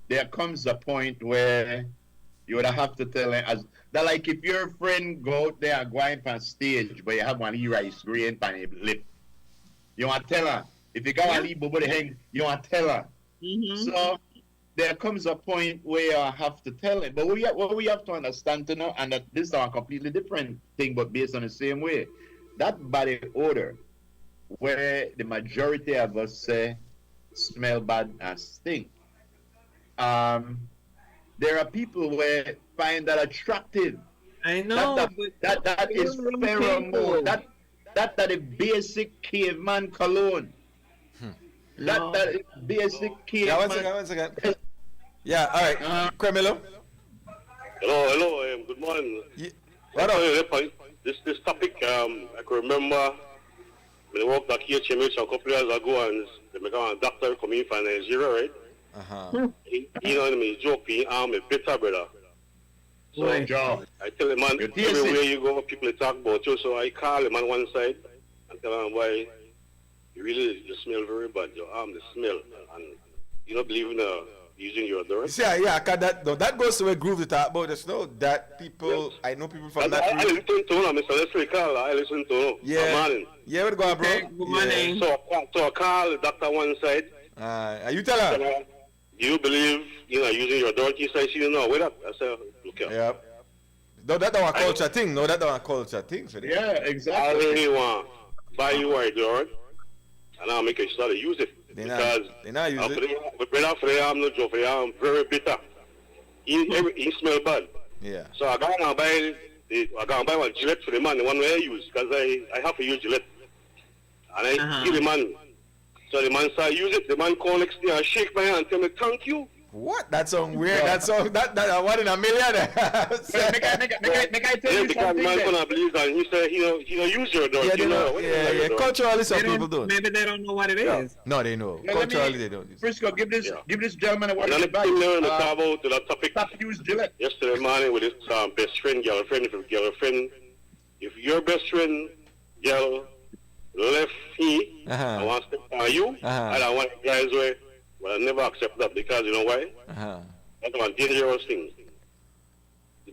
there comes a point where you would have to tell them, that like if your friend go out there and go on stage, but you have one rice grain on your lip, you want to tell her. If you got one leave bubble hang, you want to tell her. So there comes a point where you have to tell it. But what we have to understand to know, and that this is a completely different thing, but based on the same way, that body odor, where the majority of us say smell bad and stink. There are people where find that attractive. I know. That is pheromone. That the basic caveman cologne. That is basic caveman. One second. Yeah, all right. Cremelo. Hello. Good morning. What up? This topic, I can remember I worked at KHMH a couple years ago, and they make a doctor coming from Nigeria, right? He know what I mean, joke, he arm a bitter brother. So I tell the man, everywhere you go, people talk about you, so I call him on one side and tell him why you smell very bad, your arm, the smell, and you don't believe in using your odorant. Yeah, cause that goes to a groove to talk about. There's no that people, I know people from that. I listen to him, Mr. Leslie Carl, I listen to him. Yeah. Good morning. Yeah, what's going on, bro? Good morning. So I call the doctor one side. You tell her. Do you believe, using your odorant? He says, wait up. I said, look here. Yep. No, that don't a culture thing. No, that don't a culture thing. For yeah, exactly. I really want buy you a odorant, and I'll make you start to use it. They not use it. But after the arm, no joke, for the arm very bitter. He smell bad. Yeah. So I got to buy one Gillette for the man, the one where I use, because I have to use Gillette. And I give the man. So the man started use it. The man call next day and shake my hand and tell me thank you. What? That sound weird. That sound that 1 in a million. Make I tell you because something. Man gonna believe that he said he don't use your dog. Yeah. Culturally, some people don't. Maybe they don't know what it is. No, they know. Culturally, they don't use it. Frisco, give this gentleman a word of advice. About the topic. Stop use Gillette. Yesterday morning with his best friend, girlfriend. If your best friend, girl, left me, I want to step on you, I don't want guys way. But I never accept that because you know why? That's one dangerous thing.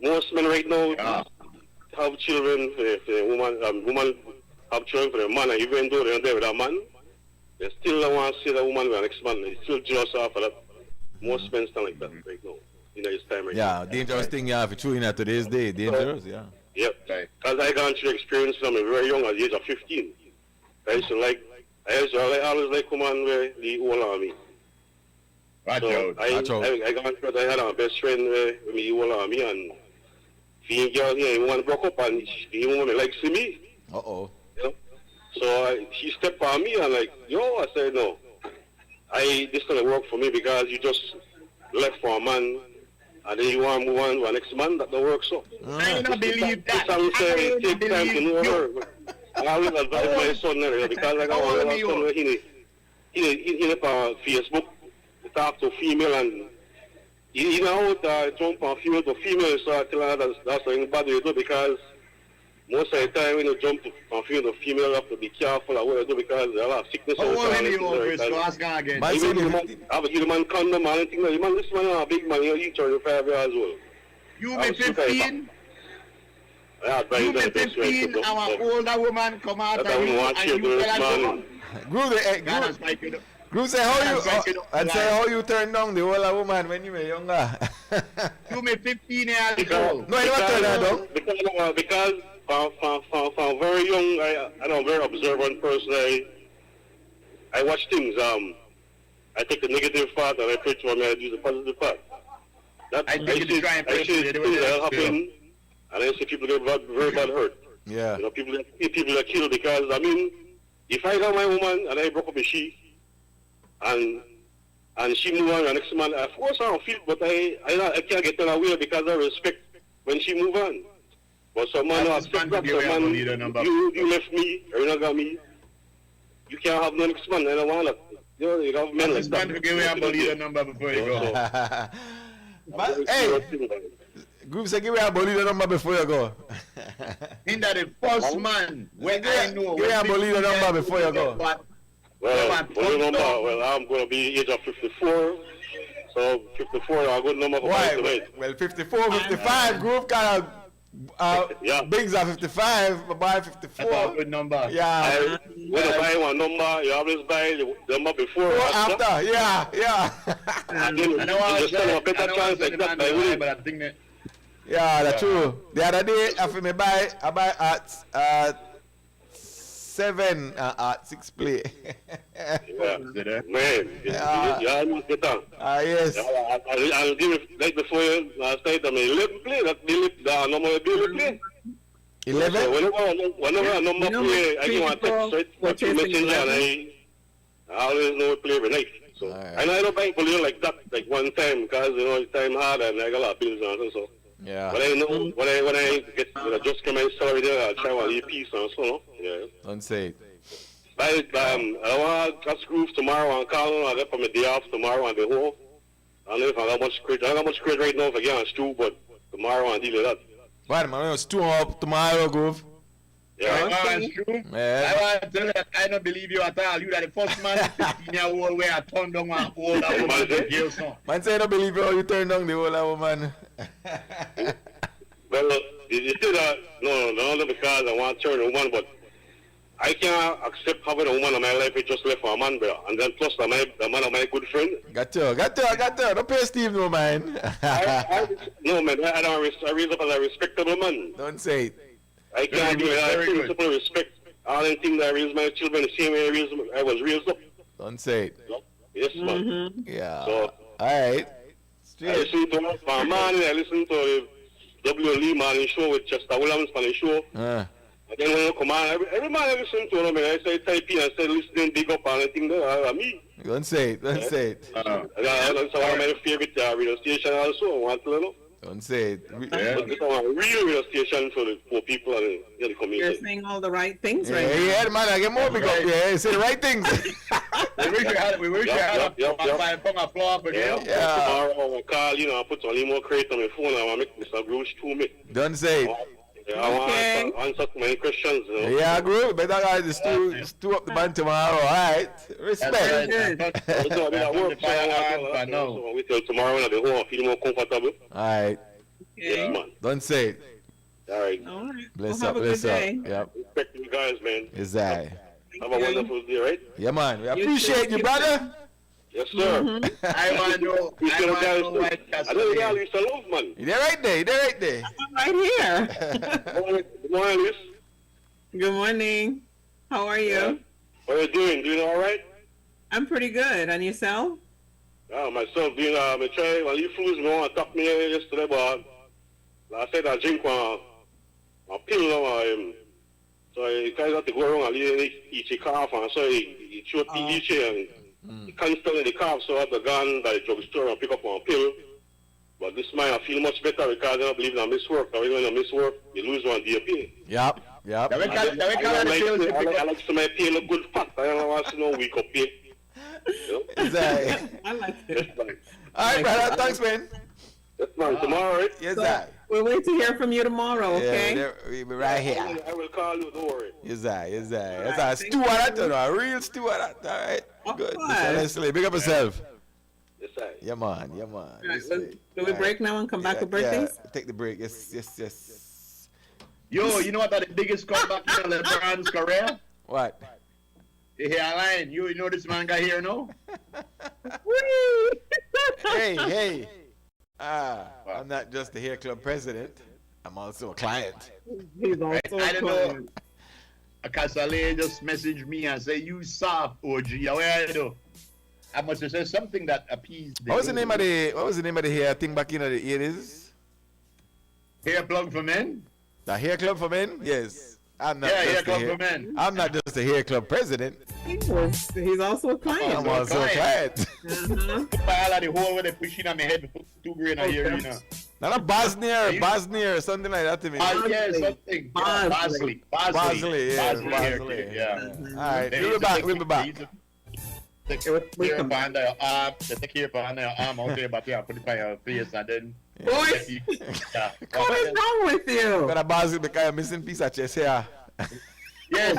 Most men right now have children for a woman have children for a man, and even though they're there with a man, they still don't want to see the woman with an ex-man. They still jealous of that. Most men stand like that right now. It's time right now. Yeah, dangerous thing you have to chew in at today's day. Dangerous, yeah. Yep. Because I gone through experience from a very young at the age of 15. I always like woman where they all on me. I had a best friend with me, all on me, and the girl here, one broke up, and the woman likes me. Uh-oh. So she stepped on me, and I said, no. This doesn't work for me because you just left for a man, and then you want to move on to an next man. That don't work, so. I don't believe that. Take time to know her. I always advise my son because I got one son in Facebook. Talk to female and you know jump on female to female, so I tell her that's something bad you do because most of the time when you jump from female to female you have to be careful of what you do because there are a lot of sickness. The man condom and anything like that. This man is a big man, he's 35 years old. You be 15? You be 15, our older woman come out and you tell her Group say how you turn down the older woman when you were younger. You may 15 years old. No, you don't turn that down. Because from very young, I'm a very observant person. I watch things. I take the negative part and I preach for me. I do the positive part. I see things that happen, and I see people get very bad hurt. Yeah. People are killed because if I got my woman and I broke up with she. And she move on to the next man. Of course I don't feel, but I can't get her away because I respect when she move on. But some man accept that. You left me, or you not got me. You can't have no next man. I don't want that. You have men like that. Give me a Bolida number before you go. But, hey, Group say give me a Bolida number before you go. In that the first man, when I know. Give me a Bolida number before you go. Well, I'm going to be age of 54. So 54 is a good number for me. Well, 54, 55, Group kind of Bigs are 55, but by 54. That's a good number. Yeah. When you buy one number, you always buy the number before or after. Yeah. And then you stand a better chance like that by winning. Yeah, that's true. The other day, after I buy at 7 at 6 play. Man, yes. I'll give it like before last night. 11 play. That number play. 11. So whenever a number play, I go and text messenger, and I always know play every night. So and I don't buy Bolio like that, like one time because it's time hard and I got a lot of bills and so. Yeah. But I know when I get just come my salary there, I'll try one piece and so. Yeah. Don't say it. I want to catch groove tomorrow and call on. I get from the day off tomorrow and the whole. I don't know if I got much credit. I got much credit right now if I get on stew, but tomorrow I'll deal with that. What, man? Stew up tomorrow, Groove. Yeah. It's true. I want to tell you that I don't believe you at all. You are the first man 15-year-old where I turned down an older woman to jail son. Man say I don't believe you turn down the older woman. Well, you say that, no, only because I want to turn a woman, but I can't accept having a woman in my life who just left for a man, brother. And then plus the man of my good friend. Got to. Don't pay Steve no mind. No, man, I raise up as a respectable man. Don't say it. I can't do it. I principle respect all the things that I raise my children the same way I was raised up. Don't say it. Yes, man. Yeah. So, alright. I listen to my man, I listen to the W. Lee Morning Show with Chester Williams on the show. And then when you come on, every man I listen to them, I say type in and say listening, big up and anything there, me. Don't say it. That's one of my favorite radio station also, I want to know. Don't say it. But this is a real radio station for the poor people and the community. You're saying all the right things right now. Yeah, man, I get more big up. Yeah, say the right things. we wish you had a 5 pound applause again. Tomorrow I'll call, I put some more crate on my phone and I'll make Mr. Bruce to me. Don't say it. I want to answer many questions. Yeah, Gru, better guys stew up the band tomorrow, alright? Respect. So we till tomorrow when I go home, I feel more comfortable. Alright. Yes, man. Don't say it. Alright. Bless up. Yep. Respect you guys, man. Is that? Have a wonderful day, right? Yeah, man. We appreciate you, brother. Yes, sir. I want to know. I know you guys used to love, man. They're right there. I'm right here. Good morning, Liz. Good morning. How are you? Yeah. What are you doing? Doing all right? I'm pretty good. And yourself? Myself doing, I try, well, you fools me want to talk me yesterday, but I said I drink a pill now, so I kind of have to go around and eat a cough, and so he showed PDC and he can't stand in the cough, so I have to go on by the drugstore and pick up one pill. But this man, I feel much better because I don't believe I miss work. When I miss work, you lose one day pay. Yep. I like some my pay look good fat. I don't want to know week up pay. Exactly. I like it. All right, brother. Thanks, man. Yes, man. Tomorrow, right? Yes, sir. We'll wait to hear from you tomorrow, okay? Yeah, we'll be right here. I will call you, don't worry. Yes, sir. That's a steward, a real steward. All right. Good. Leslie, big up yourself. Yes, sir. Yeah, man. Right, do we break now and come back with birthdays? Yeah, take the break. Yes. Yo, you know what the biggest comeback in LeBron's career? What? You hear a line? You know this man got here, no? Hey. I'm not just the hair club president. I'm also a client. He's also I don't know. Casale just messaged me and say, you soft, OG. Where I do? I must have said something that appeased them. What was the name of the hair thing back in the 80s? Hair plug for men? The hair club for men? Yes. I'm not hair club for men. I'm not just the hair club president. He's also a client. I'm also a client. All of the hole where they pushing on my head for 2 grand a year, you know. Not a Bosnia, something like that to me. Yeah, something. Bosley. Yeah. All right, we'll be back. Take care of your arm out there, but put it by your face and then. Boy, what is wrong with you? Got a Bosley because you're missing piece of chest here. Yes.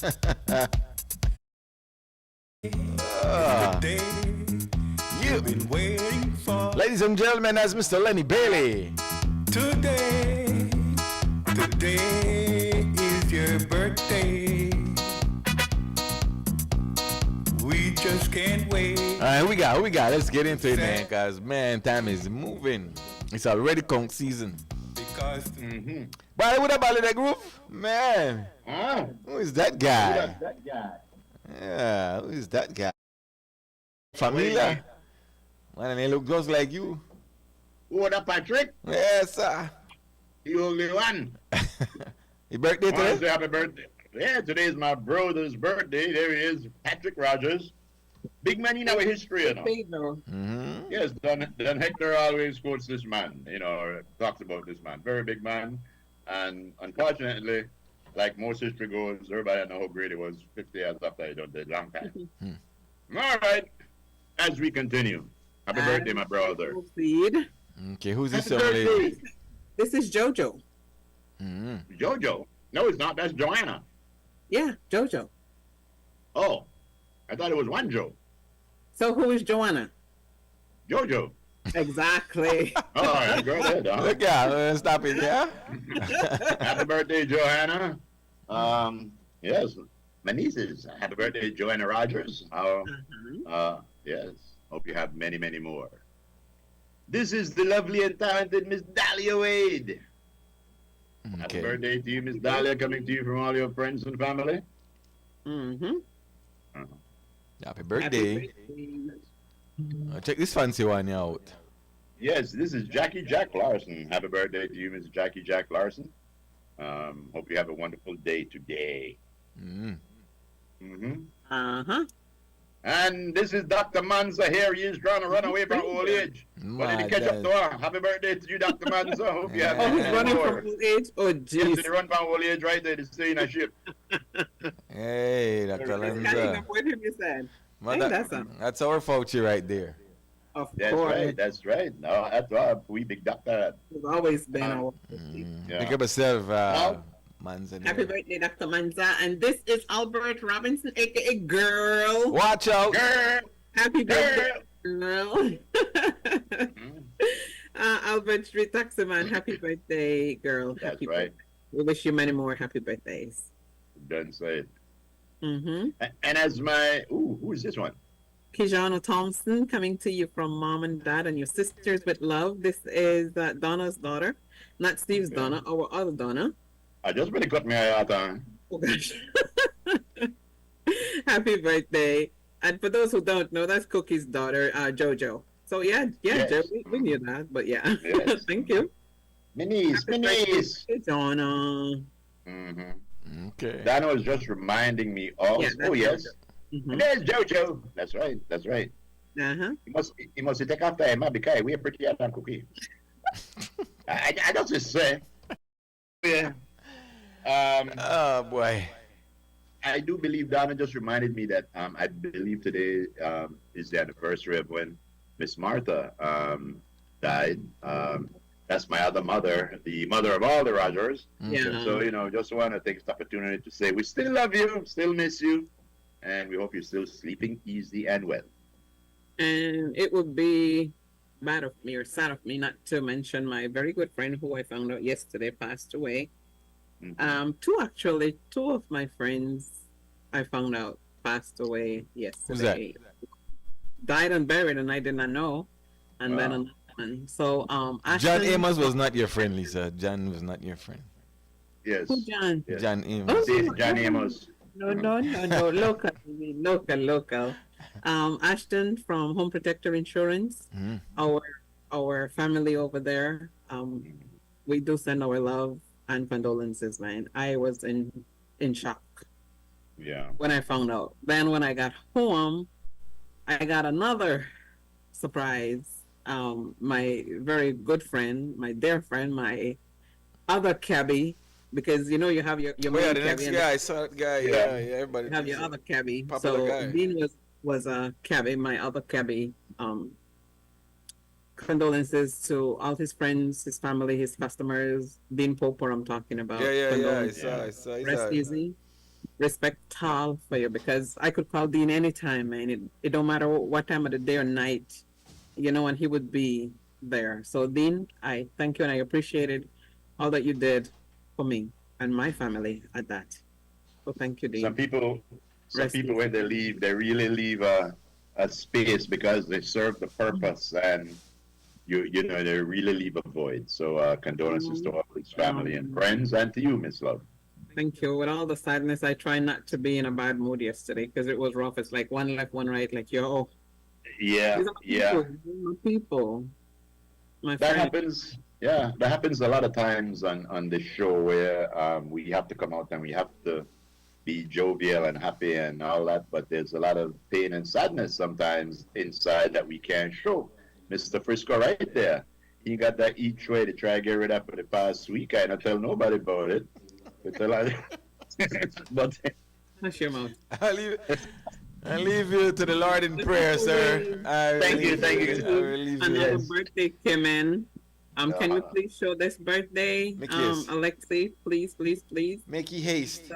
You been waiting for. Ladies and gentlemen, that's Mr. Lenny Bailey. Today is your birthday. We just can't wait. All right, we got. Let's get into it, man, because, man, time is moving. It's already conch season. Because, But what about the group? Man, who is that guy? Yeah, who is that guy? Familiar? Man, and he look just like you. Who that Patrick? Yes, sir. The only one. Your birthday today? Say happy birthday. Yeah, today is my brother's birthday. There he is, Patrick Rogers. Big man in our history, you know. Yes, Don Hector always quotes this man, you know, talks about this man. Very big man. And unfortunately, like most history goes, everybody know how great he was 50 years after he done it. Long time. All right. As we continue. Happy birthday, my brother. Okay, who's this young lady? This is JoJo. JoJo? No, it's not. That's Joanna. Yeah, JoJo. Oh, I thought it was one Joe. So who is Joanna? JoJo. Exactly. All right, go ahead. Look out, stop it, yeah? Happy birthday, Joanna. Yes, my nieces. Happy birthday, Joanna Rogers. Yes, hope you have many, many more. This is the lovely and talented Miss Dahlia Wade. Okay. Happy birthday to you, Miss Dahlia, coming to you from all your friends and family. Happy birthday. Check this fancy one out. Yes, this is Jackie Jack Larson. Happy birthday to you, Miss Jackie Jack Larson. Hope you have a wonderful day today. And this is Dr. Manza here. He is trying to run away from old age. But did he catch up to her? Happy birthday to you, Dr. Manza. Hope you have he's running from old age? Oh, jeez. Yes, did he run from old age right there to stay in a ship? Hey, Dr. Lanza. What did you say? That's our Fauci right there. Of that's course. Right, that's right. No, that's our we big doctor. He's always been our Pick up yourself, Manza. Happy birthday, Dr. Manza. And this is Albert Robinson, aka Girl. Watch out. Girl. Happy birthday, Girl. Albert Street Taxi Man, happy birthday, Girl. That's happy right. Birthday. We wish you many more happy birthdays. Done said. And as my, who is this one? Kijana Thompson, coming to you from Mom and Dad and your sisters with love. This is Donna's daughter, not Steve's Donna, our other Donna. I just really cut me out on. Oh gosh. Happy birthday. And for those who don't know, that's Cookie's daughter, JoJo. So yes. Joe, we knew that, but yeah. Yes. Thank you. Minis. Donna. Okay. Donna was just reminding me of. Yes. And there's JoJo. That's right. He must take after Emma because we're pretty out on Cookie. I just say. Yeah. Oh boy. I do believe Donna just reminded me that I believe today is the anniversary of when Miss Martha died. That's my other mother, the mother of all the Rogers. Yeah. So, just want to take this opportunity to say we still love you, still miss you, and we hope you're still sleeping easy and well. And it would be bad of me or sad of me not to mention my very good friend who I found out yesterday passed away. Two of my friends I found out passed away yesterday. Who's that? Died and buried, and I did not know. And then another one. So John Amos was not your friend, Lisa. John was not your friend. Yes. Who John? Yes. John Amos. John Amos. No. Local. Ashton from Home Protector Insurance. Our family over there. We do send our love and condolences, man. I was in shock. Yeah. When I found out. Then when I got home, I got another surprise. My very good friend, my dear friend, my other cabbie, because you have your main the cabbie. next guy, I saw that guy. Yeah, everybody. You have your other cabbie. Popular guy. Dean was a cabbie, my other cabbie. Condolences to all his friends, his family, his customers. Dean Popper, I'm talking about. Yeah. I saw. Rest easy. respect tall for you, because I could call Dean anytime, and it don't matter what time of the day or night, and he would be there. So Dean, I thank you and I appreciated all that you did for me and my family at that. So thank you, Dean. Some people when they leave, they really leave a space because they serve the purpose, and they really leave a void. So condolences to all his family and friends, and to you, Miss Love. Thank you. With all the sadness, I try not to be in a bad mood yesterday because it was rough. It's like one left, one right. Like, yo. Yeah. People. My that friend. happens. Yeah, that happens a lot of times on this show where we have to come out and we have to be jovial and happy and all that, but there's a lot of pain and sadness sometimes inside that we can't show. Mr. Frisco right there. He got that each way to try to get rid of for the past week. I don't tell nobody about it. But hush your mouth. I'll leave you to the Lord in prayer, sir. Thank you. And happy birthday, Kimin. Can you please show this birthday? Alexi, please. Make you haste. So,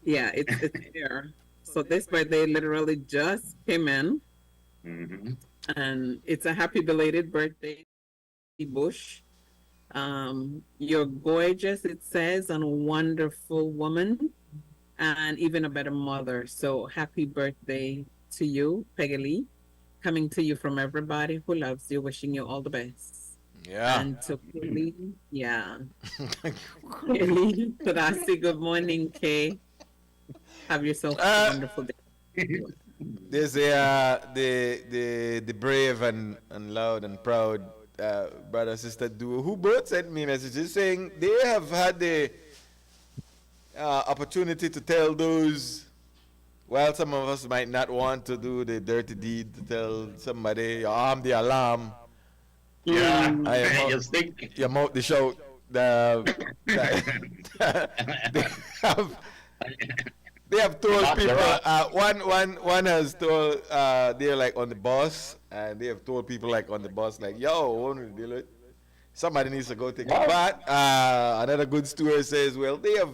yeah, it's here. So this birthday literally just came in. Mm-hmm. And it's a happy belated birthday, Bush. You're gorgeous, it says, and a wonderful woman, and even a better mother. So happy birthday to you, Peggy Lee. Coming to you from everybody who loves you, wishing you all the best. Yeah. And to Kelly, Kelly, could I say good morning, Kay? Have yourself a wonderful day. There's the brave and loud and proud brother sister duo who both sent me messages saying they have had the opportunity to tell those, while some of us might not want to do the dirty deed, to tell somebody, arm the alarm. Yeah, you mouth the shout. They have told people. One has told they're like on the bus, and they have told people like on the bus, like, "Yo, somebody needs to go take a bath." Another good steward says, "Well, they have."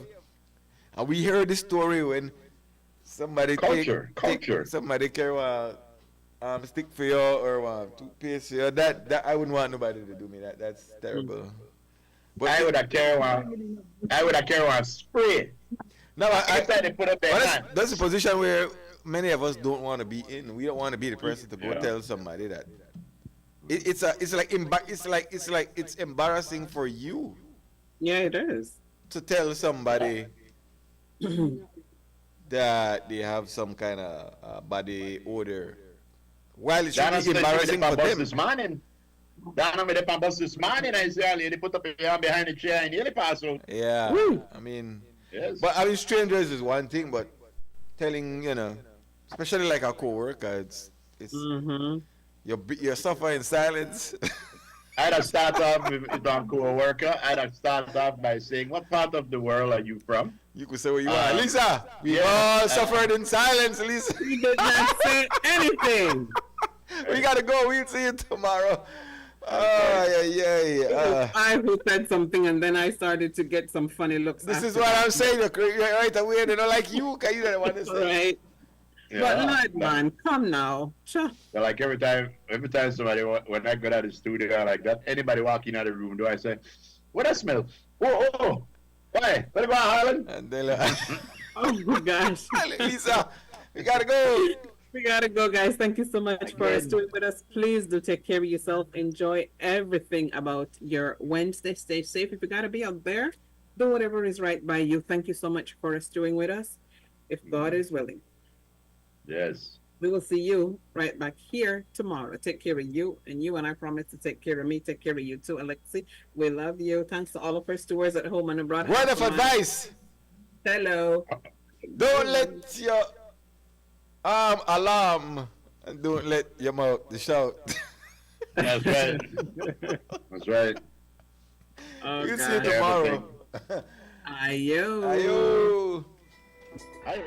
And we heard this story when somebody culture. Somebody carry a stick for you or toothpaste for you. That I wouldn't want nobody to do me that. That's terrible. But I would have carried one spray. No, I put up that's a position where many of us don't want to be in. We don't want to be the person to go tell somebody that. It's embarrassing for you. Yeah, it is. To tell somebody that they have some kind of body odor, while it should be embarrassing for them. This morning, I see a lady put up her arm behind the chair and nearly pass out. Yeah, woo. I mean. Yes. But I mean, strangers is one thing, but telling, especially like a co-worker, it's you suffer in silence. I'd have started off with a co-worker. I'd have started off by saying, "What part of the world are you from?" You could say where you are, Lisa. We all suffered in silence, Lisa. We did not say anything. We gotta go. We'll see you tomorrow. I who said something, and then I started to get some funny looks. This is what I'm saying. You're right away. They don't like you. Can you don't want to say? Right. Yeah. But Lord, man, come now. Sure. So like every time somebody, when I go out of the studio like that, anybody walking out of the room, do I say, "What that smell? Oh, why? What about Harlan?" And they're like, "Oh my gosh, Lisa, we gotta go." We gotta go, guys. Thank you so much for staying with us. Please do take care of yourself. Enjoy everything about your Wednesday. Stay safe. If you gotta be out there, do whatever is right by you. Thank you so much for staying with us. If God is willing. Yes. We will see you right back here tomorrow. Take care of you, and I promise to take care of me. Take care of you too, Alexi. We love you. Thanks to all of our stewards at home and abroad. Word of advice. Hello. Don't let your alarm, and don't let your mouth shout. That's right. That's right. We'll see you tomorrow. Ayo. Ayo. Ayo.